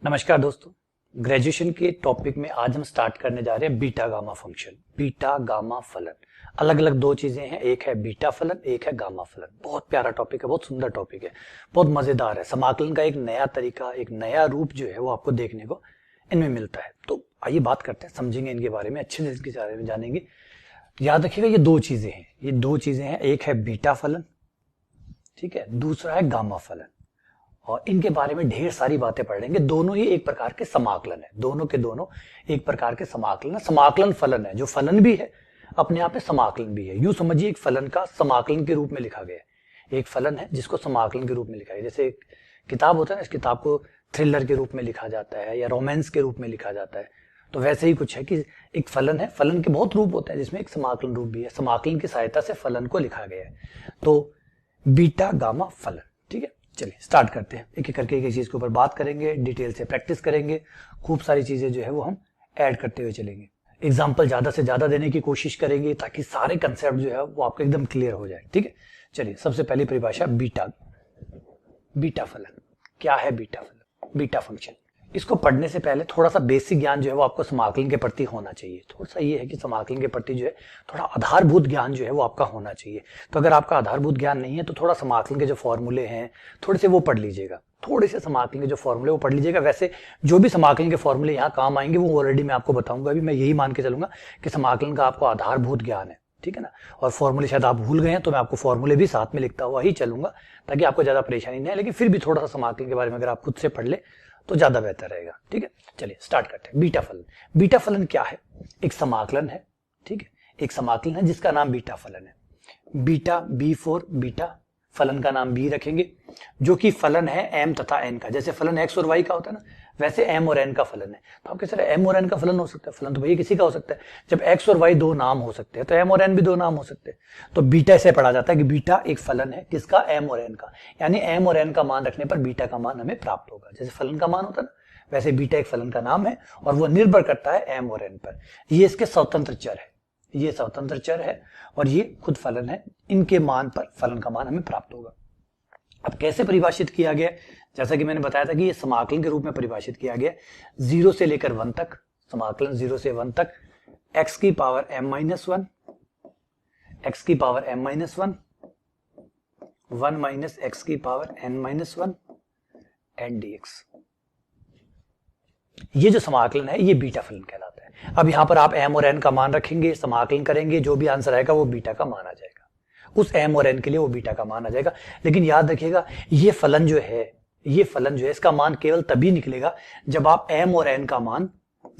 नमस्कार दोस्तों। ग्रेजुएशन के टॉपिक में आज हम स्टार्ट करने जा रहे हैं beta gamma function, beta gamma फलन। अलग अलग दो चीजें हैं, एक है बीटा फलन, एक है गामा फलन। बहुत प्यारा टॉपिक है, बहुत सुंदर टॉपिक है, बहुत मजेदार है। समाकलन का एक नया तरीका, एक नया रूप जो है वो आपको देखने को इनमें मिलता है। तो आइए बात करते हैं, समझेंगे इनके बारे में, अच्छे से इसके बारे में जानेंगे। याद रखिएगा ये दो चीजें हैं, ये दो चीजें हैं, एक है बीटा फलन, ठीक है, दूसरा है गामा फलन। और इनके बारे में ढेर सारी बातें पढ़ लेंगे। दोनों ही एक प्रकार के समाकलन है, दोनों के दोनों एक प्रकार के समाकलन है। समाकलन फलन है, जो फलन भी है अपने आप में समाकलन भी है। यूं समझिए एक फलन का समाकलन के रूप में लिखा गया है, एक फलन है जिसको समाकलन के रूप में लिखा है। जैसे एक किताब होता है ना, इस किताब को थ्रिलर के रूप में लिखा जाता है या रोमांस के रूप में लिखा जाता है, तो वैसे ही कुछ है कि एक फलन है, फलन के बहुत रूप होते हैं जिसमें एक समाकलन रूप भी है। समाकलन की सहायता से फलन को लिखा गया है। तो बीटा गामा फलन, ठीक है। चलिए स्टार्ट करते हैं, एक एक करके एक चीज के ऊपर बात करेंगे, डिटेल से प्रैक्टिस करेंगे, खूब सारी चीजें जो है वो हम ऐड करते हुए चलेंगे। एग्जाम्पल ज्यादा से ज्यादा देने की कोशिश करेंगे ताकि सारे कंसेप्ट जो है वो आपको एकदम क्लियर हो जाए, ठीक है। चलिए सबसे पहली परिभाषा बीटा, बीटा फलन क्या है? बीटा फलन, बीटा फंक्शन। इसको पढ़ने से पहले थोड़ा सा बेसिक ज्ञान जो है वो आपको समाकलन के प्रति होना चाहिए। थोड़ा सा ये है कि समाकलन के प्रति जो है थोड़ा आधारभूत ज्ञान जो है वो आपका होना चाहिए। तो अगर आपका आधारभूत ज्ञान नहीं है तो थोड़ा समाकलन के जो फॉर्मूले हैं थोड़े से वो पढ़ लीजिएगा, थोड़े से समाकलन के जो फॉर्मूले वो पढ़ लीजिएगा। वैसे जो भी समाकलन के फॉर्मूले यहाँ काम आएंगे वो ऑलरेडी मैं आपको बताऊंगा। अभी मैं यही मान के चलूंगा कि समाकलन का आपको आधारभूत ज्ञान है, ठीक है ना। और फॉर्मूले शायद आप भूल गए हैं तो मैं आपको फॉर्मूले भी साथ में लिखता हुआ ही चलूंगा ताकि आपको ज्यादा परेशानी नहीं है। लेकिन फिर भी थोड़ा सा समाकलन के बारे में अगर आप खुद से पढ़ ले तो ज्यादा बेहतर रहेगा, ठीक है। चलिए स्टार्ट करते हैं। बीटा फलन, बीटा फलन क्या है? एक समाकलन है, ठीक है, एक समाकलन है जिसका नाम बीटा फलन है। बीटा बी फॉर बीटा, फलन का नाम बी रखेंगे, जो कि फलन है एम तथा एन का। जैसे फलन एक्स और वाई का होता है ना, वैसे एम और एन का फलन है। तो आप कह सकते हैं एम और एन का फलन हो सकता है, फलन तो भैया किसी का हो सकता है। जब एक्स और वाई दो नाम हो सकते हैं तो एम और एन भी दो नाम हो सकते हैं। तो बीटा से पढ़ा जाता है कि बीटा एक फलन है किसका? एम और एन का। यानी एम और एन का मान रखने पर बीटा का मान हमें प्राप्त होगा। जैसे फलन का मान होता है ना, वैसे बीटा एक फलन का नाम है और वो निर्भर करता है एम और एन पर। ये इसके स्वतंत्र चर है, ये स्वतंत्र चर है और ये खुद फलन है। इनके मान पर फलन का मान हमें प्राप्त होगा। अब कैसे परिभाषित किया गया? जैसा कि मैंने बताया था कि ये समाकलन के रूप में परिभाषित किया गया, 0 से लेकर 1 तक, समाकलन 0 से 1 तक, x की पावर m-1, x की पावर m-1, 1 माइनस x की पावर n-1 एंड dx। ये जो समाकलन है ये बीटा फलन कहलाता है। अब यहां पर आप m और n का मान रखेंगे, समाकलन करेंगे, जो भी आंसर आएगा वो बीटा का मान आ जाएगा। उस m और n के लिए वो बीटा का मान आ जाएगा। लेकिन याद रखिएगा ये फलन जो है, ये फलन जो है इसका मान केवल तभी निकलेगा जब आप m और n का मान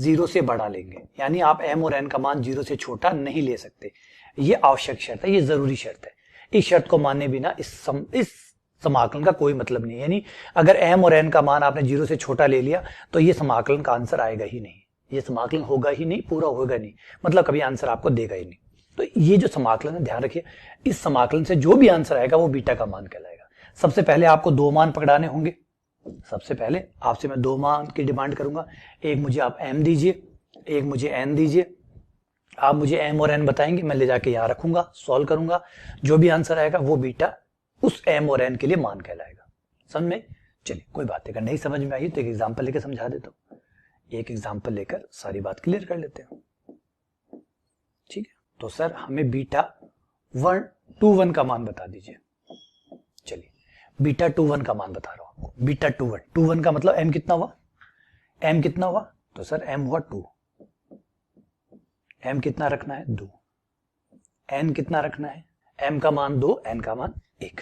0 से बढ़ा लेंगे। यानी आप m और n का मान 0 से छोटा नहीं ले सकते। ये आवश्यक शर्त है, ये जरूरी शर्त है। इस शर्त को मानने बिना इस समाकलन का कोई मतलब नहीं है। यानी अगर m और n का मान आपने 0 से छोटा ले लिया तो ये समाकलन का आंसर आएगा ही नहीं, ये समाकलन होगा ही नहीं, पूरा होगा नहीं, मतलब कभी आंसर आपको देगा ही नहीं। तो ये जो समाकलन है, ध्यान रखिए, इस समाकलन से जो भी आंसर आएगा वो बीटा का मान कहलाएगा। सबसे पहले आपको दो मान पकड़ाने होंगे। सबसे पहले आपसे मैं दो मान की डिमांड करूंगा। एक मुझे आप m दीजिए, एक मुझे n दीजिए। आप मुझे m और n बताएंगे, मैं ले जाके यहां रखूंगा, सॉल्व करूंगा, जो भी आंसर आएगा वो बीटा उस m और n के लिए मान कहलाएगा। समझ में? चलिए कोई बात नहीं, अगर नहीं समझ में आई तो एक एग्जाम्पल लेकर समझा देता हूं। एक एग्जाम्पल लेकर सारी बात क्लियर कर लेते हैं, ठीक है। तो सर हमें बीटा 1 का मान बता दीजिए। चलिए बीटा 21 का मान बता रहा हूं आपको। बीटा 21 का मतलब m कितना हुआ? m कितना हुआ? तो सर m हुआ 2। m कितना रखना है? 2। n कितना रखना है? m का मान 2, n का मान 1।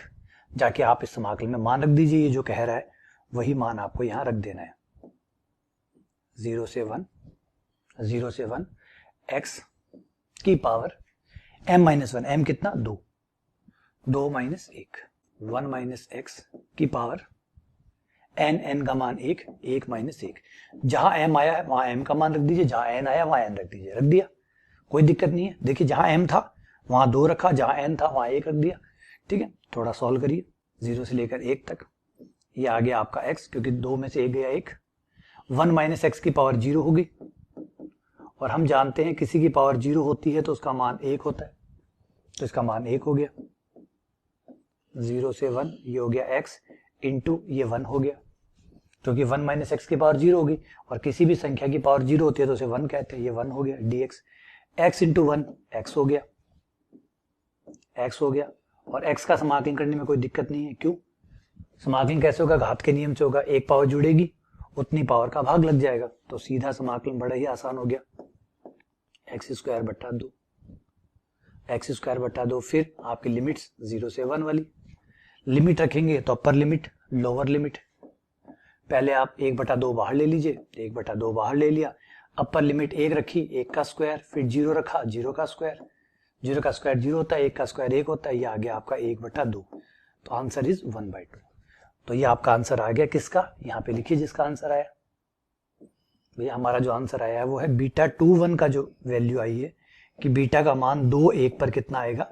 जाके आप इस समाकलन में मान रख दीजिए। ये जो कह रहा है वही मान आपको यहां रख देना है। 0 से 1, 0 से 1 x की पावर m-1, m कितना? 2, 2 माइनस 1, 1 माइनस x की पावर n का मान 1, 1 माइनस 1। जहां m आया है वहां m का मान रख दीजिए, जहां n आया वहां n रख दीजिए। रख दिया, कोई दिक्कत नहीं है। देखिए जहां m था वहां 2 रखा, जहां n था वहां 1 रख दिया, ठीक है। थोड़ा सॉल्व करिए 0 से लेकर 1 तक। ये आ गया आपका x, क्योंकि 2 में से 1 गया 1। 1 माइनस x की पावर 0 होगी और हम जानते हैं किसी की पावर 0 होती है तो उसका मान 1 होता है, तो इसका मान 1 हो गया। 0 से 1 ये हो गया x इंटू ये 1 हो गया। क्योंकि 1 माइनस एक्स की पावर 0 होगी, और किसी भी संख्या की पावर 0 होती है तो उसे 1 कहते हैं। ये 1 हो गया dx, x इंटू 1 x हो गया, x हो गया। और x का समाकलन करने में कोई दिक्कत नहीं है, क्यों? समाकलन कैसे होगा? घात के नियम से होगा, एक पावर जुड़ेगी उतनी पावर का भाग लग जाएगा, तो सीधा समाकलन बड़ा ही आसान हो गया, एक्स स्क्वायर बट्टा 2, एक्स स्क्वायर बट्टा 2। फिर आपकी लिमिट्स 0 से 1 वाली लिमिट रखेंगे, तो अपर लिमिट लोअर लिमिट, पहले आप 1/2 बाहर ले लीजिए, 1/2 बाहर ले लिया, अपर लिमिट 1 रखी, 1 का स्क्वायर, फिर 0 रखा, 0 का स्क्वायर, 0 का स्क्वायर 0 होता है, 1 का स्क्वायर 1 होता है, ये आ गया आपका 1/2, तो आंसर इज 1/2। तो ये आपका आंसर आ गया किसका? यहाँ पे लिखिए जिसका आंसर आया। भैया हमारा जो आंसर आया है वो है बीटा 2 1 का जो वैल्यू आई है कि बीटा का मान 2 1 पर कितना आएगा?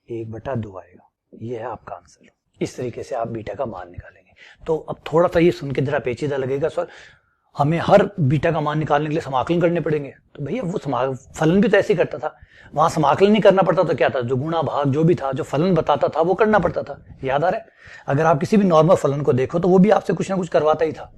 1/2 आएगा। ये है आपका आंसर। इस तरीके से आप बीटा का मान निकालेंगे। तो अब थोड़ा सा ये सुन के जरा पेचीदा लगेगा, सर हमें हर बीटा का मान निकालने के लिए समाकलन करने पड़ेंगे। तो भैया वो फलन भी तो ऐसे ही करता था, वहां समाकलन नहीं करना पड़ता, तो क्या था? जो गुणा भाग जो भी था, जो फलन बताता था वो करना पड़ता था। याद आ रहा है? अगर आप किसी भी नॉर्मल फलन को देखो तो वो भी आपसे कुछ ना कुछ करवाता ही था।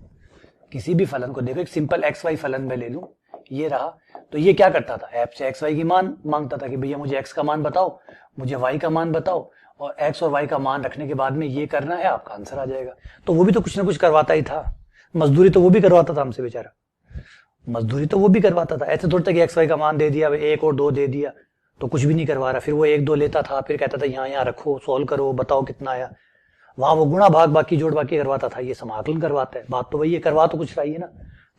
किसी भी फलन को देखो, एक सिंपल एक्स वाई फलन में ले लूं, ये रहा, तो ये क्या करता था? ऐप से एक्स वाई की मान मांगता था कि भैया मुझे एक्स का मान बताओ, मुझे वाई का मान बताओ, और एक्स और वाई का मान रखने के बाद में ये करना है, आपका आंसर आ जाएगा। तो वो भी तो कुछ ना कुछ करवाता ही था। मजदूरी तो वो भी करवाता था हमसे बेचारा, मजदूरी तो वो भी करवाता था। ऐसे थोड़ा था कि एक्स वाई का मान दे दिया, 1 और 2 दे दिया तो कुछ भी नहीं करवा रहा। फिर वो 1 2 लेता था, फिर कहता था यहाँ यहाँ रखो, सोल्व करो, बताओ कितना आया। वहां वो गुणा भाग बाकी जोड़ बाकी करवाता था, ये समाकलन करवाता है। बात तो वही है, करवा तो कुछ रहा ही है ना,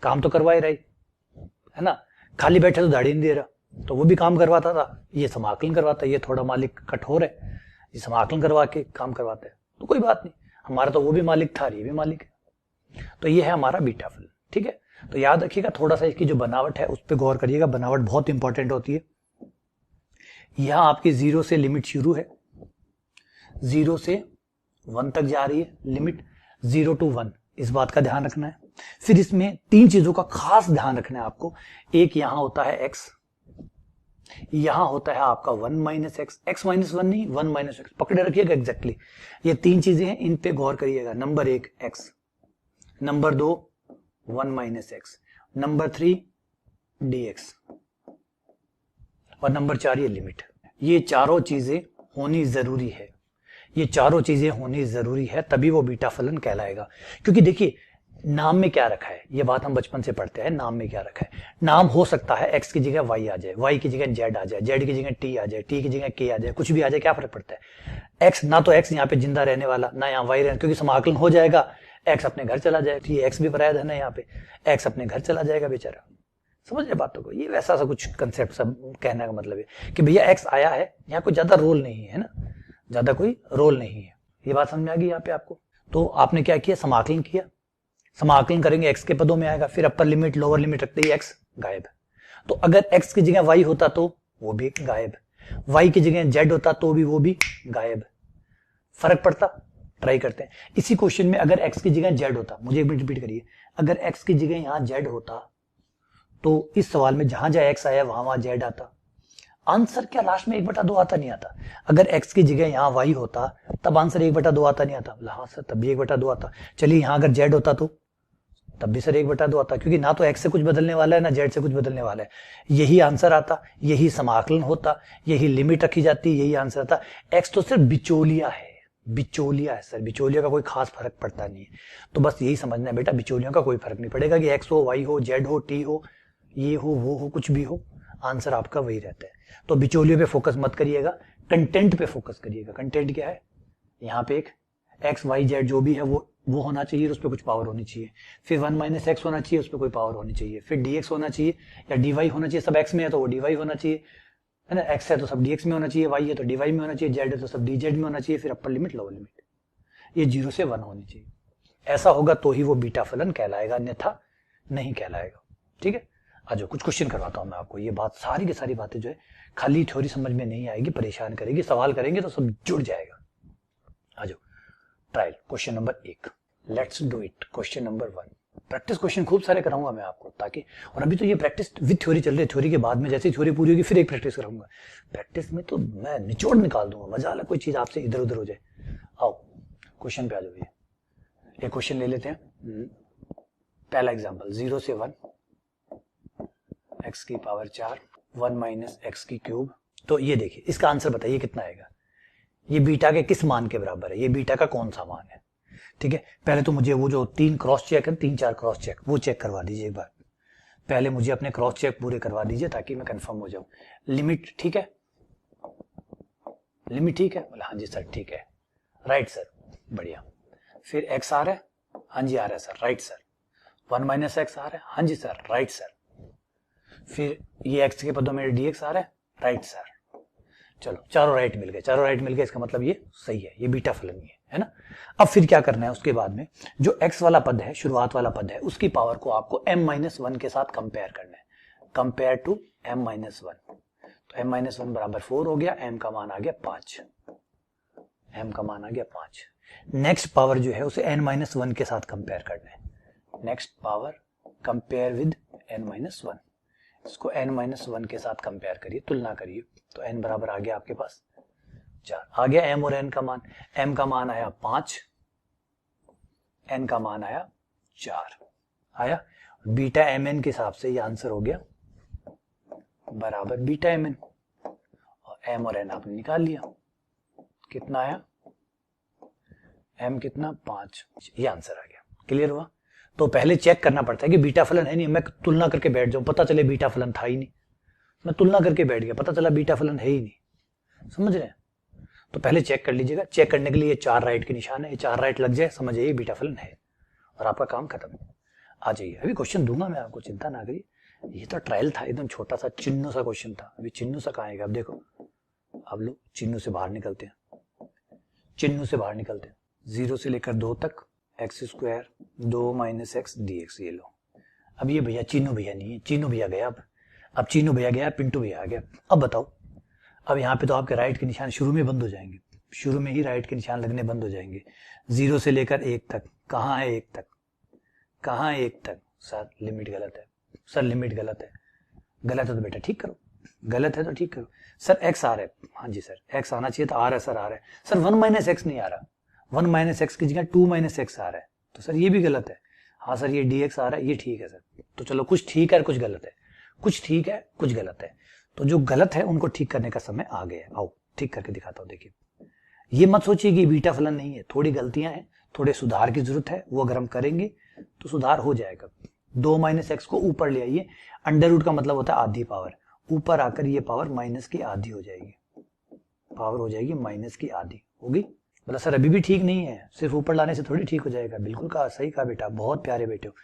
काम तो करवा ही रही है ना। खाली बैठे तो दाढ़ी नहीं दे रहा, तो वो भी काम करवाता था, ये समाकलन करवाता है। ये थोड़ा मालिक कठोर है, ये समाकलन करवा के काम करवाता है, तो कोई बात नहीं, हमारा तो वो भी मालिक था, ये भी मालिक है। तो ये है हमारा बीटा फलन। ठीक है, तो याद रखिएगा, थोड़ा सा इसकी जो बनावट है उस पर गौर करिएगा, बनावट बहुत इंपॉर्टेंट होती है। यहां आपकी 0 से लिमिट शुरू है, 0 से 1 तक जा रही है लिमिट, 0 to 1, इस बात का ध्यान रखना है। फिर इसमें 3 चीजों का खास ध्यान रखना है आपको। एक यहां होता है x, यहां होता है आपका 1 माइनस एक्स, एक्स माइनस 1 नहीं, 1 माइनस एक्स, पकड़े रखिएगा एग्जैक्टली। ये 3 चीजें हैं, इन पे गौर करिएगा। Number 1 x, number 2 1 minus x, number 3 dx, और नंबर 4 ये लिमिट। ये चारों चीजें होनी जरूरी है, ये चारों चीजें होनी जरूरी है, तभी वो बीटा फलन कहलाएगा। क्योंकि देखिए नाम में क्या रखा है, ये बात हम बचपन से पढ़ते हैं, नाम में क्या रखा है। नाम हो सकता है x की जगह y आ जाए, y की जगह z आ जाए, z की जगह t आ जाए, t की जगह k आ जाए, कुछ भी आ जाए, क्या फर्क पड़ता है। x ना तो x यहाँ पे जिंदा रहने वाला, ना यहाँ y रहने, क्योंकि समाकलन हो जाएगा, x अपने घर चला जाएगा। ये x भी पराया धन है, यहाँ पे x अपने घर चला जाएगा बेचारा। समझ रहे बातों को? ये वैसा सा कुछ कंसेप्ट सब कहने का मतलब है कि भैया x आया है, यहाँ कोई ज्यादा रोल नहीं है ना, ज्यादा कोई रोल नहीं है। ये बात समझ में आ गई यहाँ पे आपको? तो आपने क्या किया, समाकलन किया, समाकलन करेंगे x के पदों में आएगा, फिर अपर लिमिट लोअर लिमिट रखते ही x गायब। तो अगर x की जगह y होता तो वो भी गायब, y की जगह z होता तो भी वो भी गायब। फर्क पड़ता? ट्राई करते हैं। इसी क्वेश्चन में अगर x की जगह z होता, मुझे एक मिनट रिपीट करिए, अगर x की जगह यहाँ z होता तो इस सवाल में जहां जहां x आया वहां z आता। आंसर क्या लास्ट में 1/2 आता नहीं आता? अगर x की जगह यहाँ y होता तब आंसर 1/2 आता नहीं आता? हाँ सर, तब भी 1/2 आता। चलिए यहाँ अगर z होता तो तब भी सर 1/2 आता, क्योंकि ना तो x से कुछ बदलने वाला है ना z से कुछ बदलने वाला है। यही आंसर आता, यही समाकलन होता, यही लिमिट रखी जाती, यही आंसर आता। x तो सिर्फ बिचौलिया है, बिचौलिया है सर, बिचौलिया का कोई खास फर्क पड़ता नहीं है। तो बस यही समझना है बेटा, बिचौलियों का कोई फर्क नहीं पड़ेगा कि x हो, y हो, z हो, t हो, ये हो, वो हो, कुछ भी हो, आंसर आपका वही रहता है। तो बिचौलियों पे फोकस मत करिएगा, कंटेंट पे फोकस करिएगा। कंटेंट क्या है? यहाँ पे एक x y z जो भी है वो होना चाहिए, उस पर कुछ पावर होनी चाहिए। फिर 1 माइनस एक्स होना चाहिए, उस पर कोई पावर होनी चाहिए। फिर dx होना चाहिए या dy होना चाहिए, सब x में है तो वो dy होना चाहिए, है ना। x है तो सब dx में होना चाहिए, y है तो dy में होना चाहिए, z है तो सब dz में होना चाहिए। फिर अपर लिमिट लोअर लिमिट ये 0 से 1 होनी चाहिए। ऐसा होगा तो ही वो बीटा फलन कहलाएगा, अन्यथा नहीं कहलाएगा। ठीक है, आज कुछ क्वेश्चन करवाता हूं मैं आपको। ये बात सारी की सारी बातें जो है खाली थ्योरी समझ में नहीं आएगी, परेशान करेगी, सवाल करेंगे तो सब जुड़ जाएगा। आ जाओ, trial question number 1, let's do it. Question number 1, practice question खूब सारे कराऊंगा मैं आपको, ताकि, और अभी तो ये प्रैक्टिस विद थ्योरी चल रही है, थ्योरी के बाद में जैसे थ्योरी पूरी होगी फिर एक प्रैक्टिस कराऊंगा। प्रैक्टिस में तो मैं निचोड़ निकाल दूंगा, मजा अलग, कोई चीज आपसे इधर उधर हो जाए। आओ क्वेश्चन पे आ जाओ। एक क्वेश्चन ले लेते हैं। पहला एग्जांपल 0 से 1 x की पावर 4 1 माइनस एक्स की क्यूब। तो ये देखिए इसका आंसर बताइए कितना आएगा। ये बीटा के किस मान के बराबर है, ये बीटा का कौन सा मान है। ठीक है, पहले तो मुझे वो जो 3 क्रॉस चेक है, 3-4 क्रॉस चेक वो चेक करवा दीजिए एक बार। पहले मुझे अपने क्रॉस चेक पूरे करवा दीजिए ताकि मैं कंफर्म हो जाऊं। लिमिट ठीक है, लिमिट ठीक है, बोला हाँ जी सर ठीक है, राइट सर, बढ़िया। फिर एक्स आ रहा है, हाँ जी आ रहा है sir, right sir. 1 minus X आ रहा है, हाँ जी सर, राइट सर। फिर ये एक्स के पदों में डीएक्स आ रहा है, राइट सर। चलो चारों राइट मिल गए, चारों राइट मिल गए, इसका मतलब ये सही है, ये बीटा फलन ही है ना। अब फिर क्या करना है, उसके बाद में जो x वाला पद है, शुरुआत वाला पद है, उसकी पावर को आपको m-1 के साथ कंपेयर करना है, कंपेयर टू m-1। तो m-1 बराबर 4 हो गया, m का मान आ गया 5, m का मान आ गया 5। नेक्स्ट पावर जो है उसे n-1 के साथ कंपेयर करना है, next power compare with n-1। इसको n-1 के साथ कंपेयर करिए, तुलना करिए, तो n बराबर आ गया आपके पास 4। आ गया m और n का मान, m का मान आया 5, n का मान आया 4 आया। बीटा mn के हिसाब से ये आंसर हो गया बराबर बीटा mn, और m और n आपने निकाल लिया, कितना आया, m कितना 5, ये आंसर आ गया। क्लियर हुआ। तो पहले चेक करना पड़ता है कि बीटा फलन है नहीं, मैं तुलना करके बैठ जाऊं, पता चले बीटा फलन था ही नहीं, मैं तुलना करके बैठ गया, पता चला बीटा फलन है ही नहीं, समझ रहे हैं। तो पहले चेक कर लीजिएगा। चेक करने के लिए ये 4 राइट के निशान है, ये 4 राइट लग जाए, समझ जाइए बीटा फलन है और आपका काम खत्म। आ जाइए, अभी क्वेश्चन दूंगा मैं आपको, चिंता ना करिए। ये तो ट्रायल था, एकदम छोटा सा चिन्नू सा क्वेश्चन था, अभी चिन्नू सा कहाँ आएगा। अब देखो, अब लोग चिन्नू से बाहर निकलते हैं, चिन्नू से बाहर निकलते हैं, 0 से लेकर 2 तक x square 2 minus x dx। ये लो, अब ये भैया चिन्नू भैया नहीं है, चिन्नू भैया गया, अब चिन्नू भैया गया, पिंटू भैया आ गया। अब बताओ, अब यहाँ पे तो आपके राइट के निशान शुरू में बंद हो जाएंगे, शुरू में ही राइट के निशान लगने बंद हो जाएंगे। 0 से लेकर 1 तक, कहाँ है 1 तक, कहाँ है 1 तक, सर लिमिट गलत है, सर लिमिट गलत है। गलत है तो बेटा ठीक करो, गलत है तो ठीक करो। सर एक्स आ रहा है, हाँ जी सर एक्स आना चाहिए, तो आ रहा है सर, आ रहा है सर। 1 माइनस एक्स नहीं आ रहा, 1 माइनस एक्स की जगह 2 माइनस एक्स आ रहा है, तो सर ये भी गलत है। हाँ सर ये dx आ रहा है, ये ठीक है सर। तो चलो कुछ ठीक है कुछ गलत है, कुछ ठीक है कुछ गलत है, तो जो गलत है उनको ठीक करने का समय आ गया है। आओ ठीक करके दिखाता हूं। देखिए, ये मत सोचिए कि बीटा फलन नहीं है, थोड़ी गलतियां हैं, थोड़े सुधार की जरूरत है, वो अगर हम करेंगे तो सुधार हो जाएगा। 2 माइनस एक्स को ऊपर ले आइए, अंडर रूट का मतलब होता है आधी पावर, ऊपर आकर ये पावर माइनस की आधी हो जाएगी, पावर हो जाएगी माइनस की आधी होगी। बोला सर अभी भी ठीक नहीं है, सिर्फ ऊपर लाने से थोड़ी ठीक हो जाएगा। बिल्कुल कहा, सही कहा बेटा, बहुत प्यारे बेटे हो,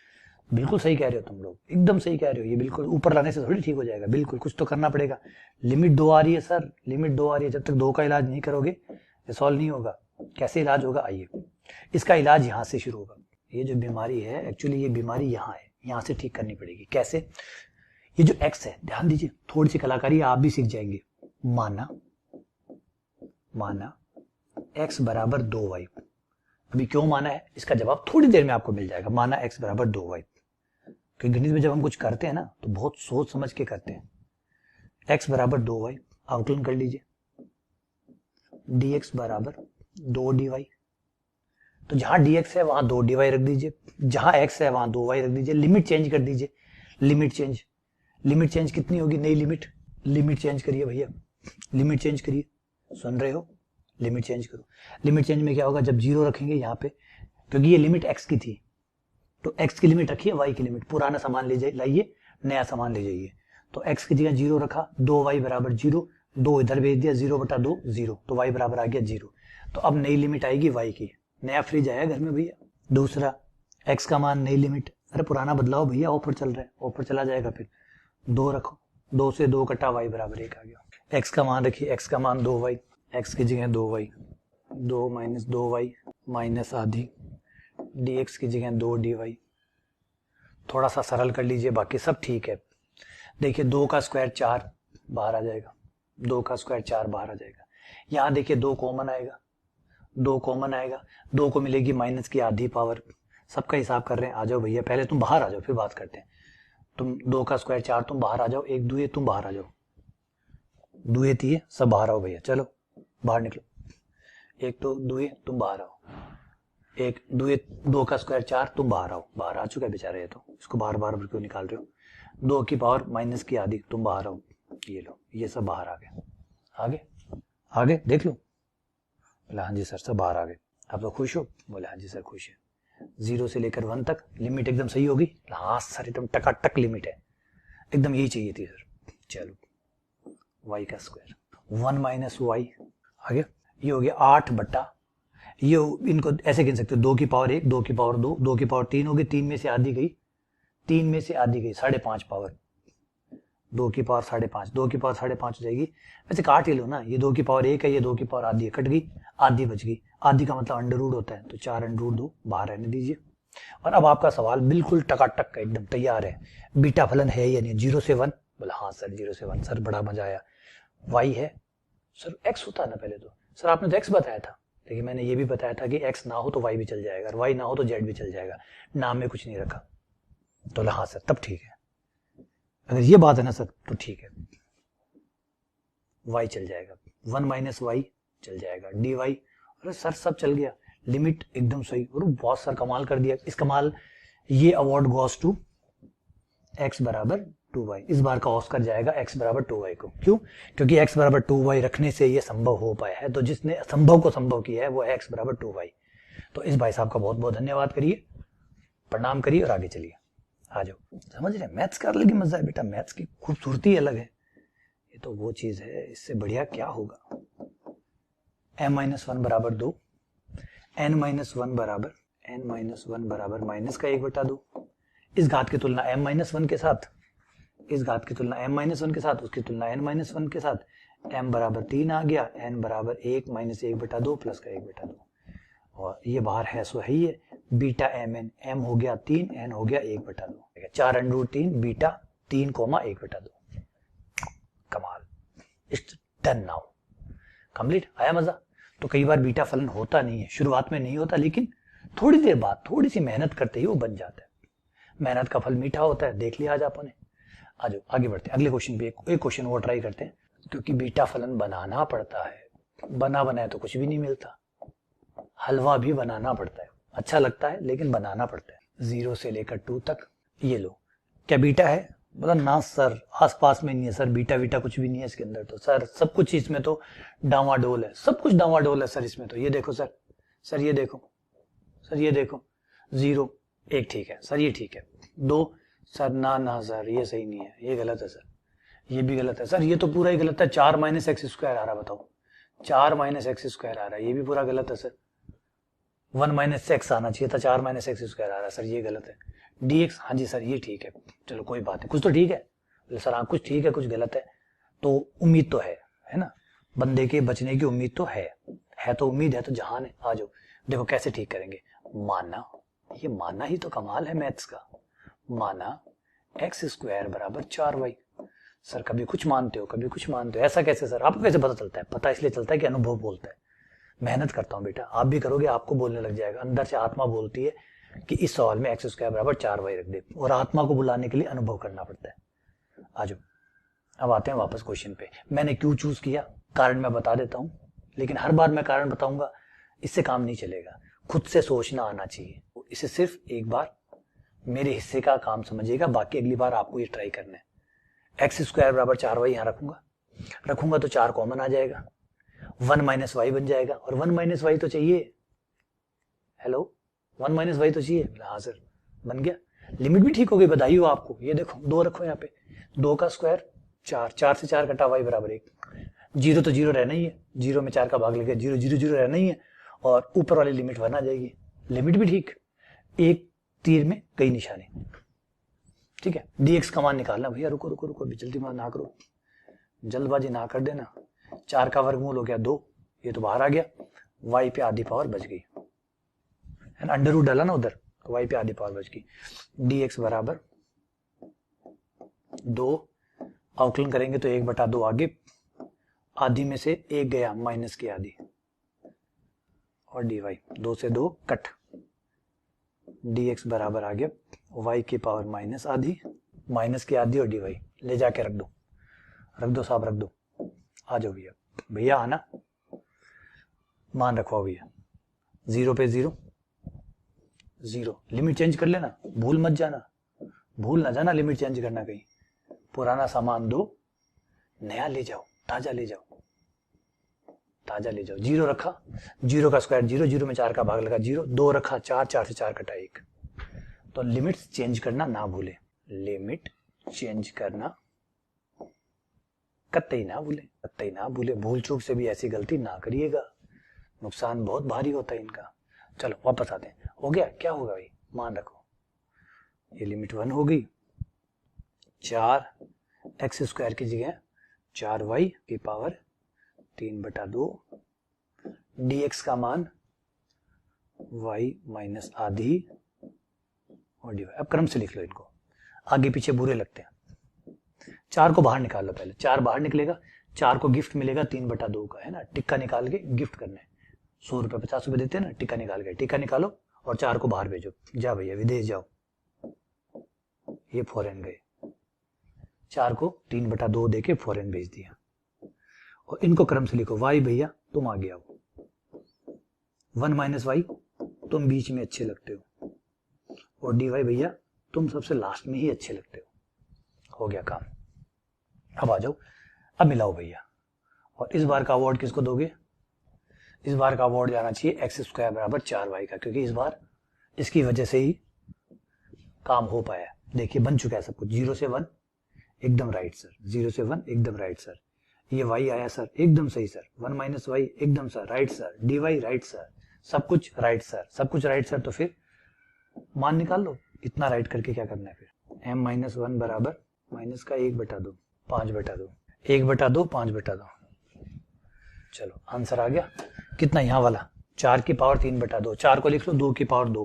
बिल्कुल सही कह रहे हो तुम लोग, एकदम सही कह रहे हो। ये बिल्कुल ऊपर लाने से थोड़ी ठीक हो जाएगा, बिल्कुल कुछ तो करना पड़ेगा। लिमिट 2 आ रही है सर, लिमिट 2 आ रही है, जब तक 2 का इलाज नहीं करोगे ये सॉल्व नहीं होगा। कैसे इलाज होगा, आइए, इसका इलाज यहाँ से शुरू होगा। ये जो बीमारी है, एक्चुअली ये बीमारी यहाँ है, यहाँ से ठीक करनी पड़ेगी। कैसे, ये जो एक्स है, ध्यान दीजिए, थोड़ी सी कलाकारी आप भी सीख जाएंगे। माना x बराबर 2y, अभी क्यों माना है इसका जवाब थोड़ी देर में आपको मिल जाएगा। माना x बराबर 2y, क्योंकि गणित में जब हम कुछ करते हैं ना तो बहुत सोच समझ के करते हैं। x बराबर 2y, आउटलाइन कर लीजिए, dx बराबर 2 dy, तो जहां dx है वहां 2 dy रख दीजिए, जहां x है वहां 2y रख दीजिए। लिमिट चेंज कर दीजिए, लिमिट चेंज कितनी होगी, नई लिमिट चेंज करिए भैया, लिमिट चेंज करिए, सुन रहे हो, लिमिट चेंज करो। लिमिट चेंज में क्या होगा, जब 0 रखेंगे यहाँ पे, क्योंकि ये लिमिट x की थी, तो x की लिमिट रखिए, y की लिमिट, पुराना सामान ले जाइए, लाइए नया सामान ले जाइए। तो x की जगह 0 रखा, 2y बराबर 0, 2 इधर भेज दिया, 0/2 0, तो y बराबर आ गया 0। तो अब नई लिमिट आएगी y की, नया फ्रिज आया घर में भैया। दूसरा, x का मान नई लिमिट, अरे पुराना बदलाव भैया, ऑफर चल रहा है, ऑफर चला जाएगा, फिर 2 रखो, 2 से 2 कटा, y बराबर 1 आ गया। x का मान रखिए, x का मान 2y, x की जगह 2y, 2 माइनस 2y माइनस आधी, dx की जगह 2 dy। थोड़ा सा सरल कर लीजिए, बाकी सब ठीक है। देखिए 2 का स्क्वायर 4 बाहर आ जाएगा, 2 का स्क्वायर 4 बाहर आ जाएगा। यहाँ देखिए 2 कॉमन आएगा, 2 कॉमन आएगा, 2 को मिलेगी माइनस की आधी पावर। सबका हिसाब कर रहे हैं, आ जाओ भैया, पहले तुम बाहर आ जाओ फिर बात करते हैं। तुम 2 का स्क्वायर 4, तुम बाहर आ जाओ, 1 2 तुम बाहर आ जाओ, 2 3 सब बाहर आओ भैया, चलो बाहर निकलो, 1 2 2 तुम बाहर आओ, एक दो का स्क्वायर 4, तुम बाहर आओ, बाहर आ चुका है बेचारा, ये तो इसको बार बार क्यों निकाल रहे हो। 2 की पावर माइनस की आधी, तुम बाहर आओ, ये लो, ये सब बाहर आ गए। आगे आगे देख लो। बोला हाँ जी सर, सब बाहर आ गए। आप तो खुश हो? बोले हाँ जी सर खुश है। 0 से लेकर 1 तक लिमिट एकदम सही होगी? हाँ सर एकदम टकाटक लिमिट है, एकदम यही चाहिए थी सर। चलो y का स्क्वायर 1 माइनस वाई, आगे ये हो गया 8 बट्टा, ये इनको ऐसे गिन सकते हो, 2 की पावर 1, 2 की पावर 2, 2 की पावर 3 होगी, 3 में से आधी गई, 3 में से आधी गई 5.5 पावर, 2 की पावर 5.5, 2 की पावर 5.5 हो जाएगी। वैसे काट ही लो ना, ये 2 की पावर 1 है, ये 2 की पावर आधी है, कट गई, आधी बच गई, आधी का मतलब अंडर रूट होता है, तो 4 अंडर रूट 2 बाहर रहने दीजिए। और अब आपका सवाल बिल्कुल टकाटक का एकदम तैयार है, बीटा फलन है या नहीं? 0 से 1, बोला हाँ सर 0 से 1, सर बड़ा मजा आया। y है सर, x होता है ना पहले तो, सर आपने तो x बताया था, लेकिन मैंने ये भी बताया था कि x ना हो तो y भी चल जाएगा, और y ना हो तो z भी चल जाएगा, नाम में कुछ नहीं रखा। तो हाँ सर तब ठीक है, अगर ये बात है ना सर तो ठीक है, y चल जाएगा, 1 माइनस वाई चल जाएगा, dy, अरे सर सब चल गया, लिमिट एकदम सही, और बहुत सर कमाल कर दिया। इस कमाल ये अवार्ड गोस टू x बराबर 2y, इस बार का ऑस्कर जाएगा x बराबर 2y को। क्यों? क्योंकि x बराबर 2y रखने से ये संभव हो पाया है, तो जिसने असंभव को संभव किया है वो है x बराबर 2y। तो इस भाई साहब का बहुत बहुत धन्यवाद करिए, प्रणाम करिए और आगे चलिए। आ जाओ, समझ रहे, मैथ्स का अलग ही मजा है बेटा, मैथ्स की खूबसूरती अलग है, ये तो वो चीज है, इससे बढ़िया क्या होगा। m-1 बराबर 2, n-1 बराबर माइनस का 1/2, इस घात की तुलना m-1 के साथ, इस घात की तुलना m-1 के साथ, उसकी तुलना n-1 के साथ, m बराबर 3 आ गया, n बराबर 1 माइनस 1/2 प्लस का 1/2, और ये बाहर है सो है ही है, बीटा mn, m हो गया 3, n हो गया 1/2, 4 अंडर रूट 3 बीटा 3, 1/2। कमाल, इट्स डन नाउ, कंप्लीट। आया मजा? तो कई बार बीटा फलन होता नहीं है, शुरुआत में नहीं होता, लेकिन थोड़ी देर बाद थोड़ी सी मेहनत करते ही वो बन जाता है। मेहनत का फल मीठा होता है, देख लिया आज आपने। आ जाओ आगे बढ़ते हैं, अगले क्वेश्चन पे एक क्वेश्चन और ट्राई करते हैं, क्योंकि बीटा फलन बनाना पड़ता है, बना बनाया तो कुछ भी नहीं मिलता, हलवा भी बनाना पड़ता है, अच्छा लगता है लेकिन बनाना पड़ता है। 0 से लेकर 2 तक, ये लो, क्या बीटा है? बोला ना सर, आसपास में नहीं है सर, बीटा बीटा कुछ भी नहीं है इसके अंदर, तो सर सब कुछ इसमें तो डावाडोल है, सब कुछ डावाडोल है सर इसमें तो। ये देखो सर, सर ये देखो, सर ये देखो, 0 1 ठीक है सर, ये ठीक है, 2 सर ना सर ये सही नहीं है, ये गलत है सर, ये भी गलत है सर, ये तो पूरा ही गलत है, 4 माइनस एक्स स्क्वायर आ रहा, बताओ 4 माइनस एक्स स्क्वायर आ रहा है, ये भी पूरा गलत है सर। 1 माइनस एक्स आना चाहिए था, 4 माइनस एक्स स्क्वायर आ रहा है सर, ये गलत है। dx, हाँ जी सर ये ठीक है, चलो कोई बात नहीं, कुछ तो ठीक है सर, हाँ कुछ ठीक है कुछ गलत है, तो उम्मीद तो है ना, बंदे के बचने की उम्मीद तो है तो उम्मीद है तो जहान है। आ जाओ देखो कैसे ठीक करेंगे। माना, ये माना ही तो कमाल है मैथ्स का, माना एक्स स्क्वायर बराबर 4y। सर कभी कुछ मानते हो कभी कुछ मानते हो, ऐसा कैसे सर? आपको कैसे पता चलता है? पता इसलिए चलता है कि अनुभव बोलता है। मेहनत करता हूं बेटा, आप भी करोगे आपको बोलने लग जाएगा, अंदर से आत्मा बोलती है कि इस सवाल में एक्स स्क्वायर बराबर 4y रख दे, और आत्मा को बुलाने के लिए अनुभव करना पड़ता है। आ जाओ, अब आते हैं वापस क्वेश्चन पे। मैंने क्यों चूज किया, कारण मैं बता देता हूं, लेकिन हर बार मैं कारण बताऊंगा इससे काम नहीं चलेगा, खुद से सोचना आना चाहिए। इसे सिर्फ एक बार मेरे हिस्से का काम समझिएगा, बाकी अगली बार आपको ये ट्राई करना है। एक्स स्क्वायर बराबर 4y यहां रखूंगा तो 4 कॉमन आ जाएगा, 1 माइनस वाई बन जाएगा, और 1 माइनस वाई तो चाहिए, हेलो 1 माइनस वाई तो चाहिए। हाँ सर बन गया, लिमिट भी ठीक हो गई, बधाई हो आपको। ये देखो 2 रखो यहाँ पे, 2 का स्क्वायर 4, 4 से 4 कटा y बराबर 1, 0 तो 0 रहना ही है, 0 में 4 का भाग लगे 0 0 0 रहना ही है, और ऊपर वाली लिमिट 1 आ जाएगी, लिमिट भी ठीक, एक तीर में कई निशाने। ठीक है, dx का मान निकालना भैया, रुको रुको रुको, जल्दी ना करो, जल्दबाजी ना कर देना। 4 का वर्गमूल हो गया 2, ये तो बाहर आ गया, y पे आधी पावर बच गई, अंडर रूट डाला ना उधर, तो y पे आधी पावर बच गई। dx बराबर 2, अवकलन करेंगे तो 1/2 आगे, आधी में से 1 गया माइनस की आधी, और dy 2 से 2 कट, dx बराबर आ गया y की पावर माइनस आधी, माइनस की आधी, और dy ले जाके रख दो साहब, रख दो। आ जाओ भैया आना, मान रखवाओ भैया, 0 पे 0, जीरो। लिमिट चेंज कर लेना, भूल मत जाना, भूल ना जाना लिमिट चेंज करना कहीं। पुराना सामान दो, नया ले जाओ, ताजा ले जाओ, ताजा ले जाओ। जीरो रखा, जीरो का स्क्वायर जीरो, जीरो में 4 का भाग लगा जीरो, 2 रखा 4, 4 से 4 कटा 1। तो लिमिट्स चेंज करना ना भूले, लिमिट चेंज करना कतई ना भूले, कतई ना भूले। भूल चूक से भी ऐसी गलती ना करिएगा, नुकसान बहुत भारी होता है इनका। चलो वापस आते हैं। हो गया, क्या होगा भाई, मान रखो ये लिमिट 1 हो गई, 4 एक्स स्क्वायर की जगह 4 वाई की पावर 3/2 dx का मान y माइनस आधी और dy। अब क्रम से लिख लो इनको, आगे पीछे बुरे लगते हैं। 4 को बाहर निकाल लो पहले, 4 बाहर निकलेगा, 4 को गिफ्ट मिलेगा 3/2 का, है ना। टिक्का निकाल के गिफ्ट करना है, 100 रुपए 50 रुपए देते हैं ना, टिक्का निकाल के, टिक्का निकालो और 4 को बाहर भेजो, जा भैया विदेश जाओ, ये फॉरेन गए। 4 को 3/2 देके फॉरेन भेज दिया। और इनको क्रम से लिखो, y भैया तुम आगे आओ, 1 माइनस वाई तुम बीच में अच्छे लगते हो, और dy भैया तुम सबसे लास्ट में ही अच्छे लगते हो गया काम। अब आ जाओ, अब मिलाओ भैया। और इस बार का अवार्ड किसको दोगे, इस बार का अवार्ड जाना चाहिए एक्स स्क्वायर बराबर 4y का, क्योंकि इस बार इसकी वजह से ही काम हो पाया। देखिए बन चुका है सब कुछ, 0 से 1 एकदम राइट सर, 0 से 1 एकदम राइट सर, ये y आया सर एकदम सही सर, 1 माइनस वाई एकदम sir right sir, dy right sir, सब कुछ राइट सर, सब कुछ राइट सर। तो फिर मान निकाल लो, इतना राइट करके क्या करना है फिर, m-1 बराबर माइनस का 1/2, 5/2, 1/2, 5/2। चलो आंसर आ गया, कितना यहाँ वाला 4 की पावर 3/2, 4 को लिख लो 2 की पावर 2,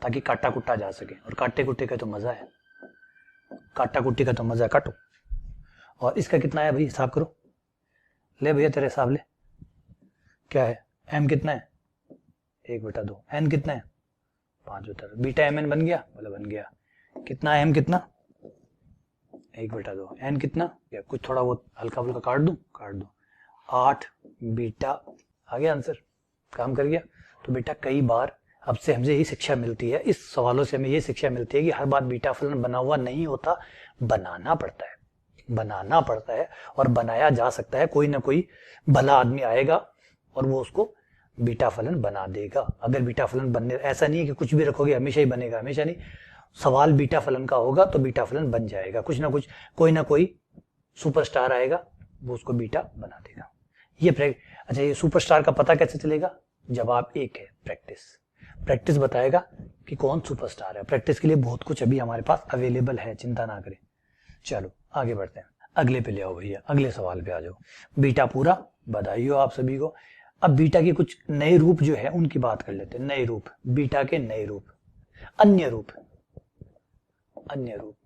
ताकि काटा कुट्टा जा सके, और काटे कुट्टे का तो मजा है, काटा कुट्टी का तो मजा है, काटो। और इसका कितना है भाई, हिसाब करो, ले भैया तेरे हिसाब ले, क्या है, m कितना है 1/2, n कितना है 5/2, बीटा mn बन गया, बोला बन गया। कितना m कितना 1/2, n कितना, या कुछ थोड़ा बहुत हल्का फुल्का काट दूं, 8 बीटा, आ गया आंसर, काम कर गया। तो बेटा कई बार अब से हमसे यही शिक्षा मिलती है, इस सवालों से हमें ये शिक्षा मिलती है कि हर बार बीटा फलन बना हुआ नहीं होता, बनाना पड़ता है, बनाना पड़ता है, और बनाया जा सकता है। कोई ना कोई भला आदमी आएगा और वो उसको बीटा फलन बना देगा। अगर बीटा फलन बनने, ऐसा नहीं है कि कुछ भी रखोगे हमेशा ही बनेगा, हमेशा नहीं। सवाल बीटा फलन का होगा तो बीटा फलन बन जाएगा, कुछ ना कुछ, कोई ना कोई सुपरस्टार आएगा वो उसको बीटा बना देगा। ये अच्छा, ये सुपरस्टार का पता कैसे चलेगा, जब आप एक है प्रैक्टिस बताएगा कि कौन सुपरस्टार है। प्रैक्टिस के लिए बहुत कुछ अभी हमारे पास अवेलेबल है, चिंता ना करें। चलो आगे बढ़ते हैं, अगले पे ले आओ भैया, अगले सवाल पे आ जाओ। बीटा पूरा, बधाई हो आप सभी को। अब बीटा के कुछ नए रूप जो है उनकी बात कर लेते हैं। नए रूप, बीटा के नए रूप, अन्य रूप,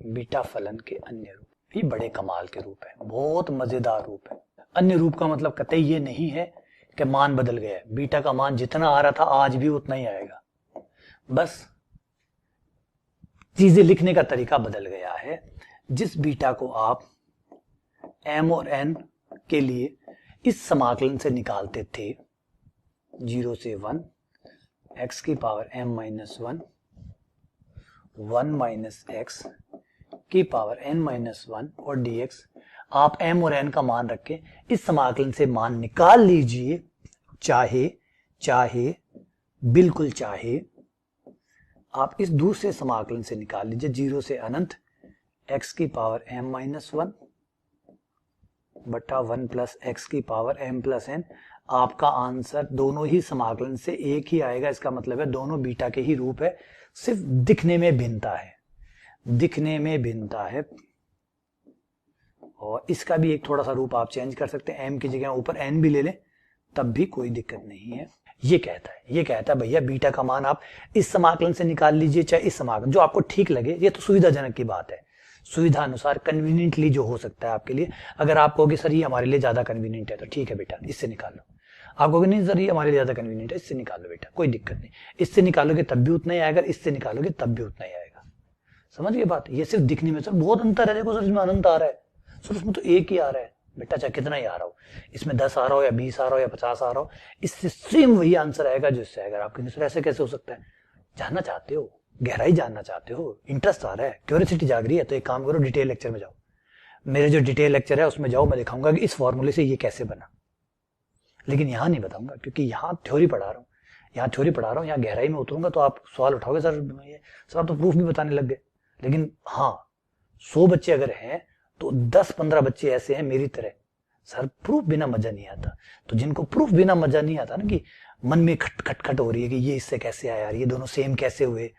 बीटा फलन के अन्य रूप, ये बड़े कमाल के रूप है, बहुत मजेदार रूप है। अन्य रूप का मतलब कतई ये नहीं है कि मान बदल गया है, बीटा का मान जितना आ रहा था आज भी उतना ही आएगा, बस चीजें लिखने का तरीका बदल गया है। जिस बीटा को आप m और n के लिए इस समाकलन से निकालते थे 0 से 1 x की पावर m-1, 1 माइनस x की पावर n-1 और dx, आप m और n का मान रख के इस समाकलन से मान निकाल लीजिए, चाहे बिल्कुल चाहे आप इस दूसरे समाकलन से निकाल लीजिए 0 से अनंत x की पावर m-1 बटा 1 प्लस x की पावर m प्लस n। आपका आंसर दोनों ही समाकलन से एक ही आएगा। इसका मतलब है दोनों बीटा के ही रूप है, सिर्फ दिखने में भिन्नता है, दिखने में भिन्नता है। और इसका भी एक थोड़ा सा रूप आप चेंज कर सकते हैं, m की जगह ऊपर n भी ले लें तब भी कोई दिक्कत नहीं है। ये कहता है भैया बीटा का मान आप इस समाकलन से निकाल लीजिए चाहे इस समाकलन, जो आपको ठीक लगे। ये तो सुविधाजनक की बात है, सुविधा अनुसार कन्वीनियंटली जो हो सकता है आपके लिए। अगर आप कहोगे सर ये हमारे लिए ज्यादा कन्वीनियंट है तो ठीक है बेटा इससे निकाल लो। आप कहोगे नहीं सर ये हमारे लिए ज्यादा कन्वीनियंट है, इससे निकाल लो बेटा, कोई दिक्कत नहीं। इससे निकालोगे तब भी उतना ही आएगा, इससे निकालोगे तब भी उतना ही आएगा। समझ गए बात? ये सिर्फ दिखने में सर बहुत अंतर है, देखो सर इसमें अनंत आ रहा है, सर उसमें तो एक ही आ रहा है बेटा, चाहे कितना ही आ रहा हो, इसमें 10 आ रहा हो या 20 आ रहा हो या 50 आ रहा हो, इससे सेम वही आंसर आएगा जो इससे आएगा। आप कहेंगे सर ऐसे कैसे हो सकता है? जानना चाहते हो, गहराई जानना चाहते हो, इंटरेस्ट आ रहा है, क्यूरियोसिटी जाग रही है, तो एक काम करो, डिटेल लेक्चर में जाओ। मेरे जो डिटेल लेक्चर है उसमें जाओ, मैं दिखाऊंगा कि इस फॉर्मूले से ये कैसे बना। लेकिन यहाँ नहीं बताऊंगा, क्योंकि यहाँ थ्योरी पढ़ा रहा हूँ, यहाँ गहराई में उतरूंगा तो आप सवाल उठाओगे, सर आप तो प्रूफ भी बताने लग गए। लेकिन हाँ, 100 बच्चे अगर हैं तो 10-15 बच्चे ऐसे हैं मेरी तरह, सर प्रूफ बिना मजा नहीं आता। तो जिनको प्रूफ बिना मजा नहीं आता ना, कि मन में खट हो रही है कि ये इससे कैसे आया यार, ये दोनों सेम कैसे हुए,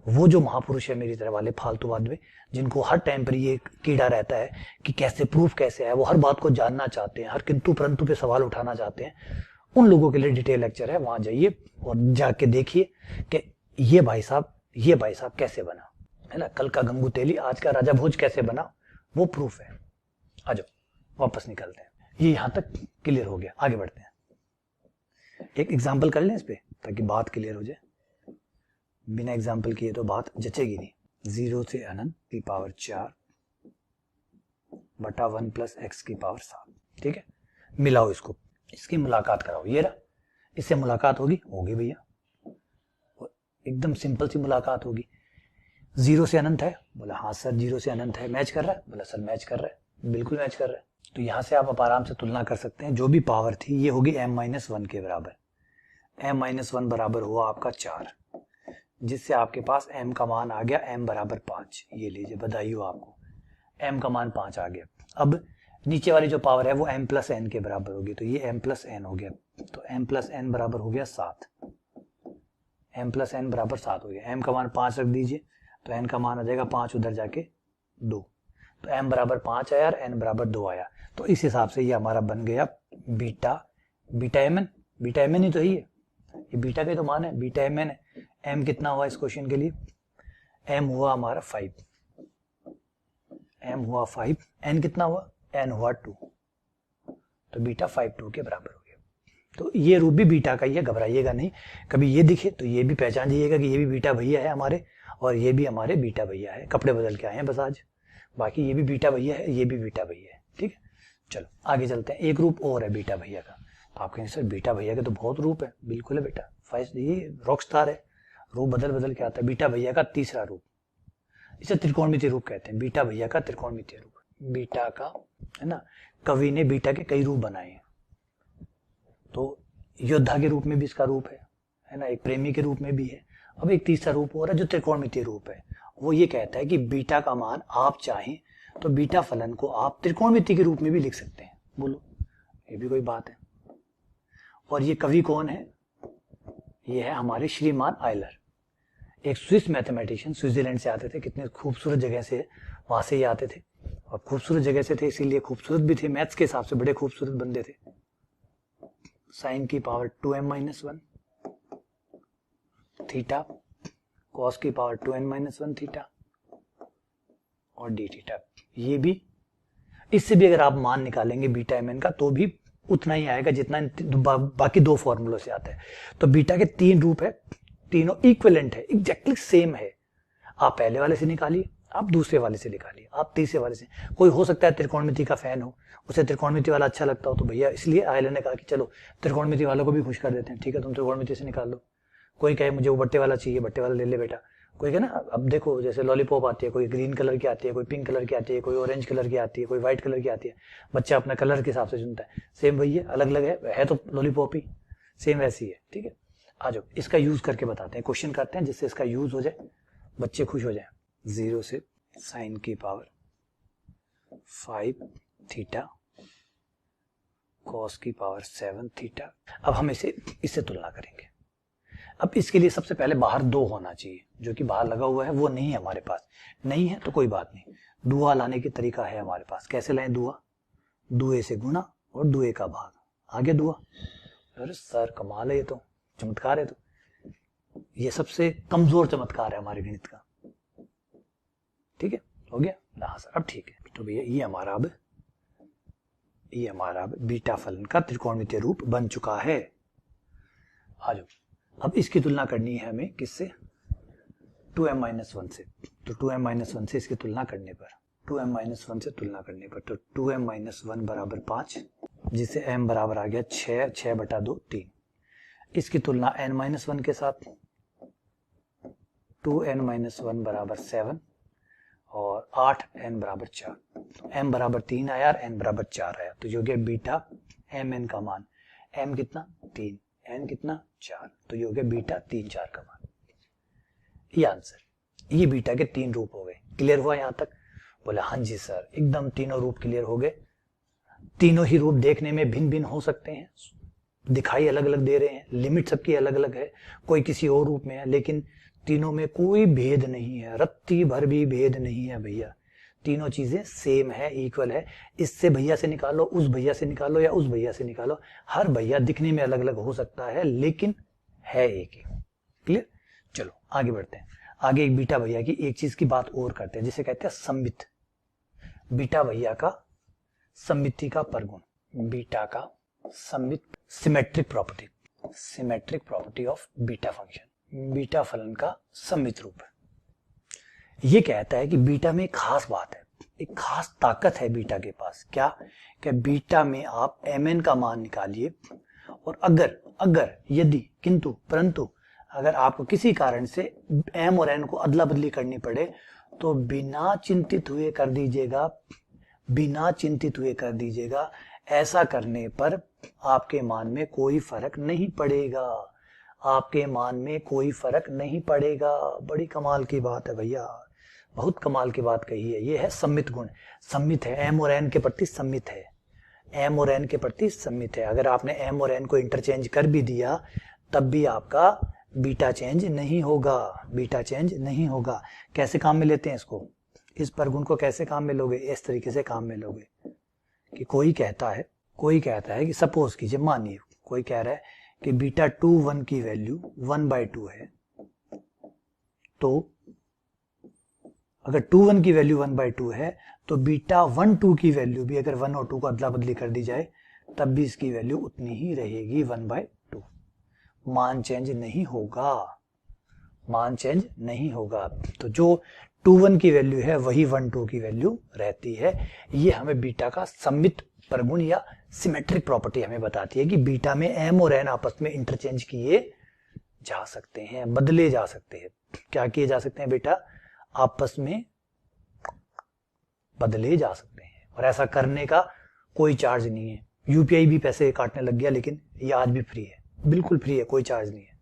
वो जो महापुरुष है मेरी तरह वाले फालतूवाद में, जिनको हर टाइम पर ये कीड़ा रहता है कि कैसे प्रूफ कैसे है, वो हर बात को जानना चाहते हैं, हर किंतु परंतु पे सवाल उठाना चाहते हैं, उन लोगों के लिए डिटेल लेक्चर है, वहां जाइए और जाके देखिए कि ये भाई साहब कैसे बना, है ना। कल का गंगू तेली आज का राजा भोज कैसे बना, वो प्रूफ है। आ जाओ वापस निकलते हैं, ये यहां तक क्लियर हो गया, आगे बढ़ते हैं। एक एग्जाम्पल कर लें इस पे ताकि बात क्लियर हो जाए, बिना एग्जाम्पल किए तो बात जचेगी नहीं। 0 से अनंत की पावर 4 बटा 1 प्लस एक्स की पावर 7, ठीक है। मिलाओ इसको, इसकी मुलाकात कराओ, ये रहा, इससे मुलाकात होगी भैया, एकदम सिंपल सी मुलाकात होगी। 0 से अनंत है, बोला हाँ सर 0 से अनंत है, मैच कर रहा है, बोला सर मैच कर रहा है, बिल्कुल मैच कर रहा है। तो यहां से आप आराम से तुलना कर सकते हैं, जो भी पावर थी ये होगी m-1 के बराबर, m-1 बराबर हुआ आपका 4, जिससे आपके पास m का मान आ गया m बराबर 5, ये लीजिए बधाई हो आपको, m का मान 5 आ गया। अब नीचे वाली जो पावर है वो m प्लस n के बराबर होगी, तो ये m प्लस n हो गया, तो m प्लस n बराबर हो गया 7, m प्लस n बराबर 7 हो गया। m का मान 5 रख दीजिए, तो n का मान आ जाएगा 5 उधर जाके 2, तो m बराबर 5 आया और n बराबर 2 आया। तो इस हिसाब से ये हमारा बन गया बीटा mn ही तो ही है, ये बीटा का तो मान है, बीटा mn है। m कितना हुआ इस क्वेश्चन के लिए, m हुआ हमारा 5, m हुआ 5, n कितना हुआ, n हुआ 2, तो बीटा 5/2 के बराबर हो गया। तो ये रूप भी बीटा का ही है, घबराइएगा नहीं, कभी ये दिखे तो ये भी पहचान जाइएगा कि ये भी बीटा भैया है हमारे, और ये भी हमारे बीटा भैया है, कपड़े बदल के आए हैं बस आज, बाकी ये भी बीटा भैया है, ये भी बीटा भैया है, ठीक है। चलो आगे चलते हैं, एक रूप और है बीटा भैया का। तो आप कहेंगे सर बीटा भैया के तो बहुत रूप है, बिल्कुल है बेटा, ये रॉकस्टार है, रूप बदल के आता है। बीटा भैया का तीसरा रूप, इसे त्रिकोणमितीय रूप कहते हैं, बीटा भैया का त्रिकोणमितीय रूप, बीटा का, है ना। कवि ने बीटा के कई रूप बनाए हैं, तो योद्धा के रूप में भी इसका रूप है ना, एक प्रेमी के रूप में भी है। अब एक तीसरा रूप और है जो त्रिकोणमितीय रूप है, वो ये कहता है कि बीटा का मान आप चाहें तो बीटा फलन को आप त्रिकोणमिति के रूप में भी लिख सकते हैं। बोलो ये भी कोई बात है। और ये कवि कौन है, ये है हमारे श्रीमान आयलर, एक स्विस मैथमेटिशियन, स्विट्जरलैंड से आते थे, कितने खूबसूरत जगह से वहां से ही आते थे, और खूबसूरत जगह से थे इसीलिए खूबसूरत भी थे, मैथ्स के हिसाब से बड़े खूबसूरत बंदे थे। साइन की पावर 2m-1 थीटा, कॉस की पावर 2n-1 थीटा, और डी थीटा। ये भी, इससे भी अगर आप मान निकालेंगे बीटा mn का तो भी उतना ही आएगा जितना बाकी दो फॉर्मूलों से आता है। तो बीटा के 3 रूप है, तीनों इक्विवेलेंट है, एग्जैक्टली सेम है। आप पहले वाले से निकालिए, आप दूसरे वाले से निकालिए, आप तीसरे वाले से। कोई हो सकता है त्रिकोणमिति का फैन हो, उसे त्रिकोणमिति वाला अच्छा लगता हो, तो भैया इसलिए आयलर ने कहा कि चलो त्रिकोणमिति वालों को भी खुश कर देते हैं, ठीक है तुम त्रिकोणमिति से निकाल लो। कोई कहे मुझे वो बट्टे वाला चाहिए, बट्टे वाला ले ले बेटा। कोई कहे ना, अब देखो जैसे लॉलीपॉप आती है, कोई ग्रीन कलर की आती है, कोई पिंक कलर की आती है, कोई ऑरेंज कलर की आती है, कोई व्हाइट कलर की आती है, बच्चा अपना कलर के हिसाब से चुनता है। सेम वही है, अलग अलग है तो लॉलीपॉप ही, सेम वैसी है, ठीक है। आ जाओ इसका यूज करके बताते हैं, क्वेश्चन करते हैं जिससे इसका यूज हो जाए, बच्चे खुश हो जाए। 0 से साइन की पावर 5 थीटा, कॉस की पावर 7 थीटा। अब हम इससे तुलना करेंगे। अब इसके लिए सबसे पहले बाहर 2 होना चाहिए, जो कि बाहर लगा हुआ है वो नहीं है हमारे पास, नहीं है तो कोई बात नहीं, दुआ लाने की तरीका है हमारे पास। कैसे लाएं दुआ, दुए से गुना और दुए का भाग, आगे दुआ। अरे सर कमाल है, ये तो चमत्कार है, तो ये सबसे कमजोर चमत्कार है हमारे गणित का, ठीक है हो गया। हाँ सर अब ठीक है। तो भैया ये हमारा अब बीटा फलन का त्रिकोणमितीय रूप बन चुका है। आ जाओ अब इसकी तुलना करनी है हमें किससे, 2m-1 से। तो 2m-1 से इसकी तुलना करने पर, 2m-1 से तुलना करने पर, तो 2m-1 बराबर 5, जिसे m बराबर आ गया 6 बटा 2 3। इसकी तुलना n-1 के साथ, 2n-1 बराबर 7 और 8n बराबर 4, तो m बराबर 3 आया और n बराबर 4 आया, तो जो गया बीटा mn का मान, m कितना 3, n कितना 4, तो ये हो गया बीटा 3 4 का मान। ये आंसर, ये बीटा के 3 रूप हो गए। क्लियर हुआ यहां तक? बोले हाँ जी सर, एकदम तीनों रूप क्लियर हो गए। तीनों ही रूप देखने में भिन्न भिन्न हो सकते हैं, दिखाई अलग अलग दे रहे हैं, लिमिट सबकी अलग अलग है, कोई किसी और रूप में है, लेकिन तीनों में कोई भेद नहीं है, रत्ती भर भी भेद नहीं है भैया। तीनों चीजें सेम है, इक्वल है। इससे भैया से निकालो, उस भैया से निकालो या उस भैया से निकालो, हर भैया दिखने में अलग अलग हो सकता है लेकिन है एक ही। क्लियर? चलो आगे बढ़ते हैं। आगे एक बीटा भैया की एक चीज की बात और करते हैं, जिसे कहते हैं सममित। बीटा भैया का सममिति का परगुण, बीटा का सममित, symmetric property, symmetric property of beta function, beta फलन का सममित रूप है। ये कहता है कि बीटा में एक खास बात है, एक खास ताकत है बीटा के पास। क्या? कि बीटा में आप mn का मान निकालिए और अगर यदि किंतु परंतु अगर आपको किसी कारण से m और n को अदला बदली करनी पड़े तो बिना चिंतित हुए कर दीजिएगा, बिना चिंतित हुए कर दीजिएगा। ऐसा करने पर आपके मान में कोई फर्क नहीं पड़ेगा, आपके मान में कोई फर्क नहीं पड़ेगा। बड़ी कमाल की बात है भैया, बहुत कमाल की बात कही है। ये है सम्मित गुण, सम्मित है, m और n के प्रति सम्मित है, m और n के प्रति सम्मित है। अगर आपने m और n को इंटरचेंज कर भी दिया तब भी आपका बीटा चेंज नहीं होगा, बीटा चेंज नहीं होगा। कैसे काम में लेते हैं इसको, इस परगुण को कैसे काम में लोगे? इस तरीके से काम में लोगे कि कोई कहता है कि सपोज कीजिए, मानिए कोई कह रहा है कि बीटा 2 1 की वैल्यू 1/2 है, तो अगर 2 1 की वैल्यू 1/2 है तो बीटा 1 2 की वैल्यू भी अगर 1 और 2 को अदला बदली कर दी जाए तब भी इसकी वैल्यू उतनी ही रहेगी, 1/2। मान चेंज नहीं होगा, मान चेंज नहीं होगा। तो जो 2 1 की वैल्यू है वही 1 2 की वैल्यू रहती है। ये हमें बीटा का सम्मित परगुण या सिमेट्रिक प्रॉपर्टी हमें बताती है कि बीटा में m और n आपस में इंटरचेंज किए जा सकते हैं, बदले जा सकते हैं। क्या किए जा सकते हैं बेटा? आपस में बदले जा सकते हैं, और ऐसा करने का कोई चार्ज नहीं है। यूपीआई भी पैसे काटने लग गया, लेकिन ये आज भी फ्री है, बिल्कुल फ्री है, कोई चार्ज नहीं है।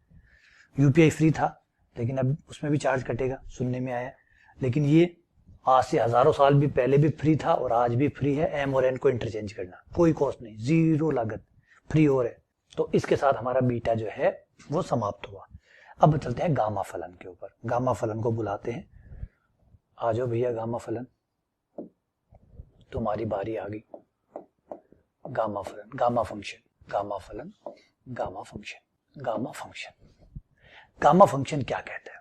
यूपीआई फ्री था लेकिन अब उसमें भी चार्ज कटेगा, सुनने में आया। लेकिन ये आज से हजारों साल भी पहले भी फ्री था और आज भी फ्री है। m और n को इंटरचेंज करना कोई कॉस्ट नहीं, जीरो लागत, फ्री हो रहा है। तो इसके साथ हमारा बीटा जो है वो समाप्त हुआ। अब चलते हैं गामा फलन के ऊपर। गामा फलन को बुलाते हैं, आ जाओ भैया गामा फलन, तुम्हारी बारी आ गई। गामा फलन, गामा फंक्शन, गामा फलन, gamma function, gamma function. Gamma function क्या कहता है?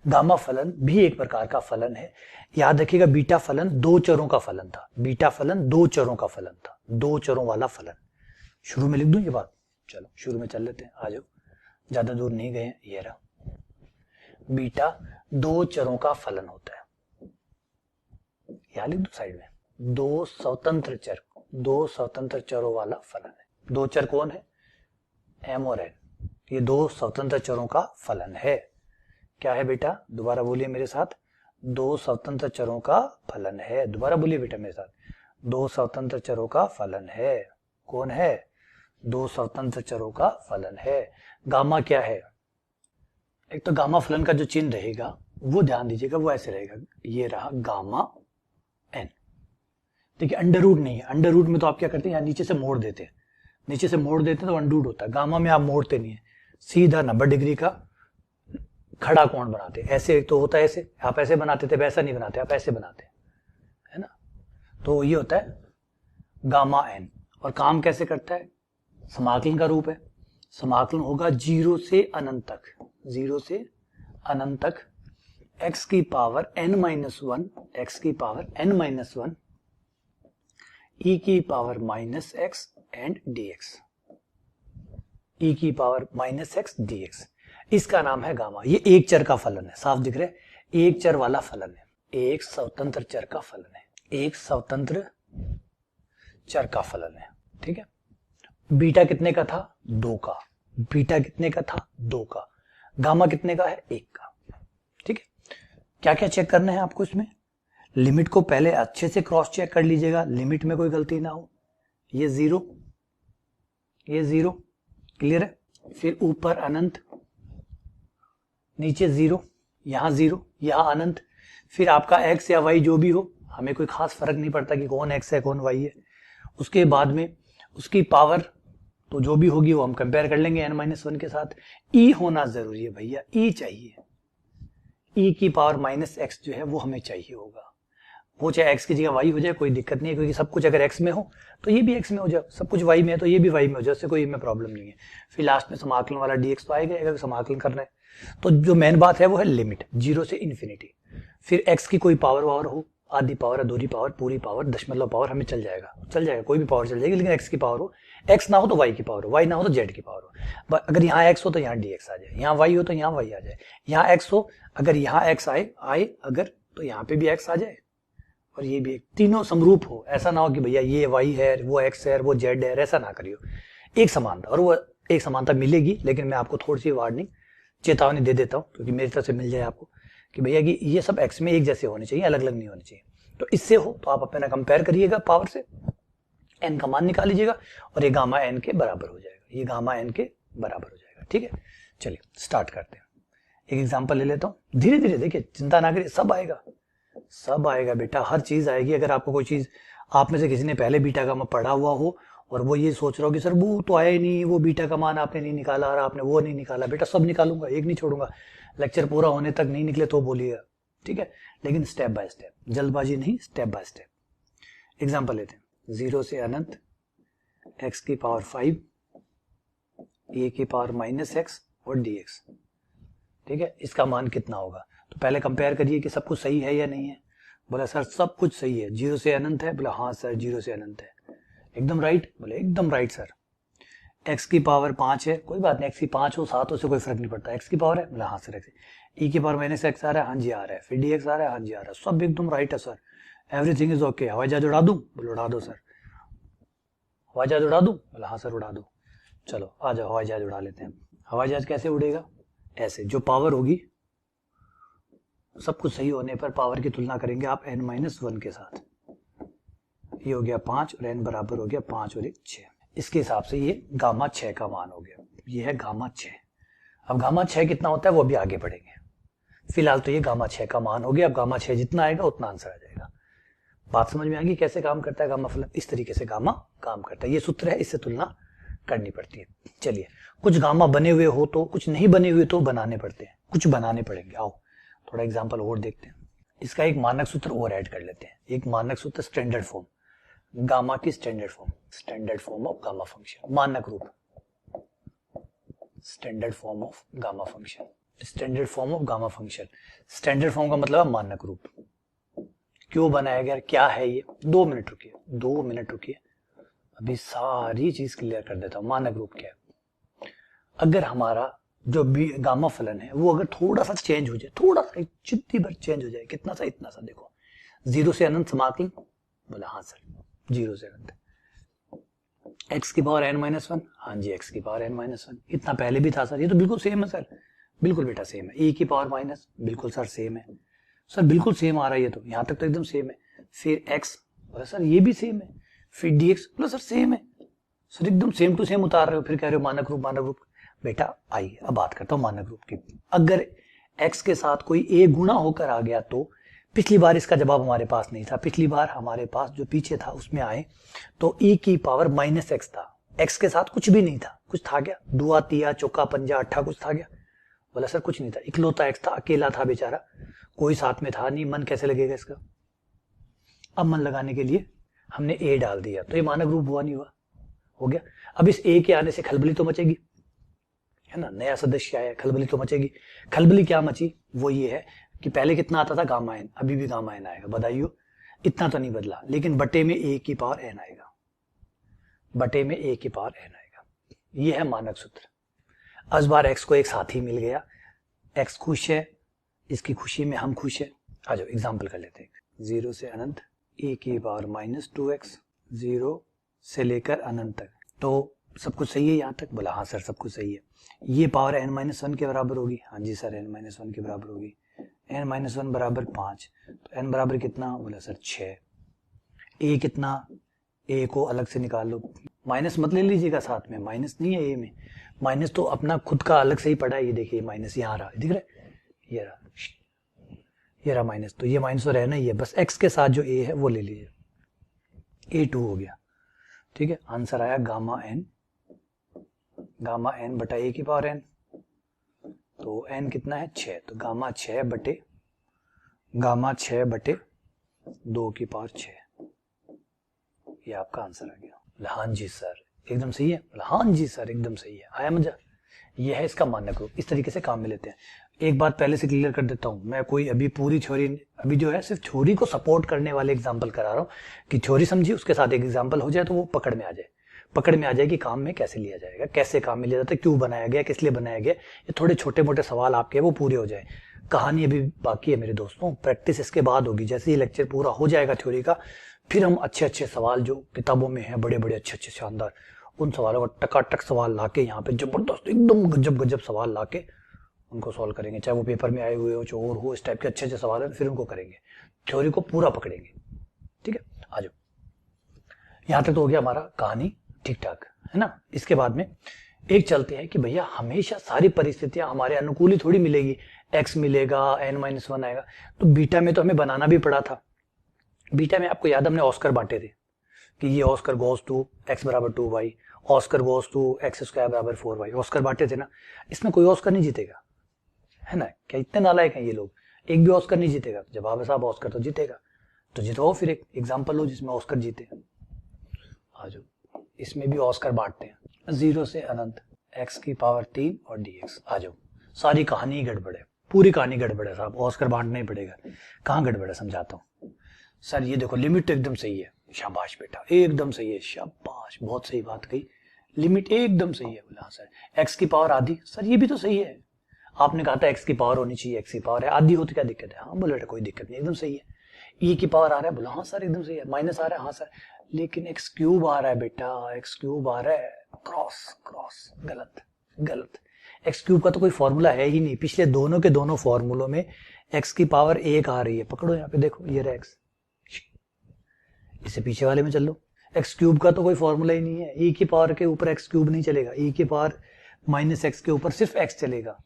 गामा फलन भी एक प्रकार का फलन है। याद रखिएगा, बीटा फलन 2 चरों का फलन था, बीटा फलन 2 चरों का फलन था, 2 चरों वाला फलन। शुरू में लिख दूं ये बात? चलो शुरू में चल लेते हैं, आ जाओ, ज्यादा दूर नहीं गए। ये रहा, बीटा 2 चरों का फलन होता है। यहां लिख दो साइड में, 2 स्वतंत्र चर, 2 स्वतंत्र चरों वाला फलन है। 2 चर कौन है? m और n, ये 2 स्वतंत्र चरों का फलन है। क्या है बेटा? दोबारा बोलिए मेरे साथ, 2 स्वतंत्र चरों का फलन है। दोबारा बोलिए बेटा मेरे साथ, 2 स्वतंत्र चरों का फलन है। कौन है? 2 स्वतंत्र चरों का फलन है। गामा क्या है? एक तो गामा फलन का जो चिन्ह रहेगा वो ध्यान दीजिएगा, वो ऐसे रहेगा, ये रहा गामा n। देखिए अंडर रूट नहीं है, अंडर रूट में तो आप क्या करते हैं, यहाँ नीचे से मोड़ देते हैं, नीचे से मोड़ देते हैं तो अंडर रूट होता है। गामा में आप मोड़ते नहीं है, सीधा 90 डिग्री का खड़ा कोण बनाते हैं। ऐसे तो होता है, ऐसे आप ऐसे बनाते थे, वैसा नहीं बनाते, आप ऐसे बनाते हैं, है ना। तो ये होता है गामा n। और काम कैसे करता है? समाकलन का रूप है। समाकलन होगा 0 से अनंत तक, 0 से अनंत तक x की पावर n-1, x की पावर n-1 e की power -x and dx, e की पावर -x dx। इसका नाम है गामा। ये एक चर का फलन है, साफ दिख रहा है, एक चर वाला फलन है, एक स्वतंत्र चर का फलन है, एक स्वतंत्र चर का फलन है। ठीक है। बीटा कितने का था? 2 का। बीटा कितने का था? 2 का। गामा कितने का है? 1 का। ठीक है, क्या क्या चेक करना है आपको इसमें? लिमिट को पहले अच्छे से क्रॉस चेक कर लीजिएगा, लिमिट में कोई गलती ना हो। ये जीरो, ये जीरो, क्लियर है। फिर ऊपर अनंत, नीचे जीरो, यहां जीरो, यहां अनंत। फिर आपका एक्स या वाई जो भी हो, हमें कोई खास फर्क नहीं पड़ता कि कौन एक्स है कौन वाई है। उसके बाद में उसकी पावर तो जो भी होगी वो हम कंपेयर कर लेंगे n-1 के साथ। ई होना जरूरी है भैया, ई चाहिए, ई की पावर माइनस एक्स जो है वो हमें चाहिए होगा। वो चाहे एक्स की जगह वाई हो जाए, कोई दिक्कत नहीं है, क्योंकि सब कुछ अगर एक्स में हो तो ये भी एक्स में हो जाए, सब कुछ वाई में है तो ये भी वाई में हो जाए, उससे कोई में प्रॉब्लम नहीं है। फिर लास्ट में समाकलन वाला dx तो आएगा अगर समाकलन करना है तो। जो मेन बात है वो है लिमिट, 0 से इन्फिनिटी। फिर एक्स की कोई पावर वावर हो, आधी पावर, अधूरी पावर, पूरी पावर, दशमलव पावर, हमें चल जाएगा, चल जाएगा, कोई भी पावर चल जाएगी, लेकिन एक्स की पावर हो, एक्स ना हो तो वाई की पावर हो, वाई ना हो तो जेड की पावर हो। अगर यहाँ एक्स हो तो यहाँ dx आ जाए, यहाँ वाई हो तो यहाँ वाई आ जाए, यहाँ एक्स हो अगर यहाँ एक्स आए अगर तो यहाँ पे भी एक्स आ जाए और ये भी, तीनों समरूप हो। ऐसा ना हो कि भैया ये वाई है, वो एक्स है, वो जेड है, ऐसा ना करियो। एक समानता, और वो एक समानता मिलेगी, लेकिन मैं आपको थोड़ी सी वार्निंग, चेतावनी दे देता हूँ, क्योंकि मेरी तरफ से मिल जाए आपको कि भैया कि ये सब एक्स में एक जैसे होने चाहिए, अलग अलग नहीं होने चाहिए। तो इससे हो तो आप अपना कंपेयर करिएगा पावर से, एन का मान निकाल लीजिएगा और ये गामा एन के बराबर हो जाएगा, ये गामा एन के बराबर हो जाएगा। ठीक है, चलिए स्टार्ट करते हैं। एक एग्जांपल ले लेता हूँ, धीरे धीरे देखिए, चिंता ना करिए, सब आएगा, सब आएगा बेटा, हर चीज आएगी। अगर आपको कोई चीज, आप में से किसी ने पहले बीटा गामा पढ़ा हुआ हो और वो ये सोच रहा हो कि सर वो तो आया ही नहीं, वो बीटा का मान आपने नहीं निकाला और आपने वो नहीं निकाला, बेटा सब निकालूंगा, एक नहीं छोड़ूंगा, लेक्चर पूरा होने तक नहीं निकले तो बोलिएगा, ठीक है। लेकिन स्टेप बाय स्टेप, जल्दबाजी नहीं, स्टेप बाय स्टेप। एग्जांपल लेते हैं, 0 से अनंत x की पावर 5, a की पावर माइनस एक्स और dx, ठीक है। इसका मान कितना होगा? तो पहले कंपेयर करिए कि सब कुछ सही है या नहीं है। बोला सर सब कुछ सही है, 0 से अनंत है। बोला हाँ सर 0 से अनंत है, एकदम राइट। बोले एकदम राइट सर। x की पावर 5 है, कोई बात नहीं, x की 5 हो 7 हो से कोई फर्क नहीं पड़ता, x की पावर है। बोला हाँ सर x। e की पावर माइनस एक्स आ रहा है, हाँ जी आ रहा है। फिर dx आ रहा है, हाँ जी आ रहा है, सब एकदम राइट है सर, एवरीथिंग इज ओके। हवाई जहाज उड़ा दूं? बोले उड़ा दो सर। हवाई जहाज उड़ा दूं? बोला हाँ सर उड़ा दो। चलो आ जाओ हवाई जहाज उड़ा लेते हैं। हवाई जहाज कैसे उड़ेगा? ऐसे, जो पावर होगी, सब कुछ सही होने पर पावर की तुलना करेंगे आप n-1 के साथ। ये हो गया 5 और n बराबर हो गया 5 और 1 6। इसके हिसाब से ये गामा 6 का मान हो गया, ये है गामा 6। अब गामा 6 कितना होता है वो भी आगे बढ़ेंगे, फिलहाल तो ये गामा 6 का मान हो गया। अब गामा 6 जितना आएगा उतना आंसर आ जाएगा। बात समझ में आ गई कैसे काम करता है गामा फलन? इस तरीके से गामा काम करता है, ये सूत्र है, इससे तुलना करनी पड़ती है। चलिए, कुछ गामा बने हुए हो तो, कुछ नहीं बने हुए तो बनाने पड़ते हैं, कुछ बनाने पड़ेंगे। आओ थोड़ा एग्जांपल और देखते हैं। इसका एक मानक सूत्र और ऐड कर लेते हैं, एक मानक सूत्र, स्टैंडर्ड फॉर्म, गामा की standard form, standard form of gamma function, मानक रूप, standard form of gamma function, standard form of gamma function. Standard form का मतलब है मानक रूप। क्यों बनाया गया, क्या है ये? 2 मिनट रुकिए, 2 मिनट रुकिए, अभी सारी चीज क्लियर कर देता हूं। मानक रूप क्या है? अगर हमारा जो भी गामा फलन है वो अगर थोड़ा सा चेंज हो जाए, थोड़ा सा चित्ती भर चेंज हो जाए, कितना सा, इतना सा, देखो 0 से अनंत समाकलन। बोला हाँ सर 0 से अनंत। x की पावर n-1, हाँ जी x की पावर n-1, इतना पहले भी था सर, ये तो बिल्कुल सेम है सर। बिल्कुल बेटा सेम है। e की पावर माइनस, बिल्कुल सर सेम है सर, बिल्कुल सेम आ रहा है ये तो, यहां तक तो एकदम सेम है। फिर x, बोला सर ये भी सेम है। फिर dx, बोला सर सेम है सर, एकदम सेम टू सेम उतार रहे हो, फिर कह रहे हो मानक रूप, मानक रूप। बेटा आइए अब बात करता हूं मानक रूप की। अगर x के साथ कोई a गुणा होकर आ गया तो, पिछली बार इसका जवाब हमारे पास नहीं था, पिछली बार हमारे पास जो पीछे था उसमें आए तो e की पावर माइनस एक्स था, x के साथ कुछ भी नहीं था। कुछ था क्या? दुआ, तिया, चौका, पंजा, अट्ठा, कुछ था क्या? बोला सर कुछ नहीं था, इकलौता एक्स था, अकेला था बेचारा, कोई साथ में था नहीं, मन कैसे लगेगा इसका? अब मन लगाने के लिए हमने a डाल दिया, तो ये मानक रूप हुआ नहीं हुआ? हो गया। अब इस a के आने से खलबली तो मचेगी, है ना, नया सदस्य आया, खलबली तो मचेगी। खलबली क्या मची? वो ये है कि पहले कितना आता था गामा एन, अभी भी गामा एन आएगा, बधाइयो, इतना तो नहीं बदला, लेकिन बटे में a की पावर n आएगा, बटे में a की पावर n आएगा। ये है मानक सूत्र। अब इस बार x को एक साथी मिल गया, x खुश है, इसकी खुशी में हम खुश है। आ जाओ एग्जाम्पल कर लेते हैं। 0 से अनंत a की पावर माइनस 2x, 0 से लेकर अनंत तक, तो सब कुछ सही है यहाँ तक? बोला हाँ सर सब कुछ सही है। ये पावर n-1 के बराबर होगी, हाँ जी सर n-1 के बराबर होगी। n-1 बराबर 5, तो n बराबर कितना बोला सर 6। a कितना, a को अलग से निकाल लो, माइनस मत ले लीजिएगा साथ में, माइनस नहीं है a में, माइनस तो अपना खुद का अलग से ही पड़ा है, ये देखिए माइनस यहाँ रहा, दिख रहा है, ये रहा माइनस, तो ये माइनस तो रहना ही है, बस x के साथ जो a है वो ले लीजिए, a2 हो गया, ठीक है। आंसर आया गामा n बटा a की पावर n, तो n कितना है 6, तो गामा 6 बटे 2 की पावर 6, ये आपका आंसर आ गया। हाँ जी सर एकदम सही है, हाँ जी सर एकदम सही है, आया मजा। ये है इसका मानक रूप, इस तरीके से काम में लेते हैं। एक बात पहले से क्लियर कर देता हूं, मैं कोई अभी पूरी थ्योरी, अभी जो है सिर्फ थ्योरी को सपोर्ट करने वाले एग्जांपल करा रहा हूं, कि थ्योरी समझी उसके साथ एक एग्जांपल हो जाए तो वो पकड़ में आ जाए कि काम में कैसे लिया जाएगा, कैसे काम में लिया जाता है, क्यों बनाया गया, किस लिए बनाया गया, ये थोड़े छोटे मोटे सवाल आपके वो पूरे हो जाए। कहानी अभी बाकी है मेरे दोस्तों, प्रैक्टिस इसके बाद होगी, जैसे ये लेक्चर पूरा हो जाएगा थ्योरी का, फिर हम अच्छे अच्छे सवाल जो किताबों में हैं, बड़े बड़े अच्छे शानदार, उन सवालों का टकाटक सवाल लाके यहाँ पे जबरदस्त एकदम गजब सवाल लाके उनको सॉल्व करेंगे, चाहे वो पेपर में आए हुए हो चाहे और हो, इस टाइप के अच्छे सवाल है, फिर उनको करेंगे, थ्योरी को पूरा पकड़ेंगे, ठीक है। आ जाओ, यहाँ तक तो हो गया हमारा कहानी ठीक ठाक, है ना। इसके बाद में एक चलते हैं कि भैया हमेशा सारी परिस्थितियां हमारे अनुकूल ही थोड़ी मिलेगी, x मिलेगा, n-1 आएगा, तो बीटा में तो हमें बनाना भी पड़ा था। बीटा में आपको याद, हमने ऑस्कर बांटे थे कि ये ऑस्कर गोज टू x बराबर 2y, Oscar goes to x² बराबर 4y, ऑस्कर बांटे थे ना। इसमें कोई ऑस्कर नहीं जीतेगा, है ना, क्या इतने नालायक हैं ये लोग, एक भी ऑस्कर नहीं जीतेगा। जवाब है साहब ऑस्कर तो जीतेगा, तो जितवाओ फिर एक एग्जाम्पल लो जिसमें ऑस्कर जीते। आ जाओ, इसमें भी ऑस्कर बांटते हैं, 0 से अनंत, x की पावर 3 और dx। आ जाओ, सारी कहानी गड़बड़ है, पूरी कहानी गड़बड़ है साहब, ऑस्कर बांटना ही पड़ेगा। कहाँ गड़बड़ है समझाता हूँ सर, ये देखो लिमिट तो एकदम सही है, शाबाश बेटा एकदम सही है, शाबाश बहुत सही बात कही, लिमिट एकदम सही है। बोला सर x की पावर आधी, सर ये भी तो सही है, आपने कहा था x की पावर होनी चाहिए, x की पावर है आधी, हो तो क्या दिक्कत है, हाँ बोले कोई दिक्कत नहीं एकदम सही है। e की पावर आ रहा है, बोला हाँ सर एकदम सही है, माइनस आ रहा है, हाँ सर, लेकिन x क्यूब आ रहा है बेटा, x क्यूब आ रहा है, क्रॉस गलत, x क्यूब का तो कोई फॉर्मूला है ही नहीं, पिछले दोनों के दोनों फॉर्मूलों में x की पावर 1 आ रही है, पकड़ो यहाँ पे देखो, ये रहा x, इससे पीछे वाले में चल लो, x क्यूब का तो कोई फॉर्मूला ही नहीं है, e की पावर के ऊपर x क्यूब नहीं चलेगा, e की पावर माइनस x के ऊपर सिर्फ x चलेगा,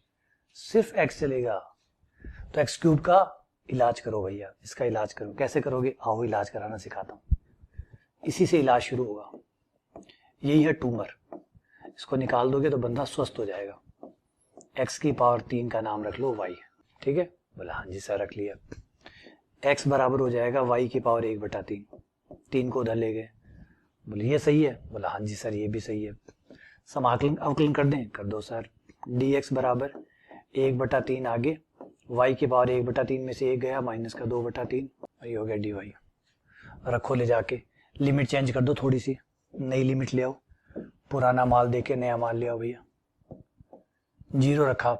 तो x क्यूब का इलाज करो भैया, इसका इलाज करो, कैसे करोगे, आओ इलाज कराना सिखाता हूं, इसी से इलाज शुरू होगा। यही है ट्यूमर, इसको निकाल दोगे तो बंदा स्वस्थ हो जाएगा। x की पावर 3 का नाम रख लो y, ठीक है, बोला हाँ जी सर रख लिया। x बराबर हो जाएगा y की पावर 1/3, 3 को उधर ले गए, बोले ये सही है, बोला हाँ जी सर ये भी सही है। समाकलन अवकलन कर दें, कर दो सर, dx बराबर 1/3 आगे, y की पावर 1/3 में से 1 गया, माइनस का 2/3, वही हो गया dy। रखो ले जाके, लिमिट चेंज कर दो थोड़ी सी, नई लिमिट ले आओ, पुराना माल देके नया माल ले आओ भैया। 0 रखा,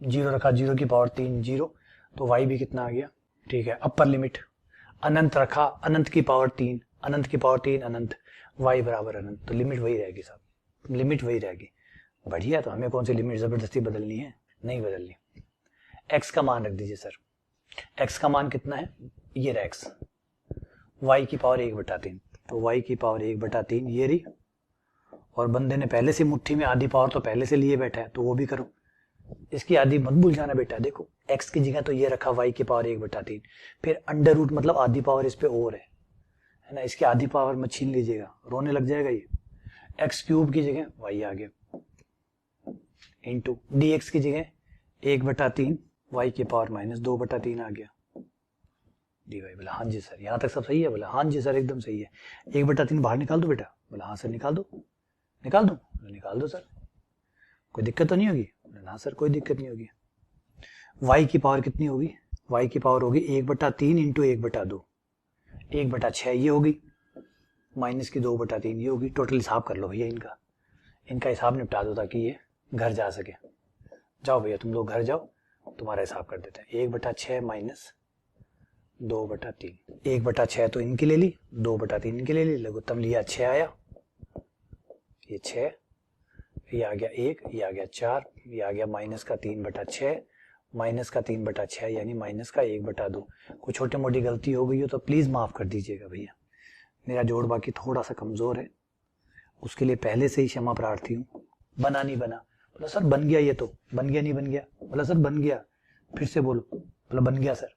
0 की पावर 3 0, तो y भी कितना आ गया, ठीक है। अपर लिमिट अनंत रखा, अनंत की पावर 3 अनंत, y बराबर अनंत, तो लिमिट वही रहेगी साहब, लिमिट वही रहेगी। बढ़िया, तो हमें कौन सी लिमिट जबरदस्ती बदलनी है, नहीं बदलनी। x का मान रख दीजिए सर, x का मान कितना है, ये रहा x, y की पावर 1/3, तो y की पावर 1/3 ये रही, और बंदे ने पहले से मुट्ठी में आधी पावर तो पहले से लिए बैठा है, तो वो भी करो, इसकी आधी मत भूल जाना बेटा। देखो x की जगह तो ये रखा y की पावर 1/3, फिर अंडर रूट मतलब आधी पावर इस पे और है ना, इसकी आधी पावर मत छीन लीजिएगा, रोने लग जाएगा ये। x क्यूब की जगह y आ गया, इंटू dx की जगह 1/3 y की पावर -2/3 आ गया dy। बोला हाँ जी सर, यहाँ तक सब सही है, बोला हाँ जी सर एकदम सही है। 1/3 बाहर निकाल दो बेटा, बोला हाँ सर निकाल दो सर, कोई दिक्कत तो नहीं होगी, बोला हाँ सर कोई दिक्कत नहीं होगी। y की पावर कितनी होगी, y की पावर होगी 1/3 इंटू 1/2, 1/6 ये होगी, माइनस की 2/3 ये होगी। टोटल हिसाब कर लो भैया, इनका हिसाब निपटा दो ताकि ये घर जा सके। जाओ भैया तुम लोग घर जाओ, तुम्हारा हिसाब कर देते हैं। 1/6 माइनस 2/3, 1/6 तो इनकी ले ली, 2/3 इनकी ले ली, लघुत्तम लिया 6 आया, ये 6, ये आ गया 1, ये आ गया 4, ये आ गया माइनस का 3/6, माइनस का 3/6 यानी माइनस का 1/2। कोई छोटी मोटी गलती हो गई हो तो प्लीज माफ कर दीजिएगा भैया, मेरा जोड़ बाकी थोड़ा सा कमजोर है, उसके लिए पहले से ही क्षमा प्रार्थी हूँ। बना नहीं बना, बोला सर बन गया, ये तो बन गया नहीं बन गया, बोला सर बन गया, फिर से बोलो, बोला बन गया सर,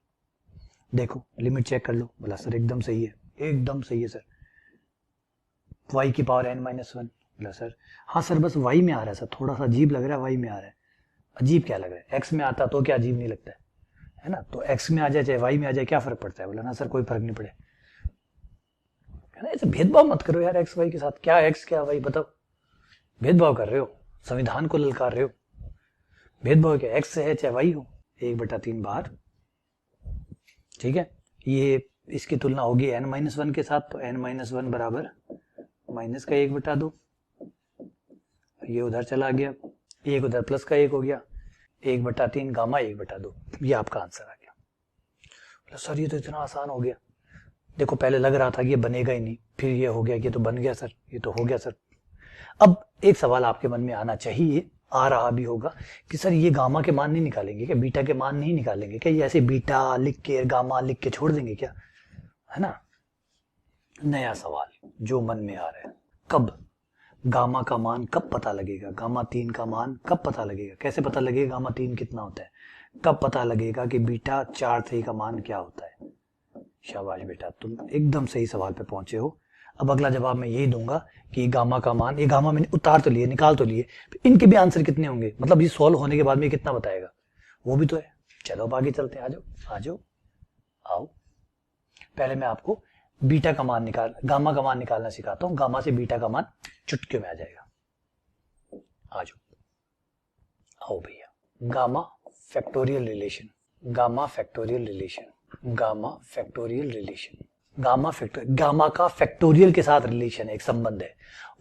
देखो लिमिट चेक कर लो, बोला सर एकदम सही है, एकदम सही है सर, y की पावर n-1, बोला सर हाँ सर बस y में आ रहा है सर, थोड़ा सा अजीब लग रहा है, y में आ रहा है। अजीब क्या लग रहा है, x में आता तो क्या अजीब नहीं लगता है ना, तो x में आ जाए चाहे y में आ जाए क्या फर्क पड़ता है, बोला ना सर कोई फर्क नहीं पड़े, है ना, ऐसे भेदभाव मत करो यार x y के साथ, क्या x क्या y बताओ, भेदभाव कर रहे हो, संविधान को ललकार रहे हो, भेदभाव क्या, x है चाहे y हो, 1/3 बाहर, ठीक है। ये इसकी तुलना होगी n-1 के साथ, तो n-1 बराबर माइनस का 1/2, ये उधर चला गया, एक उधर प्लस का 1 हो गया, 1/3 गामा 1/2, ये आपका आंसर आ गया। सर ये तो इतना आसान हो गया, देखो पहले लग रहा था कि ये बनेगा ही नहीं, फिर ये हो गया, ये तो बन गया सर, ये तो हो गया सर। अब एक सवाल आपके मन में आना चाहिए, आ रहा भी होगा कि सर ये गामा के मान नहीं निकालेंगे क्या, बीटा के मान नहीं निकालेंगे क्या, ये ऐसे बीटा लिख के गामा लिख के छोड़ देंगे क्या, है ना। नया सवाल जो मन में आ रहा है, कब गामा का मान कब पता लगेगा, गामा 3 का मान कब पता लगेगा, कैसे पता लगेगा गामा 3 कितना होता है, कब पता लगेगा कि बीटा 4 का मान क्या होता है। शाबाश बेटा, तुम एकदम सही सवाल पे पहुंचे हो। अब अगला जवाब मैं यही दूंगा कि गामा का मान, ये गामा मैंने उतार तो लिए, निकाल तो लिए, इनके भी आंसर कितने होंगे, मतलब ये सॉल्व होने के बाद में कितना बताएगा, वो भी तो है। चलो अब आगे चलते हैं, आ जाओ आ जाओ आओ। पहले मैं आपको बीटा का मान गामा का मान निकालना सिखाता हूं, गामा से बीटा का मान चुटकी में आ जाएगा। आ जाओ आओ भैया, gamma factorial relation, gamma factorial relation, gamma factorial relation, gamma का फैक्टोरियल के साथ रिलेशन है, एक संबंध है।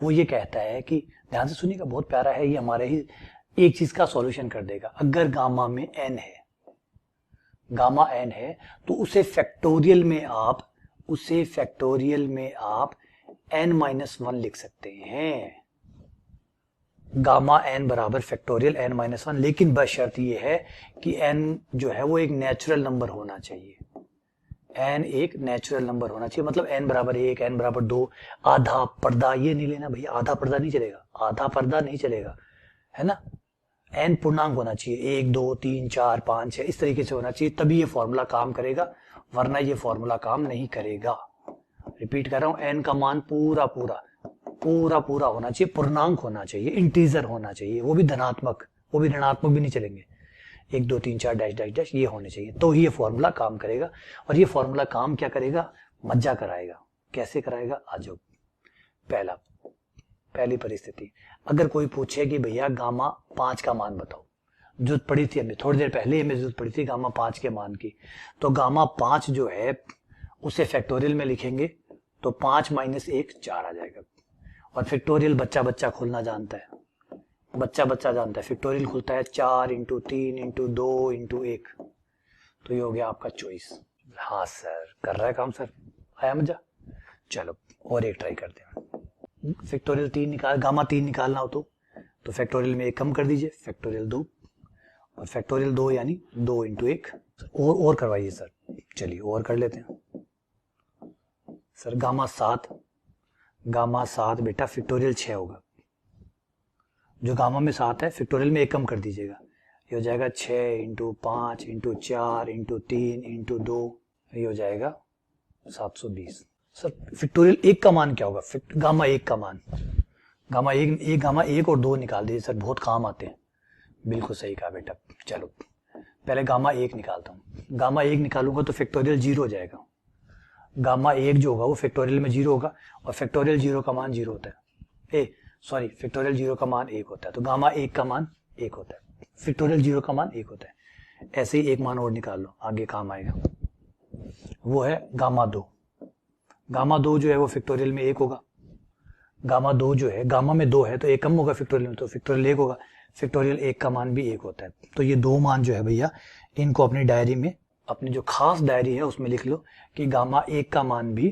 वो ये कहता है कि, ध्यान से सुनिएगा बहुत प्यारा है, ये हमारे ही एक चीज का सॉल्यूशन कर देगा। अगर गामा में n है, गामा n है, तो उसे फैक्टोरियल में आप n-1 लिख सकते हैं। गामा n बराबर फैक्टोरियल n-1, लेकिन बशर्त ये है कि n जो है वो एक नेचुरल नंबर होना चाहिए, n एक नेचुरल नंबर होना चाहिए, मतलब n बराबर 1, n बराबर 2, आधा पर्दा ये नहीं लेना भैया, आधा पर्दा नहीं चलेगा, आधा पर्दा नहीं चलेगा, है ना। n पूर्णांक होना चाहिए, 1 2 3 4 5 6 इस तरीके से होना चाहिए, तभी ये फॉर्मूला काम करेगा, वरना ये फॉर्मूला काम नहीं करेगा। रिपीट कर रहा हूं, n का मान पूरा पूरा होना चाहिए, पूर्णांक होना चाहिए, इंटीजर होना चाहिए, वो भी धनात्मक, वो भी ऋणात्मक भी नहीं चलेंगे, 1 2 3 4 डैश डैश डैश ये होने चाहिए, तो ही ये फॉर्मूला काम करेगा। और ये फॉर्मूला काम क्या करेगा, मज्जा कराएगा। कैसे कराएगा, आ जाओ। पहली परिस्थिति, अगर कोई पूछे कि भैया गामा 5 का मान बताओ, जरूरत पड़ी थी हमें थोड़ी देर पहले, हमें जरूरत पड़ी थी गामा 5 के मान की, तो गामा 5 जो है उसे फैक्टोरियल में लिखेंगे तो 5 - 1 4 आ जाएगा। और फैक्टोरियल बच्चा खोलना जानता है, बच्चा जानता है, फैक्टोरियल खुलता है 4 × 3 × 2 × 1, तो ये हो गया आपका चॉइस। हाँ सर कर रहा है काम सर, आया मजा। चलो और एक ट्राई करते हैं, फैक्टोरियल 3 गामा 3 निकालना हो तो फैक्टोरियल में 1 कम कर दीजिए, फैक्टोरियल 2, और फैक्टोरियल 2 यानी 2 × 1, और करवाइए सर। चलिए और कर लेते हैं सर। गामा 7 बेटा फैक्टोरियल 6 होगा, जो गामा में 7 है फैक्टोरियल में 1 कम कर दीजिएगा, ये हो जाएगा 6 × 5 × 4 × 3 × 2, ये हो जाएगा 720। सर फैक्टोरियल 1 का मान क्या होगा, गामा 1 का मान, गामा 1 और 2 निकाल दीजिए सर, बहुत काम आते हैं। बिल्कुल सही कहा बेटा। चलो पहले गामा 1 निकालता हूँ, गामा 1 निकालूंगा तो फैक्टोरियल 0 हो जाएगा, गामा 1 जो होगा वो फैक्टोरियल में 0 होगा, और फैक्टोरियल 0 का मान 0 होता है, फैक्टोरियल 0 का मान 1 होता है, तो गामा 1 का मान 1 होता है, फैक्टोरियल 0 का मान 1 होता है। ऐसे ही एक मान और निकाल लो, आगे काम आएगा, वो है गामा 2। गामा 2 जो है वो फैक्टोरियल में 1 होगा, गामा 2 जो है, गामा में 2 है तो 1 कम होगा फैक्टोरियल में, तो फैक्टोरियल 1 होगा, फैक्टोरियल 1 का मान भी 1 होता है। तो ये 2 मान जो है भैया, इनको अपनी डायरी में, अपनी जो खास डायरी है उसमें लिख लो कि गामा 1 का मान भी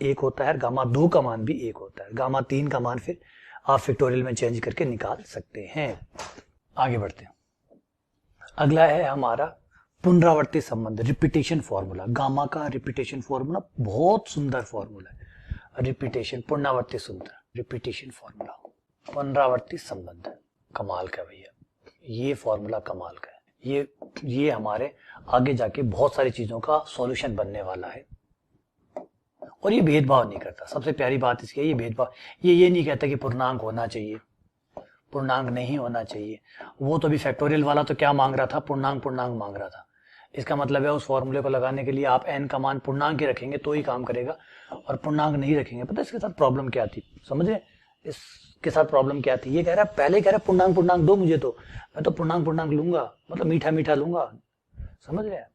1 होता है, गामा 2 का मान भी 1 होता है, गामा 3 का मान फिर आप फैक्टोरियल में चेंज करके निकाल सकते हैं। आगे बढ़ते हैं। अगला है हमारा पुनरावर्ती संबंध, रिपीटेशन फॉर्मूला। गामा का रिपीटेशन फॉर्मूला बहुत सुंदर फॉर्मूला है। रिपीटेशन, पुनरावर्ती सुंदर रिपीटेशन फॉर्मूला, पुनरावर्ती संबंध कमाल का भैया, ये फॉर्मूला कमाल का है। ये हमारे आगे जाके बहुत सारी चीजों का सॉल्यूशन बनने वाला है। और ये भेदभाव नहीं करता, सबसे प्यारी बात इसकी है, ये भेदभाव, ये नहीं कहता कि पूर्णांक होना चाहिए, पूर्णांक नहीं होना चाहिए। वो तो भी फैक्टोरियल वाला तो क्या मांग रहा था, पूर्णांक पूर्णांक मांग रहा था। इसका मतलब है उस फॉर्मूले को लगाने के लिए आप n का मान पूर्णांक ही रखेंगे तो ही काम करेगा, और पूर्णांक नहीं रखेंगे। पता है इसके साथ प्रॉब्लम क्या थी, समझे इसके साथ प्रॉब्लम क्या थी? ये कह रहा है, पहले कह रहा है पूर्णांक पूर्णांक दो मुझे, तो मैं तो पूर्णांक पूर्णांक लूंगा, मतलब मीठा मीठा लूंगा, समझ रहे हैं,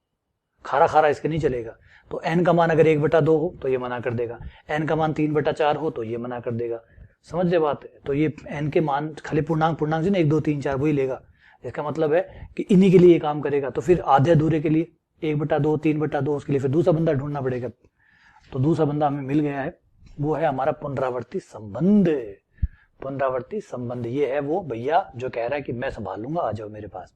खारा खारा इसके नहीं चलेगा। तो n का मान अगर 1/2 हो तो ये मना कर देगा, n का मान 3/4 हो तो ये मना कर देगा, समझ रहे बात? तो ये n के मान खाली पूर्णांक पूर्णांक से ना 1 2 3 4 वही लेगा। इसका मतलब है कि इन्हीं के लिए ये काम करेगा। तो फिर आधे अधूरे के लिए 1/2 3/2 उसके लिए फिर दूसरा बंदा ढूंढना पड़ेगा। तो दूसरा बंदा हमें मिल गया है, वो है हमारा पुनरावर्ती संबंध। पुनरावर्ती संबंध ये है वो भैया जो कह रहा है कि मैं संभाल लूंगा, आ जाओ मेरे पास।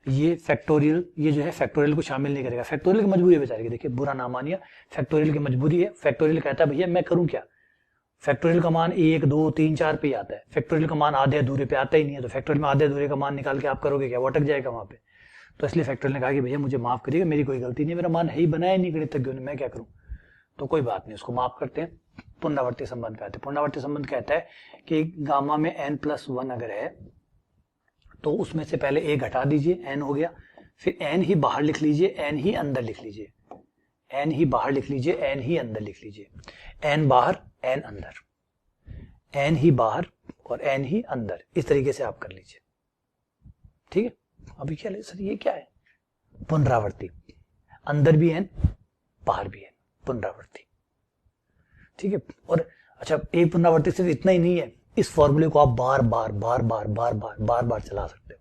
ये फैक्टोरियल, ये जो है फैक्टोरियल को शामिल नहीं करेगा। फैक्टोरियल की मजबूरी है बेचारे की, देखिए बुरा ना मानिए, फैक्टोरियल की मजबूरी है। फैक्टोरियल कहता है भैया मैं करूं क्या, फैक्टोरियल का मान 1 2 3 4 पे आता है, फैक्टोरियल का मान आधे अधूरे पे आता ही नहीं है। तो फैक्टोरियल में आधे अधूरे का मान निकाल के आप करोगे क्या, वो अटक जाएगा वहां पे। तो इसलिए फैक्टोरियल ने कहा कि भैया मुझे माफ करिएगा, मेरी कोई गलती नहीं, मेरा मान है ही बनाया नहीं गणितज्ञों ने, मैं क्या करूं। तो कोई बात नहीं, उसको माफ करते हैं। पुनरावर्ती संबंध पे आते हैं। पुनरावर्ती संबंध कहता है कि गामा में n+1 अगर है तो उसमें से पहले a घटा दीजिए, n हो गया, फिर n ही बाहर लिख लीजिए, n ही अंदर लिख लीजिए, n ही बाहर लिख लीजिए, n ही अंदर लिख लीजिए, n बाहर n अंदर, n ही बाहर और n ही अंदर, इस तरीके से आप कर लीजिए, ठीक है। अभी क्या सर ये क्या है, पुनरावर्ती, अंदर भी n बाहर भी n, पुनरावर्ती, ठीक है। और अच्छा, एक पुनरावर्ती सिर्फ इतना ही नहीं है, इस फॉर्मूले को आप बार बार बार बार बार बार बार बार चला सकते हो,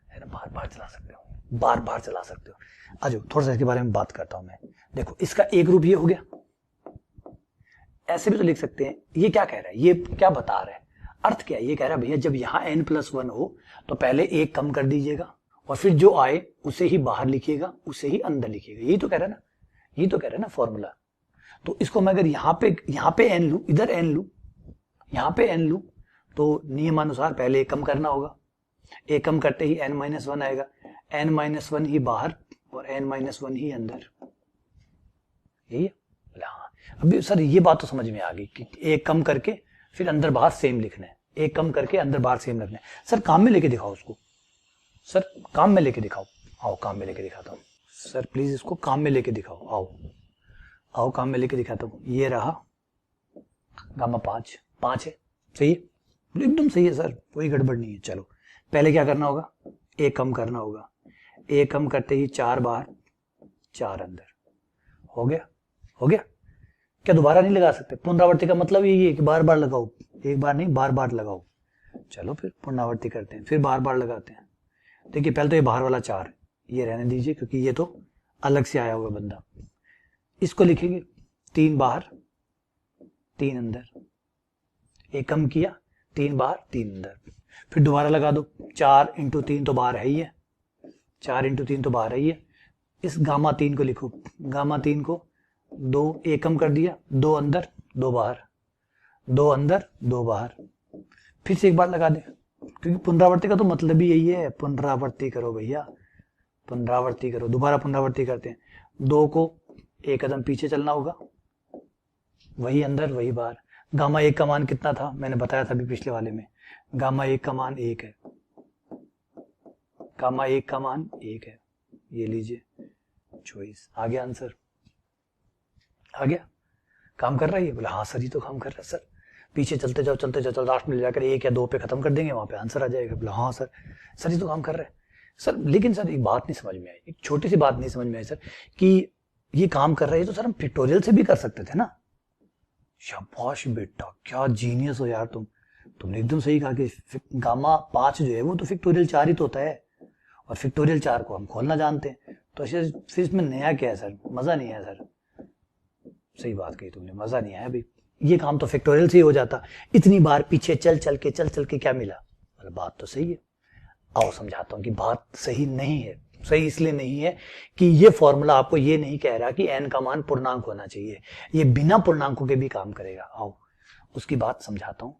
है ना, बार बार चला सकते हो, बार बार चला सकते हो। आज थोड़ा सा इसके बारे में बात करता हूं मैं। देखो इसका एक रूप ये हो गया, ऐसे भी तो लिख सकते हैं। ये क्या कह रहा है, ये क्या बता रहा है, अर्थ क्या है, ये कह रहा है भैया जब यहाँ n+1 हो तो पहले एक कम कर दीजिएगा और फिर जो आए उसे ही बाहर लिखिएगा, उसे ही अंदर लिखिएगा। यही तो कह रहा है ना, यही तो कह रहा है ना फॉर्मूला। तो इसको मैं अगर यहाँ पे n लू, इधर n लू, यहाँ पे n लू, तो नियमानुसार पहले एक कम करना होगा, एक कम करते ही n-1 आएगा, n-1 ही बाहर और n-1 ही अंदर, यही है। हाँ, अभी सर ये बात तो समझ में आ गई कि एक कम करके फिर अंदर बाहर सेम लिखना है, एक कम करके अंदर बाहर सेम लिखना है। सर काम में लेके दिखाओ उसको, सर काम में लेके दिखाओ, आओ काम में लेके दिखाता हूँ सर, प्लीज इसको काम में लेके दिखाओ, आओ आओ काम में लेके दिखाता हूँ। ये रहा गामा 5 है, सही है, एकदम सही है सर, कोई गड़बड़ नहीं है। चलो पहले क्या करना होगा, एक कम करना होगा, एक कम करते ही 4 बाहर 4 अंदर, हो गया, हो गया। क्या दोबारा नहीं लगा सकते? पुनरावर्ती का मतलब यही है कि बार बार लगाओ, एक बार नहीं बार बार लगाओ। चलो फिर पुनरावर्ती करते हैं, फिर बार बार लगाते हैं। देखिए पहले तो ये बाहर वाला 4 ये रहने दीजिए क्योंकि ये तो अलग से आया हुआ बंदा। इसको लिखेंगे 3 बाहर 3 अंदर, एक कम किया, 3 बाहर 3 अंदर, फिर दोबारा लगा दो, 4 × 3 तो बाहर है ही है, 4 × 3 तो बाहर है ही है। इस गामा 3 को लिखो, गामा 3 को 2 एक कम कर दिया, 2 अंदर 2 बाहर, 2 अंदर 2 बाहर, फिर से एक बार लगा दे, क्योंकि पुनरावर्ती का तो मतलब ही यही है, पुनरावर्ती करो भैया, पुनरावर्ती करो। दोबारा पुनरावर्ती करते हैं, 2 को एक कदम पीछे चलना होगा, वही अंदर वही बाहर। गामा 1 का मान कितना था, मैंने बताया था अभी पिछले वाले में, गामा 1 का मान 1 है, गामा 1 का मान 1 है, ये लीजिए चॉइस, आ गया आंसर, आ गया, काम कर रहा है ये? बोला हाँ सर ये तो काम कर रहा है सर, पीछे चलते जाओ चलते जाओ, लास्ट में ले जाकर 1 या 2 पे खत्म कर देंगे, वहां पे आंसर आ जाएगा। बोला हाँ सर, सर ये तो काम कर रहा है सर। लेकिन सर एक बात नहीं समझ में आई, एक छोटी सी बात नहीं समझ में आई सर, कि ये काम कर रहा है तो सर हम पिक्टोरियल से भी कर सकते थे ना। शाबाश बेटा, क्या जीनियस हो यार तुमने एकदम सही कहा कि गामा 5 जो है वो तो फिक्टोरियल 4 ही तो होता है, और फिक्टोरियल 4 को हम खोलना जानते हैं, तो फिर इसमें नया क्या है सर, मजा नहीं है सर। सही बात कही तुमने, मजा नहीं आया भाई, ये काम तो फैक्टोरियल से ही हो जाता। इतनी बार पीछे चल चल के क्या मिला, मतलब बात तो सही है। आओ समझाता हूं कि बात सही नहीं है। सही इसलिए नहीं है कि ये फॉर्मूला आपको ये नहीं कह रहा कि n का मान पूर्णांक होना चाहिए, ये बिना पूर्णांकों के भी काम करेगा। आओ उसकी बात समझाता हूं,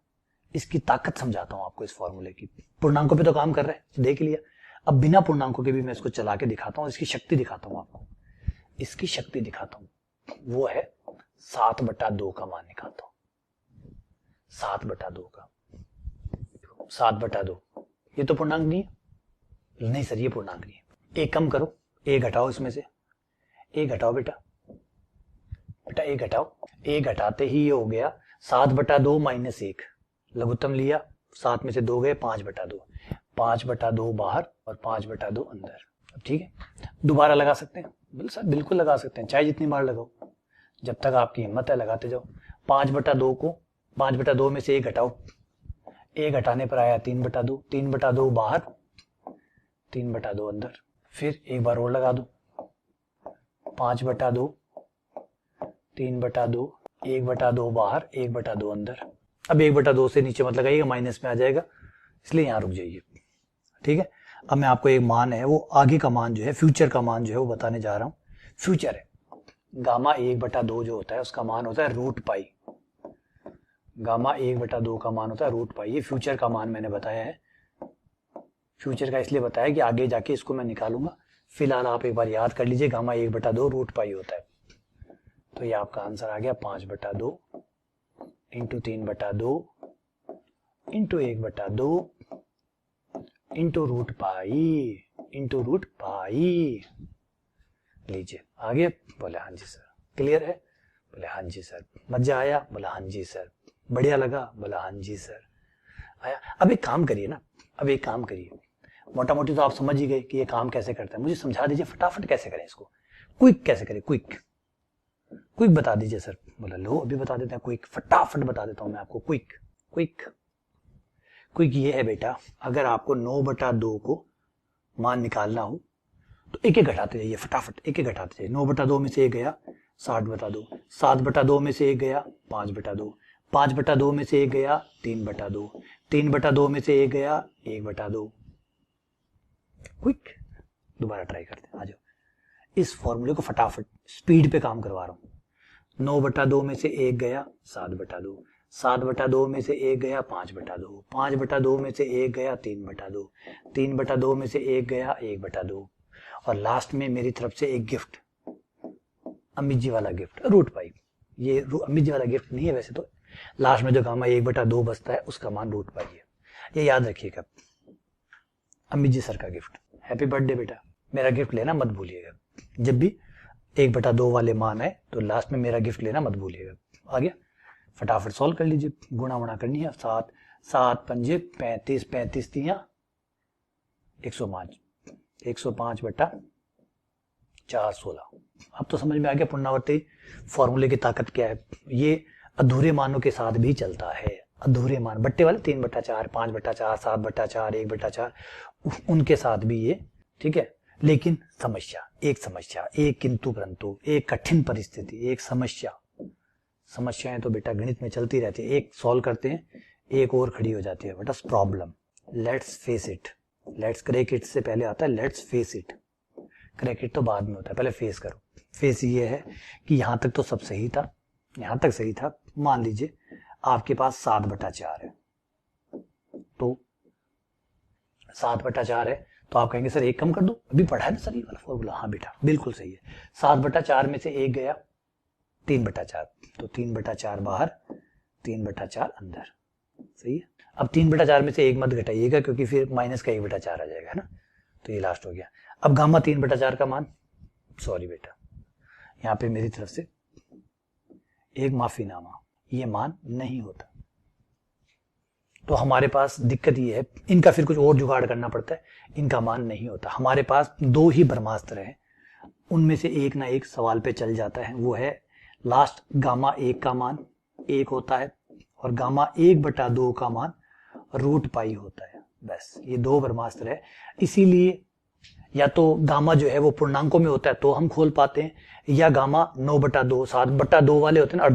इसकी ताकत समझाता हूं आपको इस फॉर्मूले की। पूर्णांकों पे तो काम कर रहा है, देख लिया। अब बिना पूर्णांकों के भी मैं इसको चला के दिखाता हूं, इसकी शक्ति दिखाता हूं आपको। इसकी शक्ति दिखाता हूं, वो है 7/2 का मान निकालता हूं। 7/2 का 7/2 ये तो पूर्णांक नहीं है। नहीं सर ये पूर्णांक नहीं है। एक कम करो, एक घटाओ इसमें से, एक घटाओ बेटा, बेटा एक घटाओ। एक घटाते ही ये हो गया 7/2 - 1, लघुत्तम लिया, 7 में से 2 गए, 5/2। 5/2 बाहर और 5/2 अंदर। अब ठीक है, दोबारा लगा सकते हैं? बिल्कुल लगा सकते हैं, चाहे जितनी बार लगाओ, जब तक आपकी हिम्मत है लगाते जाओ। 5/2 को 5/2 में से 1 घटाओ, 1 घटाने पर आया 3/2, 3/2 बाहर, 3/2 अंदर। फिर एक बार और लगा दो, 5/2, 3/2, 1/2 बाहर, 1/2 अंदर। अब 1/2 से नीचे मत लगाइएगा, माइनस में आ जाएगा, इसलिए यहां रुक जाइए। ठीक है, अब मैं आपको एक मान है, वो आगे का मान जो है, फ्यूचर का मान जो है वो बताने जा रहा हूं। फ्यूचर है गामा 1/2 जो होता है उसका मान होता है √π। गामा 1/2 का मान होता है √π। ये फ्यूचर का मान मैंने बताया है। फ्यूचर का इसलिए बताया कि आगे जाके इसको मैं निकालूंगा। फिलहाल आप एक बार याद कर लीजिए, गामा 1/2 √π होता है। तो ये आपका आंसर आ गया 5/2 इंटू 3/2 इंटू 1/2 इंटू √π। लीजिए आगे। बोले हाँ जी सर। क्लियर है? बोले हाँ जी सर। मजा आया? बोला हाँ जी सर। बढ़िया लगा? बोला हाँ जी सर। आया? अब एक काम करिए ना, अब एक काम करिए, मोटा मोटी तो आप समझ ही गए कि ये काम कैसे करता है। मुझे समझा दीजिए फटाफट कैसे करें इसको, क्विक कैसे करें, क्विक क्विक बता दीजिए सर। बोला लो अभी बता देते हैं, क्विक फटाफट बता देता हूं मैं आपको। क्विक क्विक क्विक ये है बेटा, अगर आपको 9/2 को मान निकालना हो तो एक एक घटाते जाइए, फटाफट एक एक घटाते जाइए। 9/2 में से एक गया 7/2, 7/2 में से एक गया 5/2, 5/2 में से एक गया 3/2, 3/2 में से एक गया 1/2। क्विक दोबारा ट्राई करते हैं, आ जाओ। इस फॉर्मूले को फटाफट स्पीड पे काम करवा रहा हूं। 9/2 में से एक गया 7/2, 7/2 में से एक गया 5/2, 5/2 में से एक गया 3/2, 3/2 में से एक गया 1/2, और लास्ट में मेरी तरफ से एक गिफ्ट, अमित जी वाला गिफ्ट, √π। ये अमित जी वाला गिफ्ट नहीं है वैसे तो, लास्ट में जो गामा 1/2 बचता है उसका मान √π है। ये याद रखिएगा, अमित जी सर का गिफ्ट। हैप्पी बर्थडे बेटा, मेरा गिफ्ट लेना मत भूलिएगा। जब भी 1/2 वाले मान है तो लास्ट में मेरा गिफ्ट लेना मत भूलिएगा। आ गया? फटाफट सॉल्व कर लीजिए, गुणा वुणा करनी है। 7 7 पंजे 35, 35 तियां 105, 105/4 16। अब तो समझ में आ गया पुनरावर्ती फॉर्मूले की ताकत क्या है। ये अधूरे मानों के साथ भी चलता है। अधूरे मान बट्टे वाले 3/4, 5/4, 7/4, 1/4, उनके साथ भी ये ठीक है। लेकिन समस्या, एक किंतु परंतु, एक कठिन परिस्थिति, एक समस्या। समस्याएं तो बेटा गणित में चलती रहती है, एक सॉल्व करते हैं एक और खड़ी हो जाती है। What is problem? Let's face it. Let's crack it से पहले आता है let's face it. Crack it तो बाद में होता है, पहले फेस करो। फेस ये है कि यहां तक तो सब सही था, यहां तक सही था। मान लीजिए आपके पास 7/4 है, तो 7/4 है तो आप कहेंगे सर एक कम कर दो, अभी पढ़ा है ना सर ये वाला फॉर्मूला। हाँ बेटा बिल्कुल सही है। 7/4 में से एक गया 3/4, तो 3/4 बाहर, 3/4 अंदर। सही है। अब 3/4 में से एक मत घटाइएगा क्योंकि फिर माइनस का 1/4 आ जाएगा, है ना। तो ये लास्ट हो गया। अब गामा 3/4 का मान, सॉरी बेटा यहाँ पे मेरी तरफ से एक माफीनामा, ये मान नहीं होता। तो हमारे पास दिक्कत ये है, इनका फिर कुछ और जुगाड़ करना पड़ता है, इनका मान नहीं होता। हमारे पास 2 ही ब्रह्मास्त्र हैं, उनमें से एक ना एक सवाल पे चल जाता है। वो है लास्ट गामा 1 का मान 1 होता है और गामा 1/2 का मान √π होता है। बस ये 2 ब्रह्मास्त्र है। इसीलिए या तो गामा जो है वो पूर्णांकों में होता है तो हम खोल पाते हैं, या गामा 9/2 7/2 वाले होते हैं ना,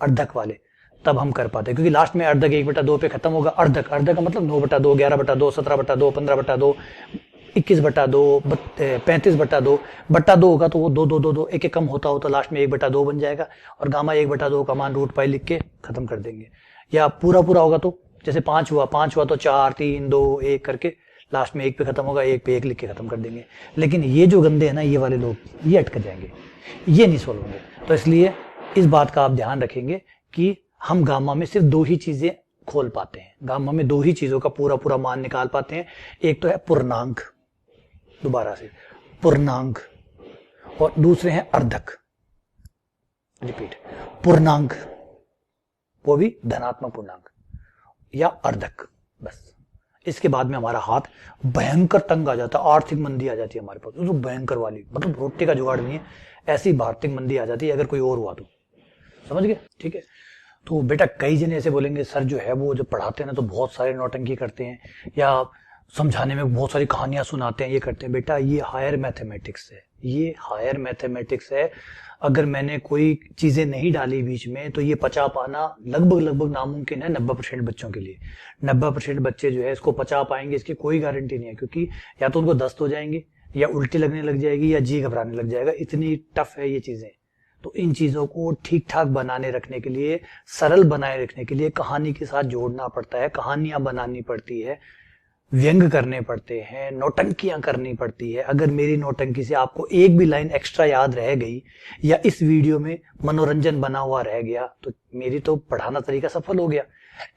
अर्धक वाले, तब हम कर पाते हैं, क्योंकि लास्ट में अर्धक 1/2 पे खत्म होगा। अर्धक, अर्धक का मतलब 9/2, 11/2, 17/2, 15/2, 21/2, 35/2, बट्टा 2 होगा तो वो 2 एक एक कम होता हो तो लास्ट में 1/2 बन जाएगा, और गामा 1/2 का मान √π लिख के खत्म कर देंगे। या पूरा पूरा होगा तो जैसे 5 हुआ तो 4, 3, 2, 1 करके लास्ट में 1 पे खत्म होगा, 1 पे 1 लिख के खत्म कर देंगे। लेकिन ये जो गंदे हैं ना, ये वाले लोग, ये अटक जाएंगे, ये नहीं सोल्व होंगे। तो इसलिए इस बात का आप ध्यान रखेंगे कि हम गामा में सिर्फ 2 ही चीजें खोल पाते हैं, गामा में 2 ही चीजों का पूरा पूरा मान निकाल पाते हैं। एक तो है पूर्णांक, दोबारा से पूर्णांक, और दूसरे हैं अर्धक। रिपीट, पूर्णांक, वो भी धनात्मक पूर्णांक या अर्धक। बस इसके बाद में हमारा हाथ भयंकर तंग आ जाता है, आर्थिक मंदी आ जाती है हमारे पास, तो भयंकर वाली, मतलब रोटी का जुगाड़ नहीं है, ऐसी आर्थिक मंदी आ जाती है अगर कोई और हुआ तो। समझ गए? ठीक है। तो बेटा कई जने ऐसे बोलेंगे, सर जो है वो जो पढ़ाते हैं ना तो बहुत सारे नौटंकी करते हैं, या समझाने में बहुत सारी कहानियां सुनाते हैं, ये करते हैं। बेटा ये हायर मैथमेटिक्स है, ये हायर मैथमेटिक्स है। अगर मैंने कोई चीजें नहीं डाली बीच में तो ये पचा पाना लगभग नामुमकिन है 90% बच्चों के लिए। 90% बच्चे जो है इसको पचा पाएंगे, इसकी कोई गारंटी नहीं है, क्योंकि या तो उनको दस्त हो जाएंगे, या उल्टी लगने लग जाएगी, या जी घबराने लग जाएगा, इतनी टफ है ये चीजें। तो इन चीजों को ठीक ठाक बनाने रखने के लिए, सरल बनाए रखने के लिए कहानी के साथ जोड़ना पड़ता है, कहानियां बनानी पड़ती है, व्यंग करने पड़ते हैं, नौटंकियां करनी पड़ती है। अगर मेरी नौटंकी से आपको एक भी लाइन एक्स्ट्रा याद रह गई, या इस वीडियो में मनोरंजन बना हुआ रह गया, तो मेरी तो पढ़ाना तरीका सफल हो गया।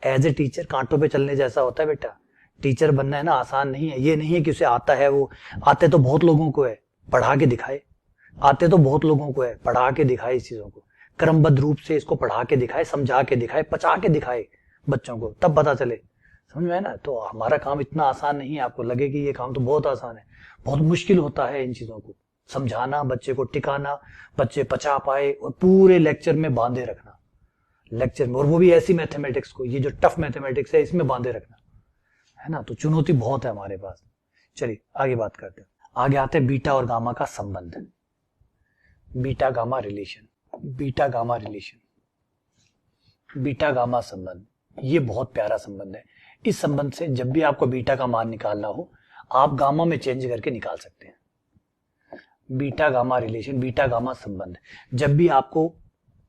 एज ए टीचर कांटों पे चलने जैसा होता है बेटा। टीचर बनना है ना, आसान नहीं है। ये नहीं है कि उसे आता है, वो आते तो बहुत लोगों को है, पढ़ा के दिखाए। आते तो बहुत लोगों को है, पढ़ा के दिखाए इस चीजों को, क्रमबद्ध रूप से इसको पढ़ा के दिखाए, समझा के दिखाए, पचा के दिखाए बच्चों को, तब पता चले। समझ में है ना? तो हमारा काम इतना आसान नहीं है, आपको लगे कि ये काम तो बहुत आसान है, बहुत मुश्किल होता है इन चीजों को समझाना, बच्चे को टिकाना, बच्चे पचा पाए, और पूरे लेक्चर में बांधे रखना, लेक्चर में, और वो भी ऐसी मैथमेटिक्स को, ये जो टफ मैथमेटिक्स है इसमें बांधे रखना, है ना? तो चुनौती बहुत है हमारे पास। चलिए आगे बात करते हैं। आगे आते हैं बीटा और गामा का संबंध, beta gamma relation. Beta gamma relation, beta gamma संबंध, ये बहुत प्यारा संबंध है। इस संबंध से जब भी आपको बीटा का मान निकालना हो, आप गामा में चेंज करके निकाल सकते हैं। Beta gamma relation, beta gamma संबंध, जब भी आपको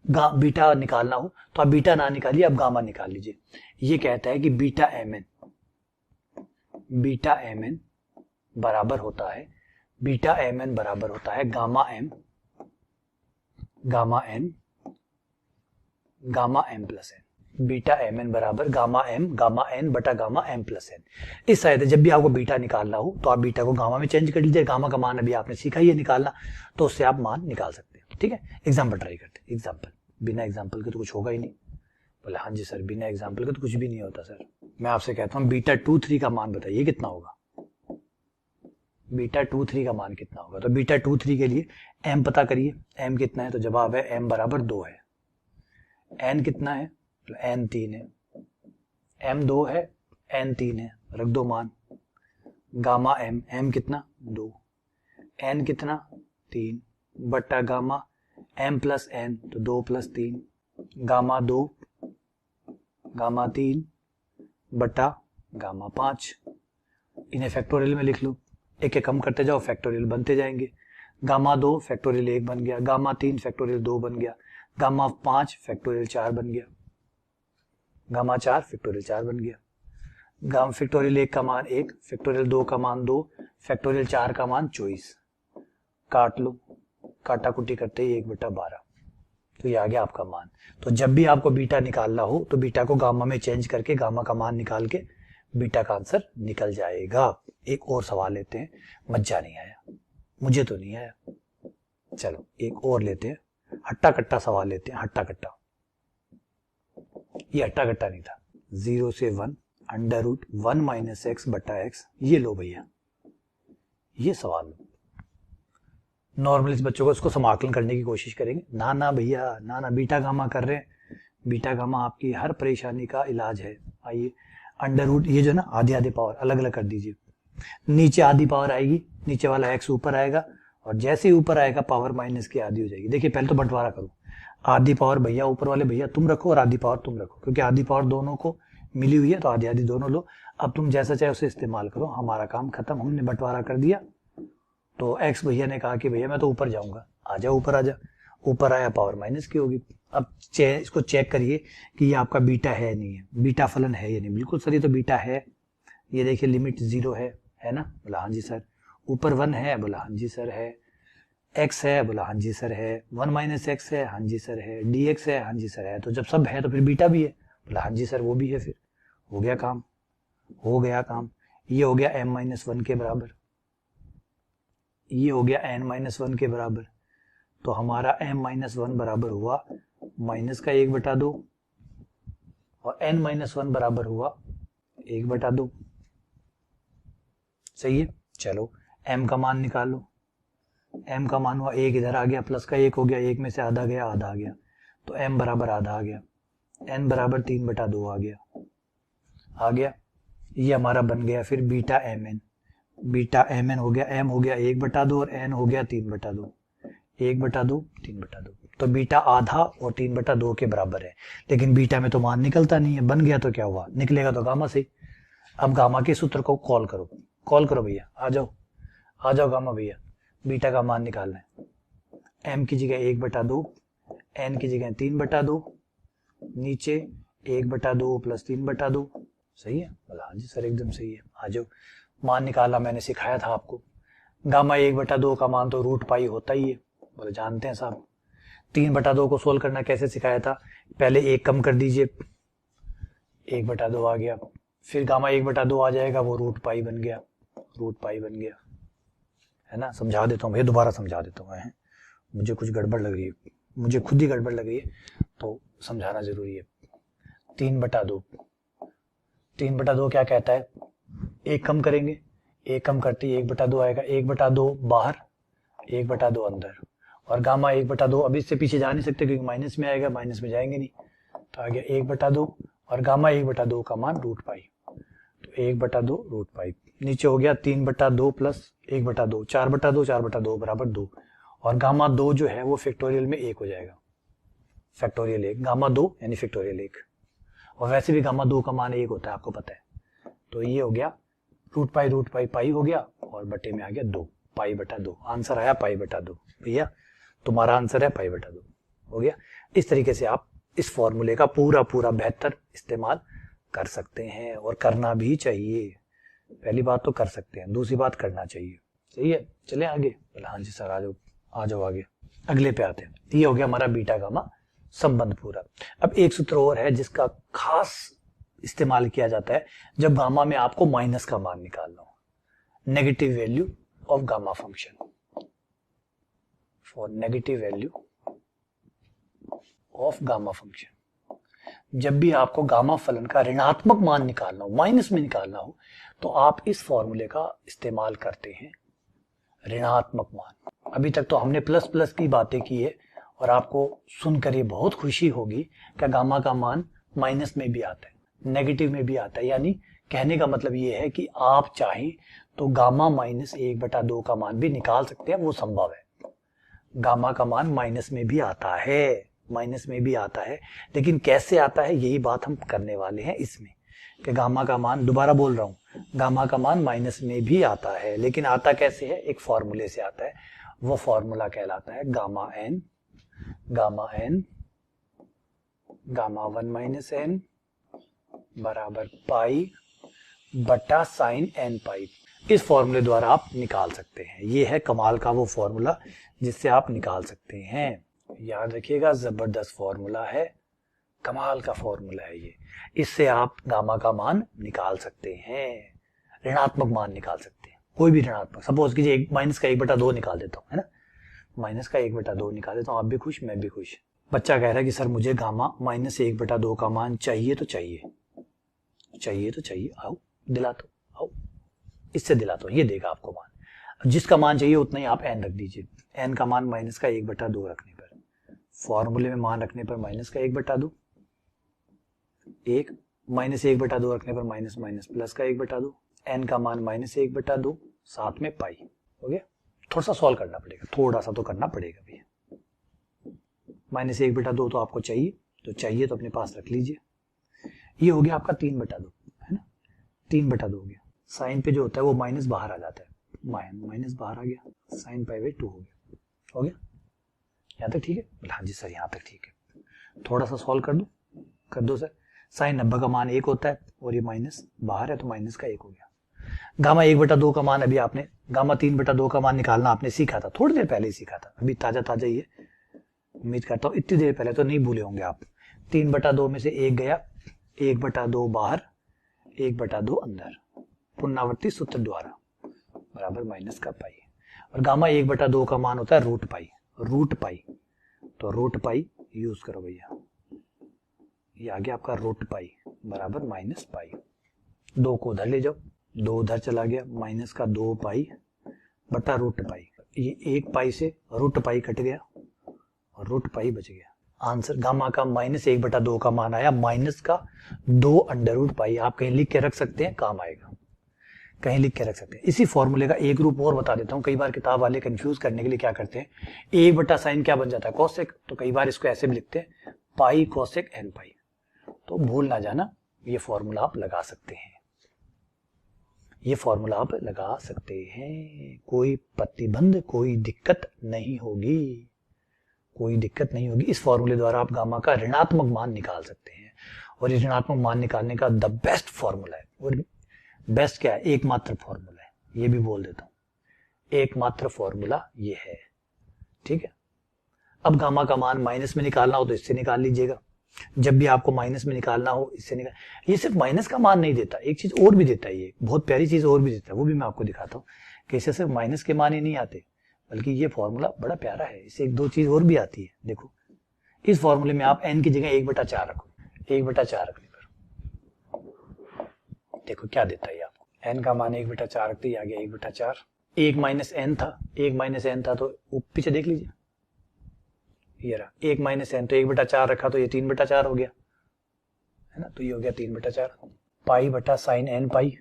बीटा निकालना हो तो आप बीटा ना निकालिए, आप गामा निकाल लीजिए। ये कहता है कि बीटा एम एन बराबर होता है, बीटा एम एन बराबर होता है gamma n plus n. Beta m n बराबर गामा एन बटा गामा एम प्लस एन। इस तरह से जब भी आपको बीटा निकालना हो तो आप बीटा को गामा में चेंज कर लीजिए। गामा का मान अभी आपने सीखा ही है निकालना, तो उससे आप मान निकाल सकते हैं। ठीक है, एग्जाम्पल ट्राई करते हैं। एग्जाम्पल, बिना एग्जाम्पल के तो कुछ होगा ही नहीं। बोले हाँ जी सर, बिना एग्जाम्पल के तो कुछ भी नहीं होता सर। मैं आपसे कहता हूँ बीटा 2, 3 का मान बताइए कितना होगा। बीटा 2, 3 का मान कितना होगा? तो बीटा 2, 3 के लिए m पता करिए, m कितना है? तो जवाब है m बराबर 2 है। n कितना है? तो n 3 है। m 2 है, n 3 है, रख दो मान। गामा m कितना? 2, n कितना? 3 बट्टा गामा m प्लस n, तो 2 प्लस 3, गामा 2, गामा 3 बट्टा गामा 5। इन्हें फैक्टोरियल में लिख लो, एक एक कम करते जाओ, फैक्टोरियल बनते जाएंगे। गामा 2 फैक्टोरियल 1 बन गया, गामा 3 फैक्टोरियल 2 बन गया, गामा 5 फैक्टोरियल 4 बन गया, गामा 4 फैक्टोरियल 4 बन गया। गामा फैक्टोरियल 1 का मान 1, फैक्टोरियल 2 का मान 2, फैक्टोरियल 4 का मान 24। काट लो, काटा कुटी करते ही 1/12, तो ये आ गया आपका मान। तो जब भी आपको बीटा निकालना हो तो बीटा को गामा में चेंज करके गामा का मान निकाल के बीटा का आंसर निकल जाएगा। एक और सवाल लेते हैं, मजा नहीं आया, मुझे तो नहीं आया। चलो एक और लेते हैं, हट्टा कट्टा सवाल लेते हैं। हट्टा कट्टा, ये हट्टा कट्टा नहीं था। 0 से 1 √1 माइनस x बटा x, ये लो भैया, ये सवाल लो। नॉर्मल इस बच्चों को इसको समाकलन करने की कोशिश करेंगे। ना ना भैया, ना ना, बीटा गामा कर रहे हैं। बीटा गामा आपकी हर परेशानी का इलाज है। आइए, √, ये जो ना आधे आधे पावर अलग अलग कर दीजिए। नीचे आधी पावर आएगी, नीचे वाला x ऊपर आएगा, और जैसे ही ऊपर आएगा पावर माइनस की आधी हो जाएगी। देखिए पहले तो बंटवारा करो, आधी पावर भैया, ऊपर वाले भैया तुम रखो और आधी पावर तुम रखो, क्योंकि आधी पावर दोनों को मिली हुई है तो आधी आधी दोनों लो। अब तुम जैसा चाहे उसे इस्तेमाल करो, हमारा काम खत्म, हमने बंटवारा कर दिया। तो एक्स भैया ने कहा कि भैया मैं तो ऊपर जाऊंगा, आ जा ऊपर आ जा। ऊपर आया, पावर माइनस की होगी। अब इसको चेक करिए कि ये आपका बीटा है नहीं है, बीटा फलन है या नहीं। बिल्कुल सर, ये तो बीटा है। ये देखिए लिमिट 0 है ना? बोला हाँ जी सर। ऊपर 1 है? बोला हाँ जी सर है। x है? बोला हाँ जी सर है। 1 माइनस एक्स है? हाँ जी सर है। dx है? हाँ जी सर है। तो जब सब है तो फिर बीटा भी है? बोला हाँ जी सर वो भी है। फिर हो गया काम, हो गया काम। ये हो गया m-1 के बराबर, ये हो गया n-1 के बराबर। तो हमारा m-1 बराबर हुआ माइनस का 1/2 और n-1 बराबर हुआ 1/2। सही है। चलो m का मान निकालो। m का मान हुआ 1, इधर आ गया, प्लस का 1 हो गया, 1 में से आधा गया, आधा आ गया, तो m बराबर आधा आ गया। n बराबर 3/2 आ गया। ये हमारा बन गया फिर बीटा mn। बीटा mn हो गया, m हो गया 1/2 और n हो गया 3/2। 1/2 3/2, तो बीटा आधा और 3/2 के बराबर है। लेकिन बीटा में तो मान निकलता नहीं है, बन गया तो क्या हुआ, निकलेगा तो गामा से। अब गामा के सूत्र को कॉल करो भैया, आ जाओ गामा भैया, बीटा का मान निकालना है। m की जगह 1/2, n की जगह 3/2, नीचे 1/2 प्लस 3/2। सही है? बोला हाँ जी सर एकदम सही है। आ जाओ, मान निकाला, मैंने सिखाया था आपको। गामा 1/2 का मान तो √π होता ही है, बोले जानते हैं साहब। 3/2 को सोल्व करना कैसे सिखाया था, पहले 1 कम कर दीजिए, 1/2 आ गया, फिर गामा 1/2 आ जाएगा, वो √π बन गया, है ना? समझा देता हूँ भैया, दोबारा समझा देता हूँ। मुझे कुछ गड़बड़ लग रही है, मुझे खुद ही गड़बड़ लग रही है, तो समझाना जरूरी है। 3/2 क्या कहता है, 1 कम करेंगे, 1 कम करते ही 1/2 आएगा, 1/2 बाहर, 1/2 अंदर, और गामा 1/2 अब इससे पीछे जा नहीं सकते क्योंकि माइनस में आएगा, माइनस में जाएंगे नहीं, तो आ गया 1/2 और गामा 1/2 का मान √π, तो 1/2 √π। नीचे हो गया 3/2 प्लस 1/2, 4/2 बराबर 2, और गामा 2 जो है वो फैक्टोरियल में 1 हो जाएगा, फैक्टोरियल 1, गामा 2 यानी फैक्टोरियल 1, और वैसे भी गामा 2 का मान 1 होता है, आपको पता है। तो ये हो गया √π पाई हो गया, और बटे में आ गया 2, π/2, आंसर आया π/2। भैया तुम्हारा आंसर है π/2, हो गया। इस तरीके से आप इस फॉर्मूले का पूरा बेहतर इस्तेमाल कर सकते हैं, और करना भी चाहिए। पहली बात तो कर सकते हैं, दूसरी बात करना चाहिए। सही है, चलें आगे। बोला हाँ जी सर, आ जाओ आगे, अगले पे आते हैं। ये हो गया हमारा बीटा गामा संबंध पूरा। अब एक सूत्र और है जिसका खास इस्तेमाल किया जाता है जब गामा में आपको माइनस का मान निकालना हो, negative value of gamma function, for negative value of gamma function. जब भी आपको गामा फलन का ऋणात्मक मान निकालना हो, माइनस में निकालना हो, तो आप इस फॉर्मूले का इस्तेमाल करते हैं, ऋणात्मक मान। अभी तक तो हमने प्लस प्लस की बातें की है, और आपको सुनकर ये बहुत खुशी होगी कि गामा का मान माइनस में भी आता है, नेगेटिव में भी आता है। यानी कहने का मतलब ये है कि आप चाहें तो गामा -1/2 का मान भी निकाल सकते हैं, वो संभव है। गामा का मान माइनस में भी आता है, लेकिन कैसे आता है यही बात हम करने वाले हैं इसमें, कि गामा का मान, दोबारा बोल रहा हूं, गामा का मान माइनस में भी आता है, लेकिन आता कैसे है, एक फॉर्मूले से आता है। वो फॉर्मूला कहलाता है गामा n, गामा 1 - n बराबर पाई बटा साइन n पाई। इस फॉर्मूले द्वारा आप निकाल सकते हैं। ये है कमाल का वो फॉर्मूला जिससे आप निकाल सकते हैं। याद रखिएगा, जबरदस्त फॉर्मूला है, कमाल का फॉर्मूला है ये। इससे आप गामा का मान निकाल सकते हैं, ऋणात्मक मान निकाल सकते हैं, कोई भी ऋणात्मक। सपोज कीजिए माइनस का 1/2 निकाल देता हूँ, है ना, माइनस का 1/2 निकाल देता हूँ, आप भी खुश मैं भी खुश। बच्चा कह रहा है कि सर मुझे गामा -1/2 का मान चाहिए तो चाहिए, आओ दिलाता हूँ, आओ इससे दिलाता हूँ, ये देगा आपको मान। जिसका मान चाहिए उतना ही आप n रख दीजिए। n का मान माइनस का 1/2 रखने पर, फॉर्मूले में मान रखने पर माइनस का 1/2, -1/2 रखने पर माइनस प्लस का 1/2, n का मान -1/2, साथ में पाई। हो गया। थोड़ा सा सॉल्व करना पड़ेगा, थोड़ा सा तो करना पड़ेगा भैया। -1/2 तो आपको चाहिए, तो अपने पास रख लीजिए। ये हो गया आपका 3/2, है ना, 3/2 हो गया। साइन पे जो होता है वो माइनस बाहर आ जाता है, माइनस बाहर आ गया, साइन π/2 हो गया। हो गया यहाँ तक ठीक है? हाँ जी सर यहाँ तक ठीक है। थोड़ा सा सॉल्व कर दो सर। साइन 90 का मान 1 होता है और ये माइनस बाहर है तो माइनस का 1 हो गया। गामा 1/2 का मान अभी आपने, गामा 3/2 का मान निकालना आपने सीखा था, थोड़ी देर पहले ही सीखा था, अभी ताजा ही है। उम्मीद करता हूँ इतनी देर पहले तो नहीं भूले होंगे आप। 3/2 में से 1 गया, 1/2 बाहर, 1/2 अंदर, पुनरावर्ती सूत्र द्वारा बराबर माइनस का पाई। और गामा 1/2 का मान होता है रूट पाई, तो रूट पाई यूज करो भैया। ये आ गया आपका रूट पाई बराबर माइनस पाई। 2 को उधर ले जाओ, 2 उधर चला गया, माइनस का 2 पाई बटा रूट पाई। ये 1 पाई से रूट पाई कट गया और रूट पाई बच गया। आंसर गामा का -1/2 का मान आया माइनस का 2 अंडर रूट पाई। आप कहीं लिख के रख सकते हैं, काम आएगा, कहीं लिख के रख सकते हैं। इसी फॉर्मूले का एक रूप और बता देता हूं। कई बार किताब वाले कंफ्यूज करने के लिए क्या करते हैं, 1/sin क्या बन जाता है, कोसेक, तो कई बार इसको ऐसे भी लिखते हैं पाई कोसेक n पाई। तो भूल ना जाना, ये फॉर्मूला आप लगा सकते हैं, ये फॉर्मूला आप लगा सकते हैं, कोई प्रतिबंध, कोई दिक्कत नहीं होगी, कोई दिक्कत नहीं होगी। इस फॉर्मूले द्वारा आप गामा का ऋणात्मक मान निकाल सकते हैं और ये ऋणात्मक मान निकालने का द बेस्ट फॉर्मूला है। और बेस्ट क्या है, एकमात्र फॉर्मूला है, ये भी बोल देता हूं, एकमात्र फॉर्मूला ये है, ठीक है। अब गामा का मान माइनस में निकालना हो तो इससे निकाल लीजिएगा, जब भी आपको माइनस में निकालना हो इससे निकाल। ये सिर्फ माइनस का मान नहीं देता, एक चीज और भी देता है, ये बहुत प्यारी चीज और भी देता है, वो भी मैं आपको दिखाता हूँ कि इससे सिर्फ माइनस के मान ही नहीं आते, बल्कि ये फॉर्मूला बड़ा प्यारा है, इससे 1-2 चीज और भी आती है। देखो इस फॉर्मूले में आप n की जगह 1/4 रखो, 1/4 रखने पर देखो क्या देता है आपको, n का मान 1/4 रखते ही आ गया 1/4। 1 माइनस n था, 1 माइनस n था तो पीछे देख लीजिए, ये रहा 1 माइनस n, तो 1/4 रखा तो ये 3/4 हो गया, है ना, तो ये हो गया 3/4। पाई बटा साइन n पाई,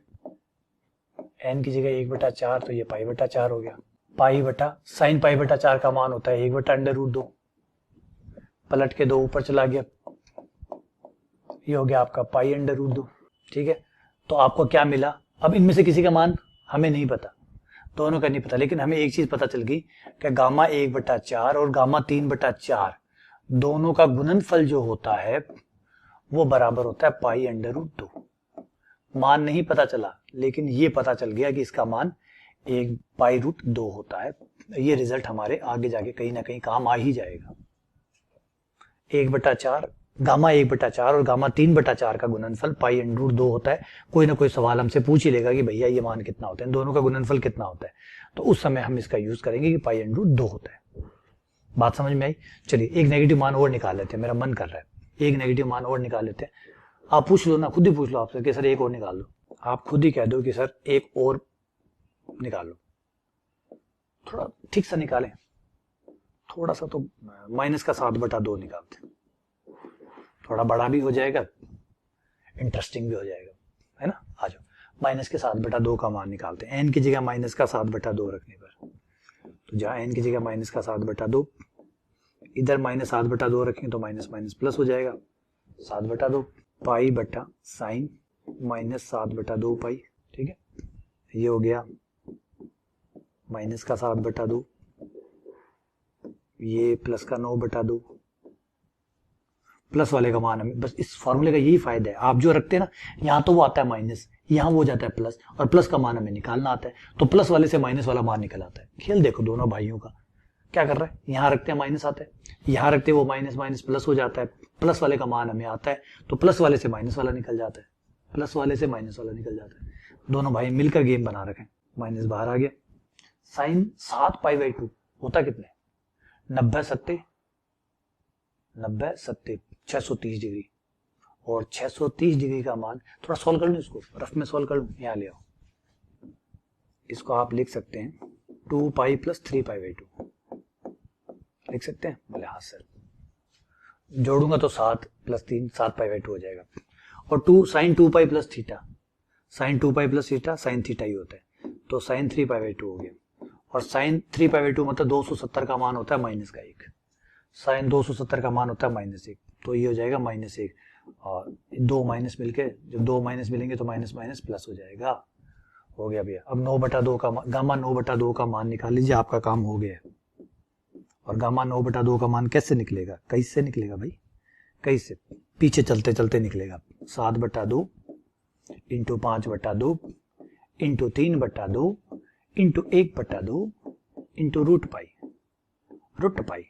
n की जगह 1/4 तो ये π/4 हो गया। पाई बटा साइन π/4 का मान होता है 1/√2, पलट के 2 ऊपर चला गया, ये हो गया आपका π√2, ठीक है। तो आपको क्या मिला, अब इनमें से किसी का मान हमें नहीं पता, दोनों का नहीं पता, लेकिन हमें एक चीज पता चल गई कि गामा 1/4 और गामा 3/4 दोनों का गुणनफल जो होता है वो बराबर होता है π√2। मान नहीं पता चला, लेकिन ये पता चल गया कि इसका मान 1 π√2 होता है। ये रिजल्ट हमारे आगे जाके कहीं ना कहीं काम आ ही जाएगा। 1/4 गामा 1/4 और गामा 3/4 का गुणनफल π√2 होता है। कोई ना कोई सवाल हमसे पूछ ही लेगा कि भैया ये मान कितना होता है, इन दोनों का गुणनफल कितना होता है, तो उस समय हम इसका यूज करेंगे कि π√2 होता है। बात समझ में आई? चलिए एक नेगेटिव मान और निकाल लेते हैं, मेरा मन कर रहा है एक नेगेटिव मान और निकाल लेते हैं। आप पूछ लो ना, खुद ही पूछ लो आपसे कि सर एक और निकाल लो, आप खुद ही कह दो कि सर एक और निकाल लो, थोड़ा ठीक सा निकालें, थोड़ा सा तो माइनस का 7/2 निकालते, थोड़ा बड़ा भी हो जाएगा, इंटरेस्टिंग भी हो जाएगा, है ना। आ जाओ, माइनस के 7/2 का मान निकालते हैं। n की जगह माइनस का 7/2 रखने पर, तो जहां n की जगह माइनस का 7/2, इधर माइनस 7/2 रखें तो माइनस माइनस प्लस हो जाएगा, 7/2 पाई बटा साइन माइनस 7/2 पाई, ठीक है। ये हो गया माइनस का 7/2, ये प्लस का 9/2। प्लस वाले का मान हमें, बस इस फॉर्मूले का यही फायदा है, आप जो रखते हैं ना, यहाँ तो वो आता है माइनस, यहाँ वो जाता है प्लस, और प्लस का मान हमें निकालना आता है, तो प्लस वाले से माइनस वाला मान निकल आता है। खेल देखो दोनों भाइयों का, क्या कर रहा है, यहाँ रखते हैं माइनस आता है, यहाँ रखते वो माइनस माइनस प्लस हो जाता है, प्लस वाले का मान हमें आता है तो प्लस वाले से माइनस वाला निकल जाता है, प्लस वाले से माइनस वाला निकल जाता है। दोनों भाई मिलकर गेम बना रखे, माइनस बाहर आ गया। साइन 7π/2 होता कितने, 90 सत्ते 630 डिग्री, और 630 डिग्री का मान, थोड़ा सॉल्व कर लूं इसको, रफ में सॉल्व कर लूं, यहाँ ले आओ, इसको आप लिख सकते हैं 2π + 3π/2 लिख सकते हैं। बोले हाँ सर, जोड़ूंगा तो 7 + 3 7π/2 हो जाएगा, और 2 sin 2π + theta, sin 2π + theta sin theta ही होता है, तो sin 3π/2 हो गया, और sin 3π/2 मतलब 270 का मान होता है -1, साइन 270 का मान होता है -1, तो ये हो जाएगा -1, और 2 माइनस मिलके, जब 2 माइनस मिलेंगे तो माइनस माइनस प्लस हो जाएगा। हो गया भैया। अब 9/2 का गामा 9/2 का मान निकाल लीजिए, आपका काम हो गया है। और गामा 9/2 का मान कैसे निकलेगा, कैसे निकलेगा भाई, कैसे, पीछे चलते चलते निकलेगा। 7/2 into 5/2 into 3/2 into 1/2 into root pi,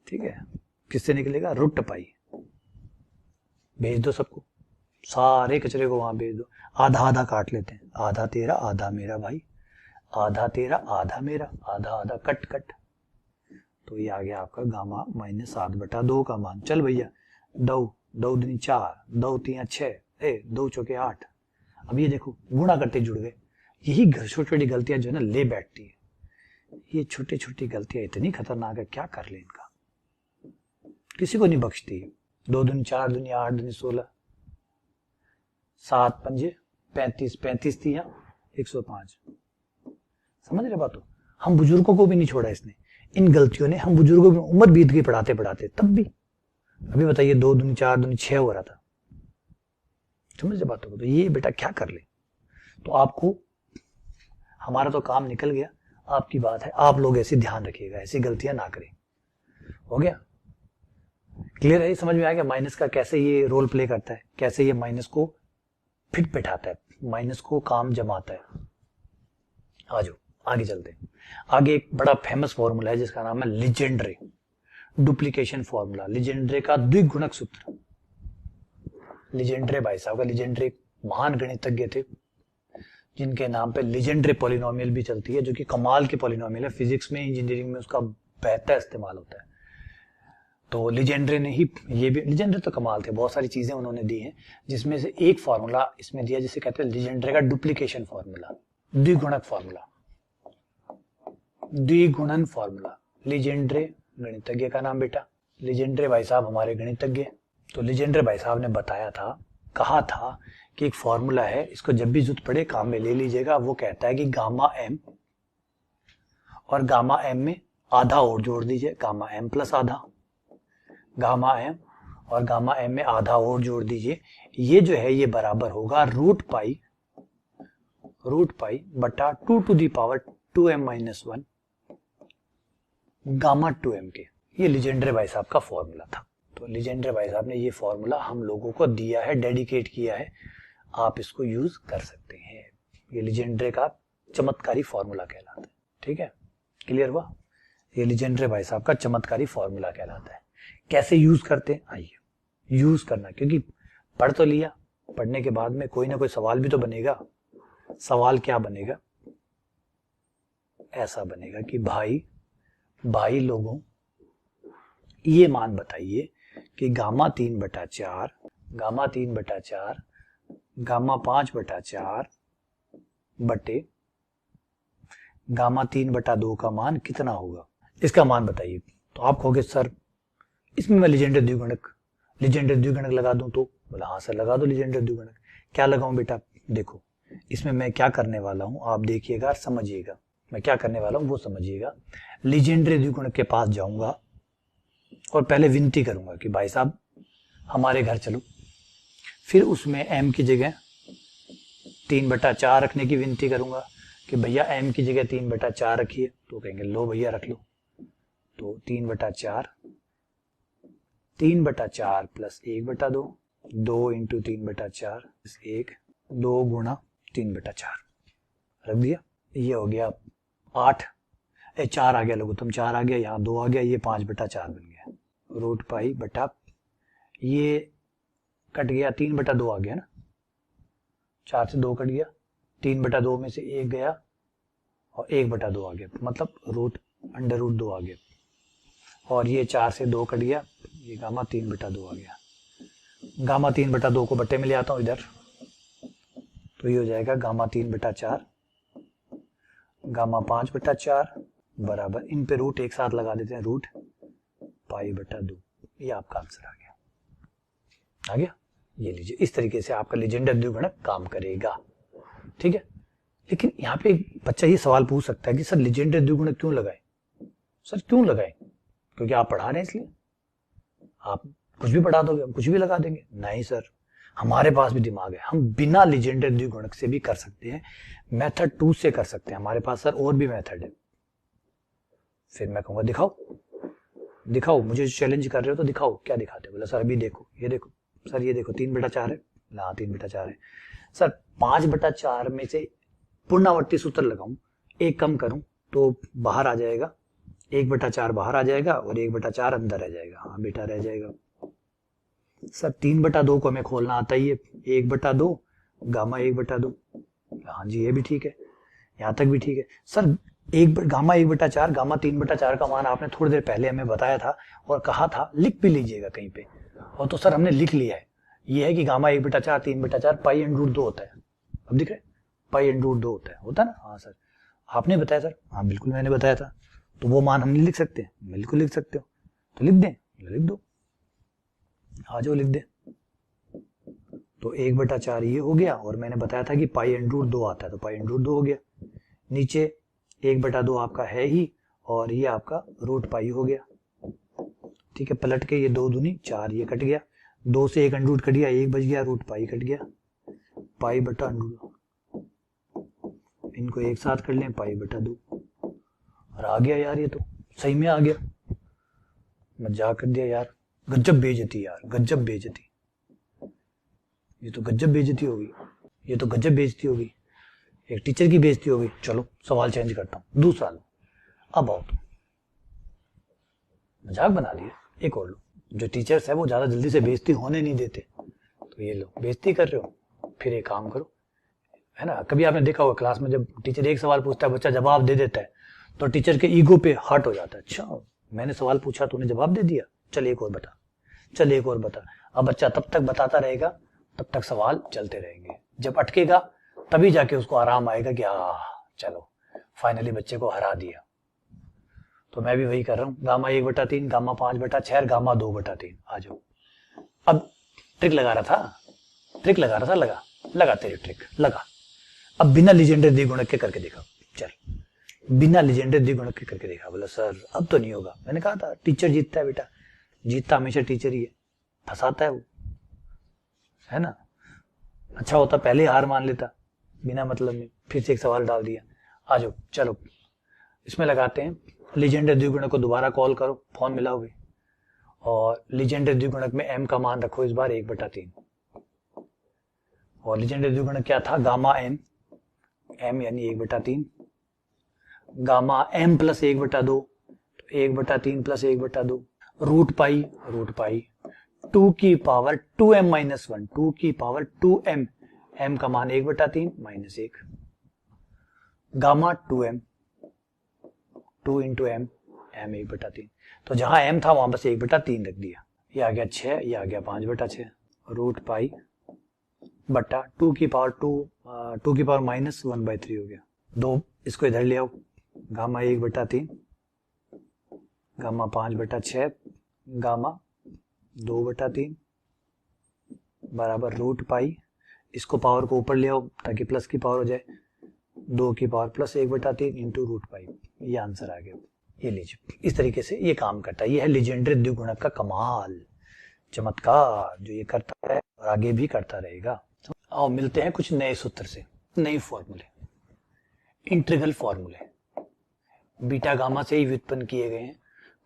ठीक है। किससे निकलेगा, रूट पाई। भेज दो सबको, सारे कचरे को वहां भेज दो। आधा आधा काट लेते हैं, आधा तेरा आधा मेरा भाई, आधा तेरा आधा मेरा, आधा आधा कट कट, तो ये आ गया आपका गामा -7/2 का मान। चल भैया, 2 दूनी 4, 2 3 6, 2 चौके 8। अब ये देखो गुणा करते जुड़ गए। यही छोटी छोटी गलतियां जो है ना ले बैठती है। ये छोटी छोटी गलतियां इतनी खतरनाक है, क्या कर ले इनका, किसी को नहीं बख्शती है। 2 दूनी 4 दूनी 8 दूनी 16, 7 पंजे 35, 35 थी 105। समझ रहे बात हो। हम बुजुर्गों को भी नहीं छोड़ा इसने, इन गलतियों ने हम बुजुर्गों की उम्र बीत गई पढ़ाते पढ़ाते, तब भी। अभी बताइए 2 दूनी 4 दूनी 6 हो रहा था। समझ रहे बातों को। तो ये बेटा क्या कर ले, तो आपको, हमारा तो काम निकल गया, आपकी बात है, आप लोग ऐसे ध्यान रखिएगा, ऐसी गलतियां ना करें। हो गया, क्लियर है, समझ में आ गया माइनस का कैसे ये रोल प्ले करता है, कैसे ये माइनस को फिट बैठाता है, माइनस को काम जमाता है। आ जाओ आगे चलते हैं। आगे एक बड़ा फेमस फॉर्मूला है जिसका नाम है लीजेंड्रे डुप्लीकेशन फॉर्मूला, लीजेंड्रे का द्विगुणक सूत्र। लीजेंड्रे भाई साहब का, लीजेंड्रे महान गणितज्ञ थे जिनके नाम पे लीजेंड्रे पॉलिनोमियल भी चलती है, जो कि कमाल की पॉलिनोमियल है। फिजिक्स में, इंजीनियरिंग में उसका बेहतर इस्तेमाल होता है। तो लीजेंड्रे ने ही, ये भी लीजेंड्रे तो कमाल थे, बहुत सारी चीजें उन्होंने दी हैं, जिसमें से एक फॉर्मूला इसमें दिया जिसे कहते हैं लीजेंड्रे का डुप्लीकेशन फॉर्मूला, द्विगुणक फॉर्मूला, द्विगुणन फॉर्मूला। लीजेंड्रे गणितज्ञ का नाम बेटा, लीजेंड्रे भाई साहब हमारे गणितज्ञ। तो लीजेंड्रे भाई साहब ने बताया था, कहा था कि एक फॉर्मूला है, इसको जब भी जरूरत पड़े काम में ले लीजिएगा। वो कहता है कि गामा एम और गामा एम में आधा और जोड़ दीजिए, गामा एम प्लस आधा, गामा एम और गामा एम में आधा और जोड़ दीजिए। ये जो है ये बराबर होगा रूट पाई बटा 2 to the power 2m-1 gamma 2m के। ये लीजेंड्रे भाई साहब का फॉर्मूला था। तो लीजेंड्रे भाई साहब ने ये फॉर्मूला हम लोगों को दिया है, डेडिकेट किया है, आप इसको यूज कर सकते हैं। ये लीजेंड्रे का चमत्कारी फॉर्मूला कहलाता है। ठीक है, क्लियर हुआ। ये लीजेंड्रे भाई साहब का चमत्कारी फॉर्मूला कहलाता है। कैसे यूज करते हैं, आइए यूज करना, क्योंकि पढ़ तो लिया, पढ़ने के बाद में कोई ना कोई सवाल भी तो बनेगा। सवाल क्या बनेगा, ऐसा बनेगा कि भाई लोगों ये मान बताइए कि गामा 3/4, गामा 3/4, गामा 5/4 बटे गामा 3/2 का मान कितना होगा, इसका मान बताइए। तो आप कहोगे सर इसमें मैं लीजेंड्रे द्विगुणक लगा दूं, तो बोला हाँ सर लगा दो लीजेंड्रे द्विगुणक। क्या लगाऊं बेटा, देखो इसमें मैं क्या करने वाला हूं, आप देखिएगा समझिएगा, मैं क्या करने वाला हूं वो समझिएगा। लीजेंड्रे द्विगुणक के पास जाऊंगा और पहले विनती करूंगा कि भाई साहब हमारे घर चलो, फिर उसमें m की जगह 3/4 रखने की विनती करूंगा कि भैया m की जगह 3/4 रखिए, तो कहेंगे लो भैया रख लो। तो 3/4 प्लस 1/2, 2 इंटू 3/4 1, 2 गुणा 3/4 रख दिया। ये हो गया 8, 4 आ गया लघुत्तम 4 आ गया, यहाँ 2 आ गया, ये 5/4 बन गया। रूट पाई बटा, ये कट गया 3/2 आ गया ना, 4 से 2 कट गया, 3/2 में से 1 गया और 1/2 आ गया, मतलब √2 आ गया। और ये 4 से 2 कट गया, ये गामा 3/2 आ गया। गामा 3/2 को बट्टे में ले आता हूं इधर, तो ये हो जाएगा गामा 3/4 गामा 5/4 बराबर, इन पे रूट एक साथ लगा देते हैं, रूट पाई/2। ये आपका आंसर आ गया। ये लीजिए, इस तरीके से आपका लीजेंड्रे द्विगुणक काम करेगा। ठीक है, लेकिन यहाँ पे एक बच्चा ये सवाल पूछ सकता है कि सर लीजेंड्रे द्विगुणक क्यों लगाए, सर क्यों लगाए, क्योंकि आप पढ़ा रहे हैं इसलिए। आप कुछ भी पढ़ा दोगे, हम कुछ भी लगा देंगे? नहीं सर, हमारे पास भी दिमाग है, हम बिना लीजेंडर द्विगुणक से भी कर सकते हैं, मेथड 2 से कर सकते हैं। हमारे पास सर और भी मेथड है। फिर मैं कहूंगा दिखाओ, दिखाओ, मुझे चैलेंज कर रहे हो तो दिखाओ, क्या दिखाते हो? बोला सर अभी देखो, ये देखो सर, ये देखो 3/4 है। हाँ 3/4 है सर। 5/4 में से पुनरावर्ती सूत्र लगाऊं, एक कम करूं तो बाहर आ जाएगा, 1/4 बाहर आ जाएगा और 1/4 अंदर रह जाएगा। हाँ बेटा रह जाएगा सर। 3/2 को हमें खोलना आता ही है, 1/2 गामा 1/2। हाँ जी ये भी ठीक है, यहां तक भी ठीक है सर। गामा 1/4 गामा 3/4 का मान आपने थोड़ी देर पहले हमें बताया था और कहा था लिख भी लीजिएगा कहीं पे, और तो सर हमने लिख लिया है। ये है कि गामा 1/4 3/4 पाई एंड रूट 2 होता है। अब दिख रहा है, पाई एंड रूट 2 होता है ना? हाँ सर आपने बताया सर। हाँ बिल्कुल मैंने बताया था। तो वो मान हम नहीं लिख सकते? बिल्कुल लिख सकते हो। तो लिख दें? लिख दो, आ जाओ लिख दे। तो 1/4 ये हो गया, और मैंने बताया था कि पाई एंड रूट 2 आता है, तो पाई एंड रूट 2 हो गया। नीचे 1/2 आपका है ही, और ये आपका रूट पाई हो गया। ठीक है, पलट के ये 2 दूनी 4, ये कट गया, 2 से 1 अंडरूट कट गया, 1 बच गया, रूट पाई कट गया, पाई बटा अंडरूट। इनको एक साथ कर लें, पाई/2, और आ गया यार, ये तो सही में आ गया। मजाक कर दिया यार, गजब बेइज्जती यार, गजब बेइज्जती। ये तो गजब बेइज्जती होगी, ये तो गजब बेइज्जती होगी, एक टीचर की बेइज्जती होगी। चलो सवाल चेंज करता हूं, दूसरा लो। अब आओ, मजाक बना लिया, एक और लो। जो टीचर्स है वो ज्यादा जल्दी से बेइज्जती होने नहीं देते, तो ये लो, बेइज्जती कर रहे हो, फिर एक काम करो, है ना? कभी आपने देखा होगा क्लास में, जब टीचर एक सवाल पूछता है, बच्चा जवाब दे देता है, तो टीचर के ईगो पे हर्ट हो जाता है। अच्छा मैंने सवाल पूछा, तूने जवाब दे दिया, चल एक और बता, चल एक और बता। अब बच्चा तब तक बताता रहेगा, तब तक सवाल चलते रहेंगे। जब अटकेगा तभी जाके उसको आराम आएगा कि चलो फाइनली बच्चे को हरा दिया। तो मैं भी वही कर रहा हूँ, गामा 1/3, गामा 5/6, गामा 2/3। आ जाओ। अब ट्रिक लगा रहा था, लगा तेरी ट्रिक लगा। अब बिना लीजेंडर द्विगुणक के करके देखा, चल बिना लीजेंडर द्विगुणक के करके देखा। बोला सर अब तो नहीं होगा। मैंने कहा था टीचर जीतता है बेटा, जीतता हमेशा टीचर ही है, फंसाता है वो, है ना? अच्छा होता पहले हार मान लेता बिना मतलब में, फिर से एक सवाल डाल दिया। आ जाओ चलो इसमें लगाते हैं, लीजेंडर द्विगुणक को दोबारा कॉल करो, फोन मिलाओ भी, और लीजेंडर द्विगुणक में m का मान रखो इस बार 1/3, और लीजेंडर द्विगुणक क्या था? गामा m यानी 1/3, gamma m plus 1/2, 1/3 plus 1/2, root pi 2 की पावर 2m-1, 2 की पावर 2m, m का मान 1/3 minus 1, gamma 2m, 2 into m, m 1/3। तो जहां m था वहां बस 1/3 रख दिया, ये आ गया 6, ये आ गया 5/6, रूट पाई बटा 2 की पावर 2 की पावर माइनस 1/3 हो गया। 2 इसको इधर ले आओ, गामा 1/3, गामा 5/6, गामा 2/3 बराबर रूट पाई, इसको पावर को ऊपर ले आओ ताकि प्लस की पावर हो जाए, 2 की power plus 1/3 into root pi. ये आंसर आ गया। ये लीजिए, इस तरीके से ये काम करता है। ये है लीजेंडर द्विगुणक का कमाल, चमत्कार, जो ये करता है और आगे भी करता रहेगा। आओ मिलते हैं कुछ नए सूत्र से, नए फॉर्मूले, इंटीग्रल फॉर्मूले, बीटा गामा से ही व्युत्पन्न किए गए हैं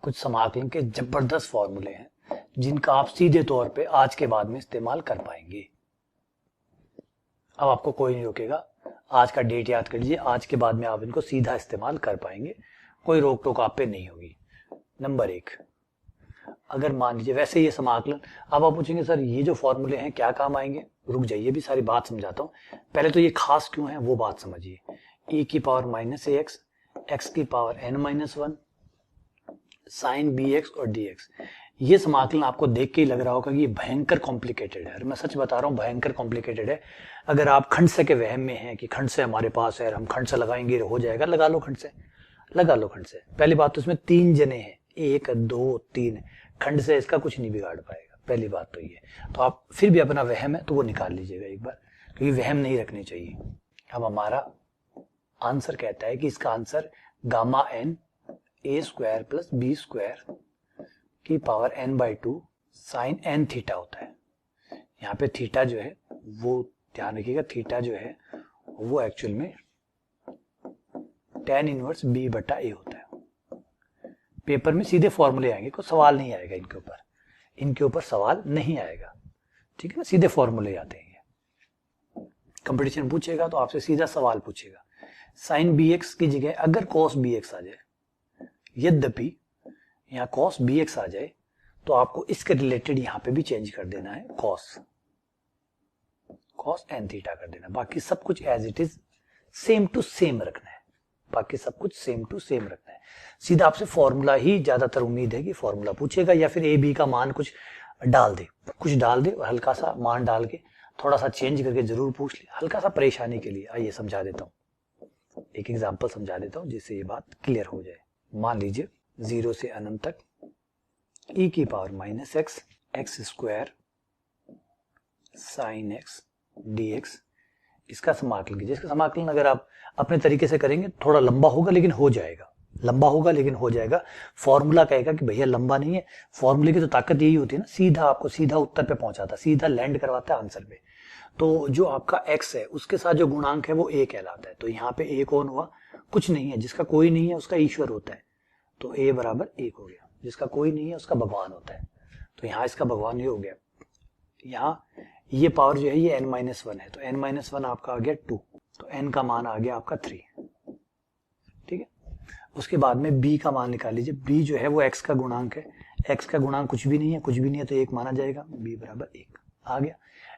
कुछ समाकलन के जबरदस्त फॉर्मूले हैं, जिनका आप सीधे तौर पे आज के बाद में इस्तेमाल कर पाएंगे। अब आपको कोई नहीं रोकेगा, आज का डेट याद कर लीजिए, आज के बाद में आप इनको सीधा इस्तेमाल कर पाएंगे, कोई रोक टोक आप पे नहीं होगी। नंबर 1, अगर मान लीजिए वैसे ये समाकलन, अब आप पूछेंगे सर ये जो फॉर्मूले हैं क्या काम आएंगे? रुक जाइए, भी सारी बात समझाता हूं। पहले तो ये खास क्यों है वो बात समझिए। e की पावर -ax, x की पावर n-1, साइन bx और dx। ये समाकलन आपको देख के ही लग रहा होगा कि ये भयंकर कॉम्प्लिकेटेड है, और मैं सच बता रहा हूँ भयंकर कॉम्प्लिकेटेड है। अगर आप खंडसे के वहम में हैं कि खंडसे हमारे पास है, हम खंडसे लगाएंगे हो जाएगा, लगा लो खंडसे, लगा लो खंडसे। पहली बात तो इसमें 3 जने हैं, 1 2 3, खंड से इसका कुछ नहीं बिगाड़ पाएगा, पहली बात तो ये। तो आप फिर भी अपना वहम है तो वो निकाल लीजिएगा एक बार, क्योंकि वहम नहीं रखने चाहिए। अब हमारा आंसर कहता है कि इसका answer gamma n a² + b² की power n by 2 sine n theta होता है। यहाँ पे थीटा जो है वो ध्यान रखिएगा, थीटा जो है वो एक्चुअल में tan इनवर्स b बटा a होता है। पेपर में सीधे फॉर्मूले आएंगे, कोई सवाल नहीं आएगा इनके ऊपर सवाल नहीं आएगा, ठीक है ना, सीधे फॉर्मूले आते हैं। कंपटीशन पूछेगा तो आपसे सीधा सवाल पूछेगा, साइन bx की जगह अगर cos bx आ जाए, यद्यपि यहाँ cos bx आ जाए तो आपको इसके रिलेटेड यहाँ पे भी चेंज कर देना है, cos n थीटा कर देना, बाकी सब कुछ as it is same to same रखना है, बाकी सब कुछ सेम टू सेम रखना है। सीधा आपसे फॉर्मूला ही ज्यादातर उम्मीद है कि फॉर्मूला पूछेगा, या फिर ए बी का मान कुछ डाल दे और हल्का सा मान डाल के थोड़ा सा चेंज करके जरूर पूछ ले, हल्का सा परेशानी के लिए। आइए समझा देता हूँ, एक एग्जांपल समझा देता हूँ जिससे ये बात क्लियर हो जाए। मान लीजिए 0 से अनंत तक e की power minus x x square sine x dx, इसका समाकलन कीजिए। इसका समाकलन अगर आप अपने तरीके से करेंगे थोड़ा लंबा होगा लेकिन हो जाएगा, फॉर्मूला कहेगा कि भैया लंबा नहीं है। फॉर्मूले की तो ताकत यही होती है ना, सीधा आपको सीधा उत्तर पे पहुंचाता, सीधा लैंड करवाता है आंसर पे। तो जो आपका x है उसके साथ जो गुणांक है वो a कहलाता है। तो यहाँ पे a कौन हुआ, कुछ नहीं है, जिसका कोई नहीं है उसका ईश्वर होता है, तो a बराबर 1 हो गया। जिसका कोई नहीं है उसका भगवान होता है, तो यहाँ इसका भगवान ये हो गया। यहाँ ये पावर जो है ये n-1 है, तो n-1 आपका आ गया 2, तो n का मान आ गया आपका 3, ठीक है। उसके बाद में b का मान निकाल लीजिए। b जो है वो x का गुणांक है, x का गुणांक कुछ भी नहीं है तो 1 माना जाएगा, b बराबर 1 आ गया।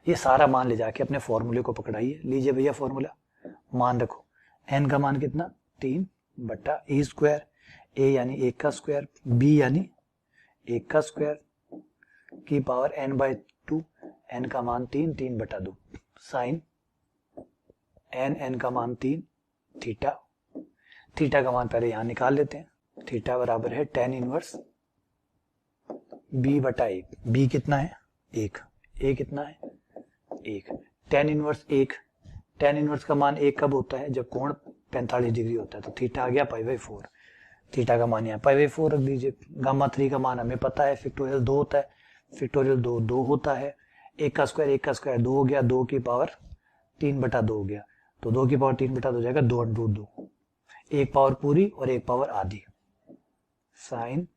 ये सारा मान ले जाके अपने फॉर्मूले को पकड़ाइए। लीजिए भैया फॉर्मूला, मान रखो n का मान कितना 3 बटा a स्क्वायर, a यानी 1 का स्क्वायर, b यानी 1 का स्क्वायर की पावर n बाई 2, n का मान 3 बटा 2 साइन n का मान 3 थीटा का मान पहले यहां निकाल लेते हैं। थीटा बराबर है tan इनवर्स b बटा 1, b कितना है 1, a कितना है 1, tan इनवर्स का मान 1 कब होता है, जब कोण 45 डिग्री होता है। तो थीटा आ गया π/4, थीटा का मान यहाँ π/4 रख दीजिए। गामा 3 का मान हमें पता है, फैक्टोरियल 2 होता है, फैक्टोरियल 2 होता है, 1 का स्क्वायर 2 हो गया, 2 की पावर 3 बटा 2 हो गया, तो 2 की पावर 3 बटा 2 हो जाएगा 2/2, 1 पावर पूरी और 1 पावर आधी, साइन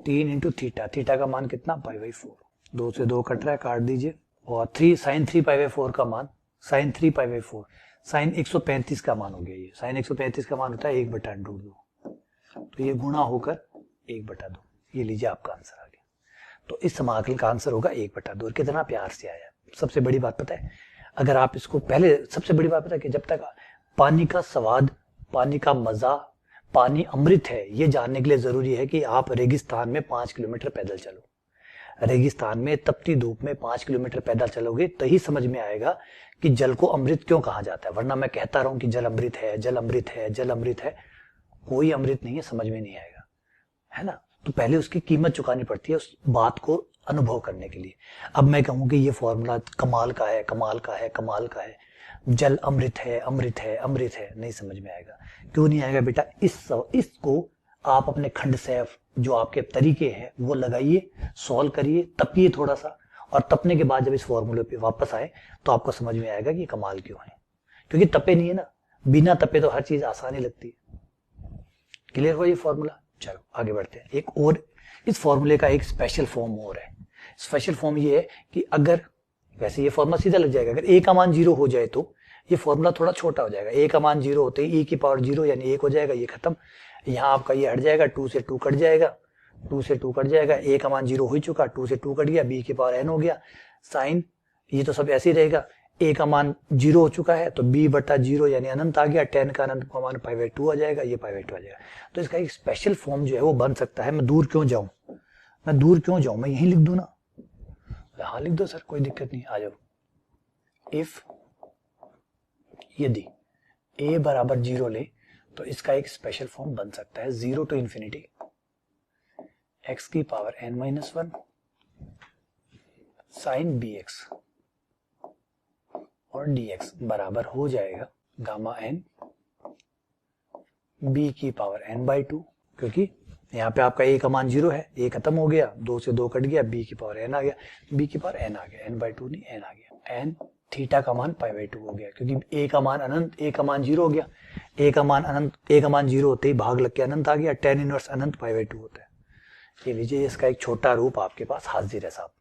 3 इंटू थीटा का मान कितना π/4, 2 से 2 कट रहा है, काट दीजिए, और 3 साइन 3 π/4 का मान, साइन 3 π/4 साइन 135 का मान हो गया। ये साइन 135 का मान होता है 1/2, तो ये गुणा होकर 1/2, ये लीजिए आपका आंसर आ गया। तो इस समाकलन का आंसर होगा 1/2। कितना प्यार से आया। सबसे बड़ी बात पता है, अगर आप इसको पहले, सबसे बड़ी बात पता है कि जब तक पानी का स्वाद, पानी का मजा, पानी अमृत है, ये जानने के लिए जरूरी है कि आप रेगिस्तान में 5 किलोमीटर पैदल चलो। रेगिस्तान में तपती धूप में 5 किलोमीटर पैदल चलोगे तो ही समझ में आएगा कि जल को अमृत क्यों कहा जाता है। वरना मैं कहता रहूं कि जल अमृत है, जल अमृत है, जल अमृत है, कोई अमृत नहीं है, समझ में नहीं आएगा, है ना। तो पहले उसकी कीमत चुकानी पड़ती है उस बात को अनुभव करने के लिए। अब मैं कहूं कि ये फॉर्मूला कमाल का है, कमाल का है, कमाल का है, जल अमृत है, अमृत है, अमृत है, नहीं समझ में आएगा। क्यों नहीं आएगा बेटा, इसको आप अपने खंड से जो आपके तरीके हैं वो लगाइए, सॉल्व करिए, तपिए थोड़ा सा, और तपने के बाद जब इस फॉर्मूले पे वापस आए तो आपको समझ में आएगा कि कमाल क्यों है। क्योंकि तपे नहीं है ना, बिना तपे तो हर चीज आसानी लगती है। क्लियर हुआ ये फॉर्मूला। चलो आगे बढ़ते हैं। एक और इस फॉर्मूले का एक स्पेशल फॉर्म और है। स्पेशल फॉर्म ये है कि अगर, वैसे ये फॉर्मूला सीधा लग जाएगा, अगर a का मान 0 हो जाए तो ये फॉर्मूला थोड़ा छोटा हो जाएगा। a का मान 0 होते ही e की पावर 0 यानी 1 हो जाएगा, ये खत्म। यहाँ आपका ये हट जाएगा, 2 से 2 कट जाएगा, 2 से 2 कट जाएगा, a का मान 0 हो ही चुका, 2 से 2 कट गया, b की पावर n हो गया, साइन ये तो सब ऐसे ही रहेगा। a का मान 0 हो चुका है तो b बटा 0 यानी अनंत आ गया, tan का अनंत का मान π/2 आ जाएगा, ये π/2 आ जाएगा। तो इसका एक स्पेशल फॉर्म जो है वो बन सकता है। मैं दूर क्यों जाऊं, मैं यहीं लिख दूं ना। हाँ लिख दो सर, कोई दिक्कत नहीं, आ जाओ। इफ यदि a बराबर 0 ले तो इसका एक स्पेशल फॉर्म बन सकता है 0 टू इंफिनिटी x की पावर n-1 साइन bx और dx बराबर हो जाएगा गामा n b की पावर n/2, क्योंकि यहाँ पे आपका ए का मान 0 है, ए खत्म हो गया, 2 से 2 कट गया, बी की पावर एन आ गया, बी की पावर एन आ गया, एन बाई 2 नहीं एन आ गया, एन थीटा का मान पाई बाई 2 हो गया, क्योंकि ए का मान अनंत, ए का मान 0 हो गया, ए का मान अनंत, ए का मान 0 होते ही भाग लग के अनंत आ गया, tan inverse Anant pi by 2 होता है। ये लीजिए इसका एक छोटा रूप आपके पास हाजिर है साहब,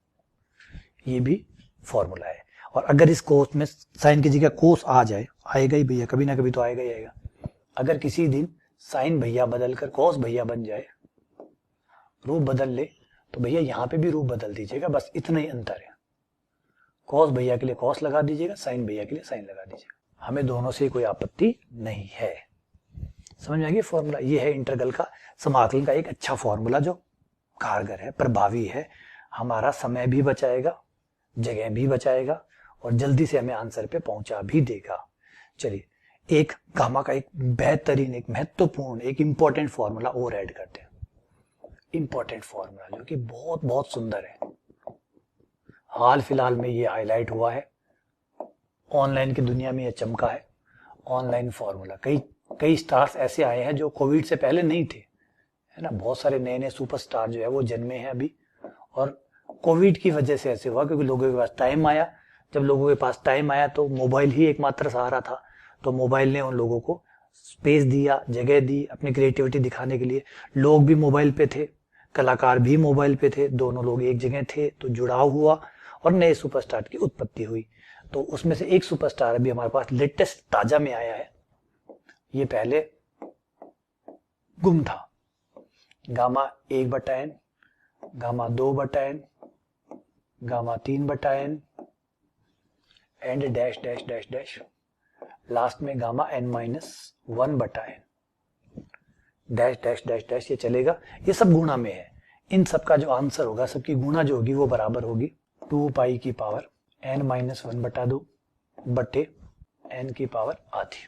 ये भी फॉर्मूला है। और अगर इस कोस में साइन की जगह कोस आ जाए, आएगा ही भैया, कभी ना कभी तो आएगा ही आएगा। अगर किसी दिन साइन भैया बदल कर कॉस भैया बन जाए, रूप बदल ले, तो भैया यहाँ पे भी रूप बदल दीजिएगा, बस इतना ही अंतर है। कॉस भैया के लिए कॉस लगा दीजिएगा, साइन भैया के लिए साइन लगा दीजिएगा, हमें दोनों से कोई आपत्ति नहीं है। समझ में आ गया फॉर्मूला? ये है इंटीग्रल का समाकलन का एक अच्छा फॉर्मूला जो कारगर है, प्रभावी है, हमारा समय भी बचाएगा, जगह भी बचाएगा और जल्दी से हमें आंसर पे पहुंचा भी देगा। चलिए एक गामा का एक बेहतरीन, एक महत्वपूर्ण, एक इंपॉर्टेंट फॉर्मूला और ऐड करते हैं। इंपॉर्टेंट फॉर्मूला जो कि बहुत बहुत सुंदर है, हाल फिलहाल में ये हाईलाइट हुआ है, ऑनलाइन की दुनिया में ये चमका है। ऑनलाइन फॉर्मूला, कई स्टार्स ऐसे आए हैं जो कोविड से पहले नहीं थे, है ना। बहुत सारे नए नए सुपरस्टार जो है वो जन्मे हैं अभी, और कोविड की वजह से ऐसे हुआ क्योंकि लोगों के पास टाइम आया। जब लोगों के पास टाइम आया तो मोबाइल ही एकमात्र सहारा था, तो मोबाइल ने उन लोगों को स्पेस दिया, जगह दी अपनी क्रिएटिविटी दिखाने के लिए। लोग भी मोबाइल पे थे, कलाकार भी मोबाइल पे थे, दोनों लोग एक जगह थे, तो जुड़ाव हुआ और नए सुपरस्टार की उत्पत्ति हुई। तो उसमें से एक सुपरस्टार अभी हमारे पास लेटेस्ट ताजा में आया है, ये पहले गुम था। Gamma 1/n, gamma 2/n, gamma 3/n and dash dash dash dash, last में gamma n-1/n dash dash dash dash, ये चलेगा। ये सब गुणा में है। इन सब का जो आंसर होगा, सबकी गुणा जो होगी वो बराबर होगी 2 पाई की पावर n-1/2 बटे n की पावर आधी।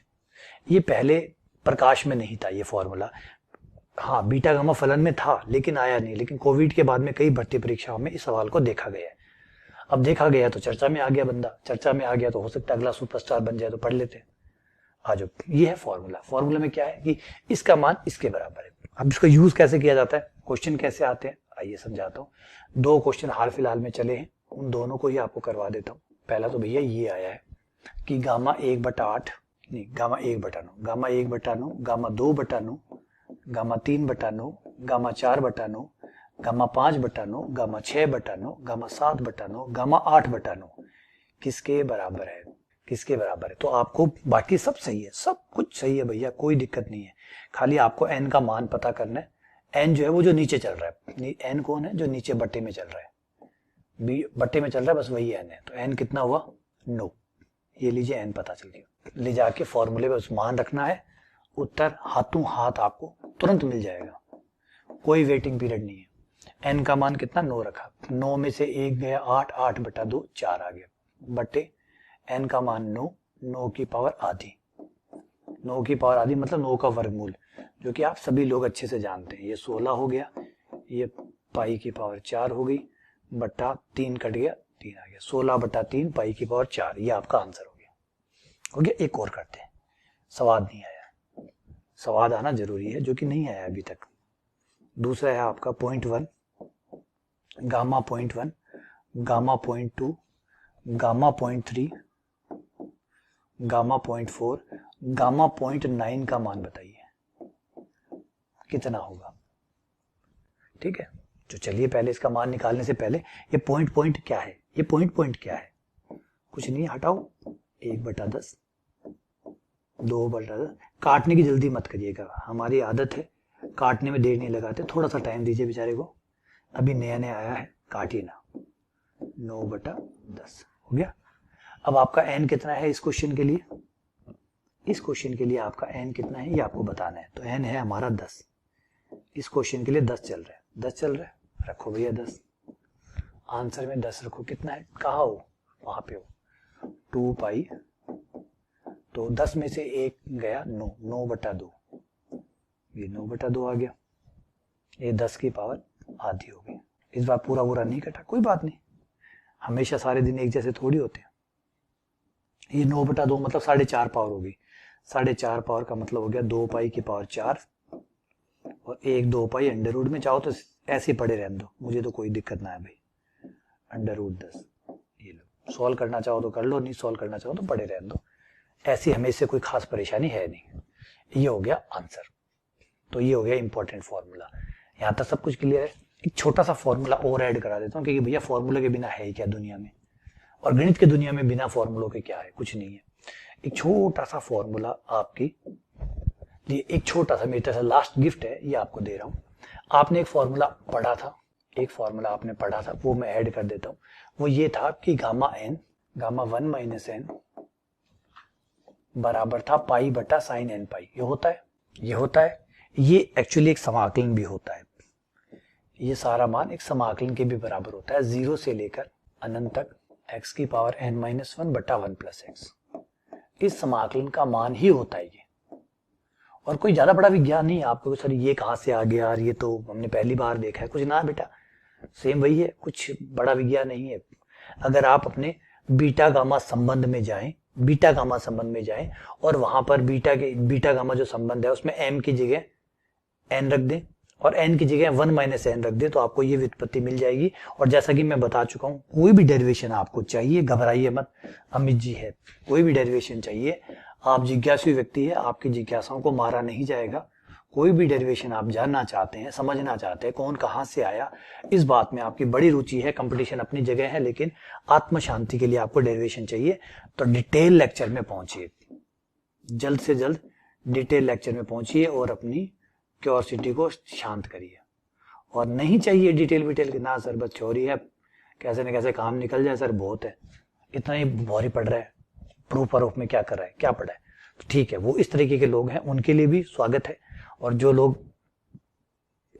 ये पहले प्रकाश में नहीं था ये फॉर्मूला, हाँ बीटा गामा फलन में था लेकिन आया नहीं, लेकिन कोविड के बाद में कई भर्ती परीक्षाओं में इस सवाल को देखा गया है। अब देखा गया तो चर्चा में आ गया, बंदा चर्चा में आ गया तो हो सकता है अगला सुपरस्टार बन जाए, तो पढ़ लेते हैं। आज ये है फॉर्मूला। फॉर्मूला में क्या है कि इसका मान इसके बराबर है। अब इसको यूज कैसे किया जाता है, क्वेश्चन कैसे आते हैं, आइए समझाता हूँ। 2 क्वेश्चन हाल फिलहाल में चले हैं, उन दोनों को ही आपको करवा देता हूँ। पहला तो भैया ये आया है कि गामा 1/8 नहीं, gamma 1/9, gamma 1/9, gamma 2/9, gamma 3/9, gamma 4/9, gamma 5/9, gamma 6/9, gamma 7/9, gamma 8/9 किसके बराबर है, किसके बराबर है। तो आपको बाकी सब सही है, सब कुछ सही है भैया, कोई दिक्कत नहीं है। खाली आपको n का मान पता करना है। n जो है वो जो नीचे चल रहा है, n कौन है, जो नीचे बट्टे में चल रहा है, बट्टे में चल रहा है, बस वही n है। तो n कितना हुआ 9, ये लीजिए n पता चल गया। ले जाके फॉर्मूले में मान रखना है, उत्तर हाथों हाथ आपको तुरंत मिल जाएगा, कोई वेटिंग पीरियड नहीं है। n का मान कितना 9 रखा, 9 में से 1 गया 8, 8/2 4 आ गया, बटे n का मान 9, 9 की पावर आधी, 9 की पावर आधी मतलब 9 का वर्गमूल, जो कि आप सभी लोग अच्छे से जानते हैं। ये 16 हो गया, ये पाई की पावर 4 हो गई, बट्टा 3 कट गया, 3 आ गया, 16/3 पाई की पावर 4, ये आपका आंसर हो गया। हो गया। एक और करते हैं, स्वाद नहीं आया, स्वाद आना जरूरी है, जो कि नहीं आया अभी तक। दूसरा है आपका 0.1, gamma 0.1, gamma 0.2, gamma 0.3, gamma 0.4, gamma 0.9 का मान बताइए कितना होगा। ठीक है, तो चलिए पहले इसका मान निकालने से पहले ये पॉइंट क्या है, ये पॉइंट क्या है, कुछ नहीं, हटाओ 1/10, 2/10। काटने की जल्दी मत करिएगा, हमारी आदत है काटने में देर नहीं लगाते, थोड़ा सा टाइम दीजिए बेचारे को, अभी नया नया आया है, काटिए ना। 9/10 हो गया। अब आपका n कितना है इस क्वेश्चन के लिए, इस क्वेश्चन के लिए आपका n कितना है ये आपको बताना है। तो n है हमारा 10, इस क्वेश्चन के लिए 10 चल रहा है, 10 चल रहा है, रखो भैया 10, आंसर में 10 रखो। कितना है, कहा हो, वहां पे हो, 2 पाई, तो 10 में से 1 गया 9, 9/2, ये 9/2 आ गया, ये 10 की पावर आधी हो गई। इस बार पूरा नहीं कटा, कोई बात नहीं, हमेशा सारे दिन एक जैसे थोड़ी होते हैं। ये 9/2 मतलब 4.5 पावर हो गई, 4.5 पावर का मतलब हो गया 2 पाई की पावर 4, और 1/2 अंडर रूट में, चाहो तो ऐसे पड़े रहने दो, मुझे तो कोई दिक्कत ना है भाई। √10 ये लो, सॉल्व करना चाहो तो कर लो, नहीं सॉल्व करना चाहो तो पड़े रहने दो, ऐसी हमें इससे कोई खास परेशानी है नहीं। ये हो गया आंसर। तो ये हो गया इंपॉर्टेंट फॉर्मूला। यहाँ तक सब कुछ क्लियर है। एक छोटा सा फॉर्मूला और ऐड करा देता हूँ, क्योंकि भैया फॉर्मूला के बिना है ही क्या दुनिया में, और गणित की दुनिया में बिना फॉर्मूलों के क्या है, कुछ नहीं है। एक छोटा सा फॉर्मूला आपकी ये, एक छोटा सा मेरी तरफ से लास्ट गिफ्ट है, ये आपको दे रहा हूँ। आपने एक फॉर्मूला पढ़ा था, एक फॉर्मूला आपने पढ़ा था, वो मैं ऐड कर देता हूँ। वो ये था कि गामा 1 - n बराबर था पाई बटा साइन n पाई। ये होता है, ये होता है, ये एक्चुअली एक समाकलन भी होता है। ये सारा मान एक समाकलन के भी बराबर होता है, 0 से लेकर अनंत तक x की पावर n-1 बटा 1 + x। इस समाकलन का मान ही होता है ये, और कोई ज्यादा बड़ा विज्ञान नहीं है। आपको सर ये कहां से आ गया यार, ये तो हमने पहली बार देखा है, कुछ ना बेटा, सेम वही है, कुछ बड़ा विज्ञान नहीं है। अगर आप अपने बीटा गामा संबंध में जाएं, बीटा गामा संबंध में जाएं और वहां पर बीटा गामा जो संबंध है उसमें m की जगह n रख दें और n की जगह 1 - n रख दें, तो आपको ये व्युत्पत्ति मिल जाएगी। और जैसा कि मैं बता चुका हूं, कोई भी डेरिवेशन आपको चाहिए, घबराइए मत, अमित जी है, कोई भी डेरिवेशन चाहिए, आप जिज्ञासु व्यक्ति है, आपकी जिज्ञासाओं को मारा नहीं जाएगा। कोई भी डेरिवेशन आप जानना चाहते हैं, समझना चाहते हैं, कौन कहां से आया, इस बात में आपकी बड़ी रुचि है, कंपटीशन अपनी जगह है, लेकिन आत्म शांति के लिए आपको डेरिवेशन चाहिए, तो डिटेल लेक्चर में पहुंचिए, जल्द से जल्द डिटेल लेक्चर में पहुंचिए और अपनी क्यूरियोसिटी को शांत करिए। और नहीं चाहिए डिटेल विटेल के, ना सर बस थ्योरी है, कैसे न कैसे काम निकल जाए सर, बहुत है, इतना ही भारी पड़ रहा है, प्रूफ प्रूफ में क्या कर रहा है, क्या पढ़ा है, तो ठीक है, वो इस तरीके के लोग हैं, उनके लिए भी स्वागत है, और जो लोग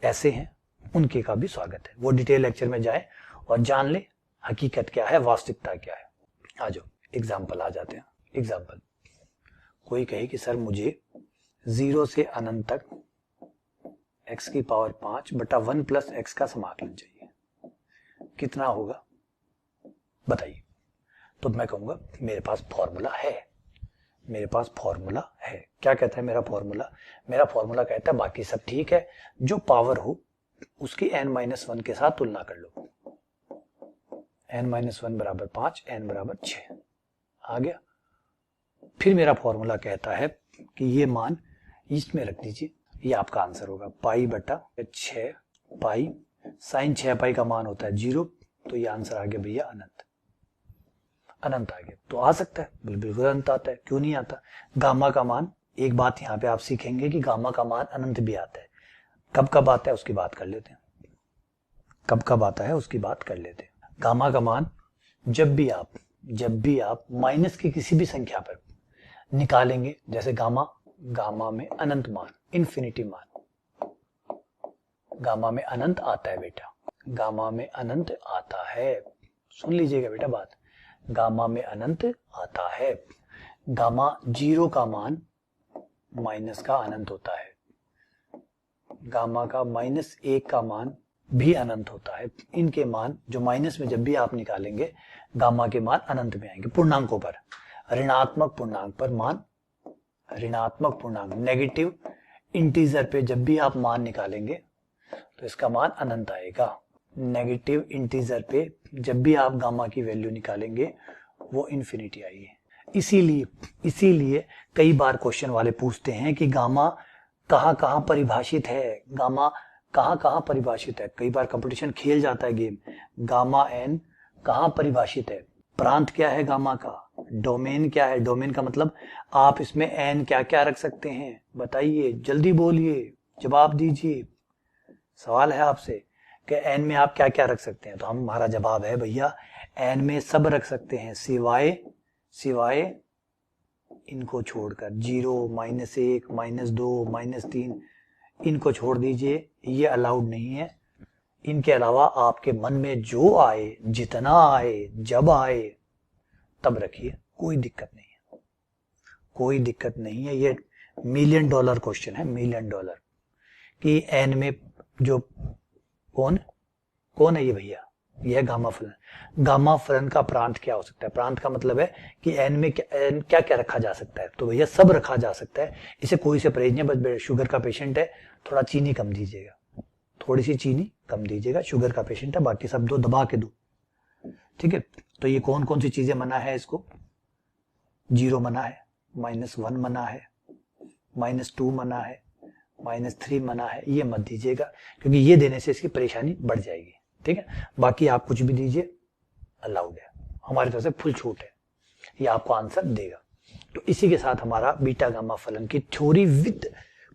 ऐसे हैं उनके का भी स्वागत है। वो डिटेल लेक्चर में जाए और जान ले हकीकत क्या है, वास्तविकता क्या है। आ जाओ एग्जाम्पल आ जाते हैं। एग्जाम्पल, कोई कहे कि सर मुझे 0 से अनंत तक x की पावर 5 बटा 1 + x का समाकलन चाहिए, कितना होगा बताइए। तो मैं कहूंगा मेरे पास फॉर्मूला है, मेरे पास फॉर्मूला है। क्या कहता है मेरा फॉर्मूला? मेरा फॉर्मूला कहता है बाकी सब ठीक है, जो पावर हो उसकी n-1 के साथ तुलना कर लो। n-1 बराबर 5, n बराबर 6 आ गया। फिर मेरा फॉर्मूला कहता है कि ये मान इसमें रख दीजिए, ये आपका आंसर होगा पाई बटा 6 पाई, साइन 6 पाई का मान होता है 0, तो ये आंसर आ गया भैया अनंत। अनंत आ गया, तो आ सकता है, बिल्कुल अनंत आता है, क्यों नहीं आता। गामा का मान, एक बात यहाँ पे आप सीखेंगे कि गामा का मान अनंत भी आता है। कब कब आता है उसकी बात कर लेते हैं, कब कब आता है उसकी बात कर लेते हैं। गामा का मान जब भी आप माइनस की किसी भी संख्या पर निकालेंगे, जैसे गामा में अनंत मान, इन्फिनिटी मान, गामा में अनंत आता है बेटा, गामा में अनंत आता है, सुन लीजिएगा बेटा बात, गामा में अनंत आता है। गामा 0 का मान माइनस का अनंत होता है, गामा का -1 का मान भी अनंत होता है। इनके मान जो माइनस में जब भी आप निकालेंगे, गामा के मान अनंत में आएंगे। पूर्णांकों पर, ऋणात्मक पूर्णांक पर मान, ऋणात्मक पूर्णांक नेगेटिव इंटीजर पे जब भी आप मान निकालेंगे तो इसका मान अनंत आएगा। नेगेटिव इंटीजर पे जब भी आप गामा की वैल्यू निकालेंगे वो इन्फिनिटी आएगी। इसीलिए कई बार क्वेश्चन वाले पूछते हैं कि गामा कहाँ परिभाषित है, गामा कहाँ परिभाषित है। कई बार कंपटीशन खेल जाता है गेम, गामा n कहाँ परिभाषित है, प्रांत क्या है गामा का, डोमेन क्या है। डोमेन का मतलब आप इसमें n क्या क्या रख सकते हैं, बताइए, जल्दी बोलिए, जवाब दीजिए। सवाल है आपसे कि n में आप क्या क्या रख सकते हैं, तो हमारा जवाब है भैया n में सब रख सकते हैं, सिवाय इनको छोड़कर 0, -1, -2, -3, इनको छोड़ दीजिए, ये अलाउड नहीं है। इनके अलावा आपके मन में जो आए, जितना आए, जब आए तब रखिए, कोई दिक्कत नहीं है, कोई दिक्कत नहीं है। ये $1 मिलियन क्वेश्चन है, $1 मिलियन कि n में जो कौन है ये भैया, यह गामा फलन। गामा फलन का प्रांत क्या हो सकता है? प्रांत का मतलब है कि एन में क्या क्या रखा जा सकता है, तो भैया सब रखा जा सकता है। इसे कोई से परहेज नहीं, बस शुगर का पेशेंट है, थोड़ा चीनी कम दीजिएगा, थोड़ी सी चीनी कम दीजिएगा, शुगर का पेशेंट है, बाकी सब दो दबा के दो, ठीक है। तो ये कौन कौन सी चीजें मना है? इसको 0 मना है, -1 मना है, -2 मना है, -3 मना है, ये मत दीजिएगा क्योंकि ये देने से इसकी परेशानी बढ़ जाएगी, ठीक है। बाकी आप कुछ भी दीजिए, अलाउड है, हमारी तरफ से फुल छूट है, ये आपको आंसर देगा। तो इसी के साथ हमारा बीटा गामा फलन की थ्योरी विद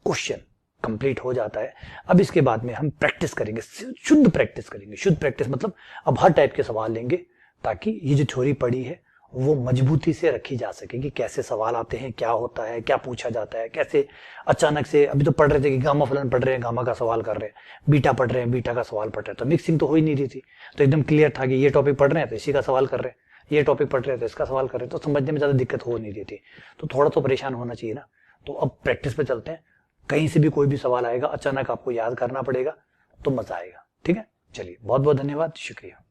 क्वेश्चन कंप्लीट हो जाता है। अब इसके बाद में हम प्रैक्टिस करेंगे, शुद्ध प्रैक्टिस करेंगे। शुद्ध प्रैक्टिस मतलब अब हर टाइप के सवाल लेंगे ताकि ये जो थ्योरी पढ़ी है वो मजबूती से रखी जा सके कि कैसे सवाल आते हैं, क्या होता है, क्या पूछा जाता है, कैसे अचानक से। अभी तो पढ़ रहे थे कि गामा फलन पढ़ रहे हैं, गामा का सवाल कर रहे हैं, बीटा पढ़ रहे हैं, बीटा का सवाल पढ़ रहे हैं, तो मिक्सिंग तो हो ही नहीं रही थी। तो एकदम क्लियर था कि ये टॉपिक पढ़ रहे हैं तो इसी का सवाल कर रहे हैं, ये टॉपिक पढ़ रहे हैं तो इसका सवाल कर रहे हैं, तो समझने में ज्यादा दिक्कत हो नहीं रही थी। तो थोड़ा तो परेशान होना चाहिए ना। तो अब प्रैक्टिस पे चलते हैं, कहीं से भी कोई भी सवाल आएगा अचानक आपको याद करना पड़ेगा, तो मजा आएगा, ठीक है। चलिए, बहुत बहुत धन्यवाद, शुक्रिया।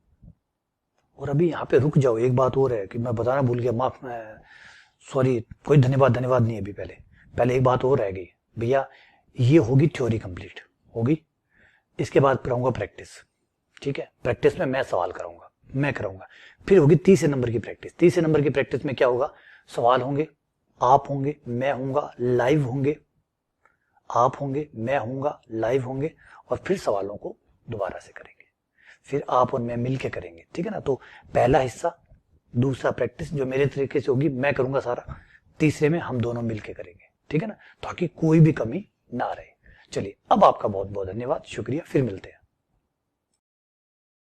और अभी यहाँ पे रुक जाओ, एक बात और है कि मैं बताना भूल गया, माफ, सॉरी, कोई धन्यवाद नहीं अभी, पहले एक बात और रह गई भैया। ये होगी थ्योरी कंप्लीट होगी, इसके बाद कराऊंगा प्रैक्टिस, ठीक है। प्रैक्टिस में मैं सवाल मैं कराऊंगा, फिर होगी 30 नंबर की प्रैक्टिस। 30 नंबर की प्रैक्टिस में क्या होगा? सवाल होंगे, आप होंगे, मैं होऊंगा, लाइव होंगे, आप होंगे, मैं होऊंगा, लाइव होंगे, और फिर सवालों को दोबारा से करेंगे, फिर आप और मैं मिलके करेंगे, ठीक है ना। तो पहला हिस्सा, दूसरा प्रैक्टिस जो मेरे तरीके से होगी, मैं करूंगा सारा, तीसरे में हम दोनों मिलके करेंगे, ठीक है ना, ताकि कोई भी कमी ना रहे। चलिए, अब आपका बहुत बहुत धन्यवाद, शुक्रिया, फिर मिलते हैं।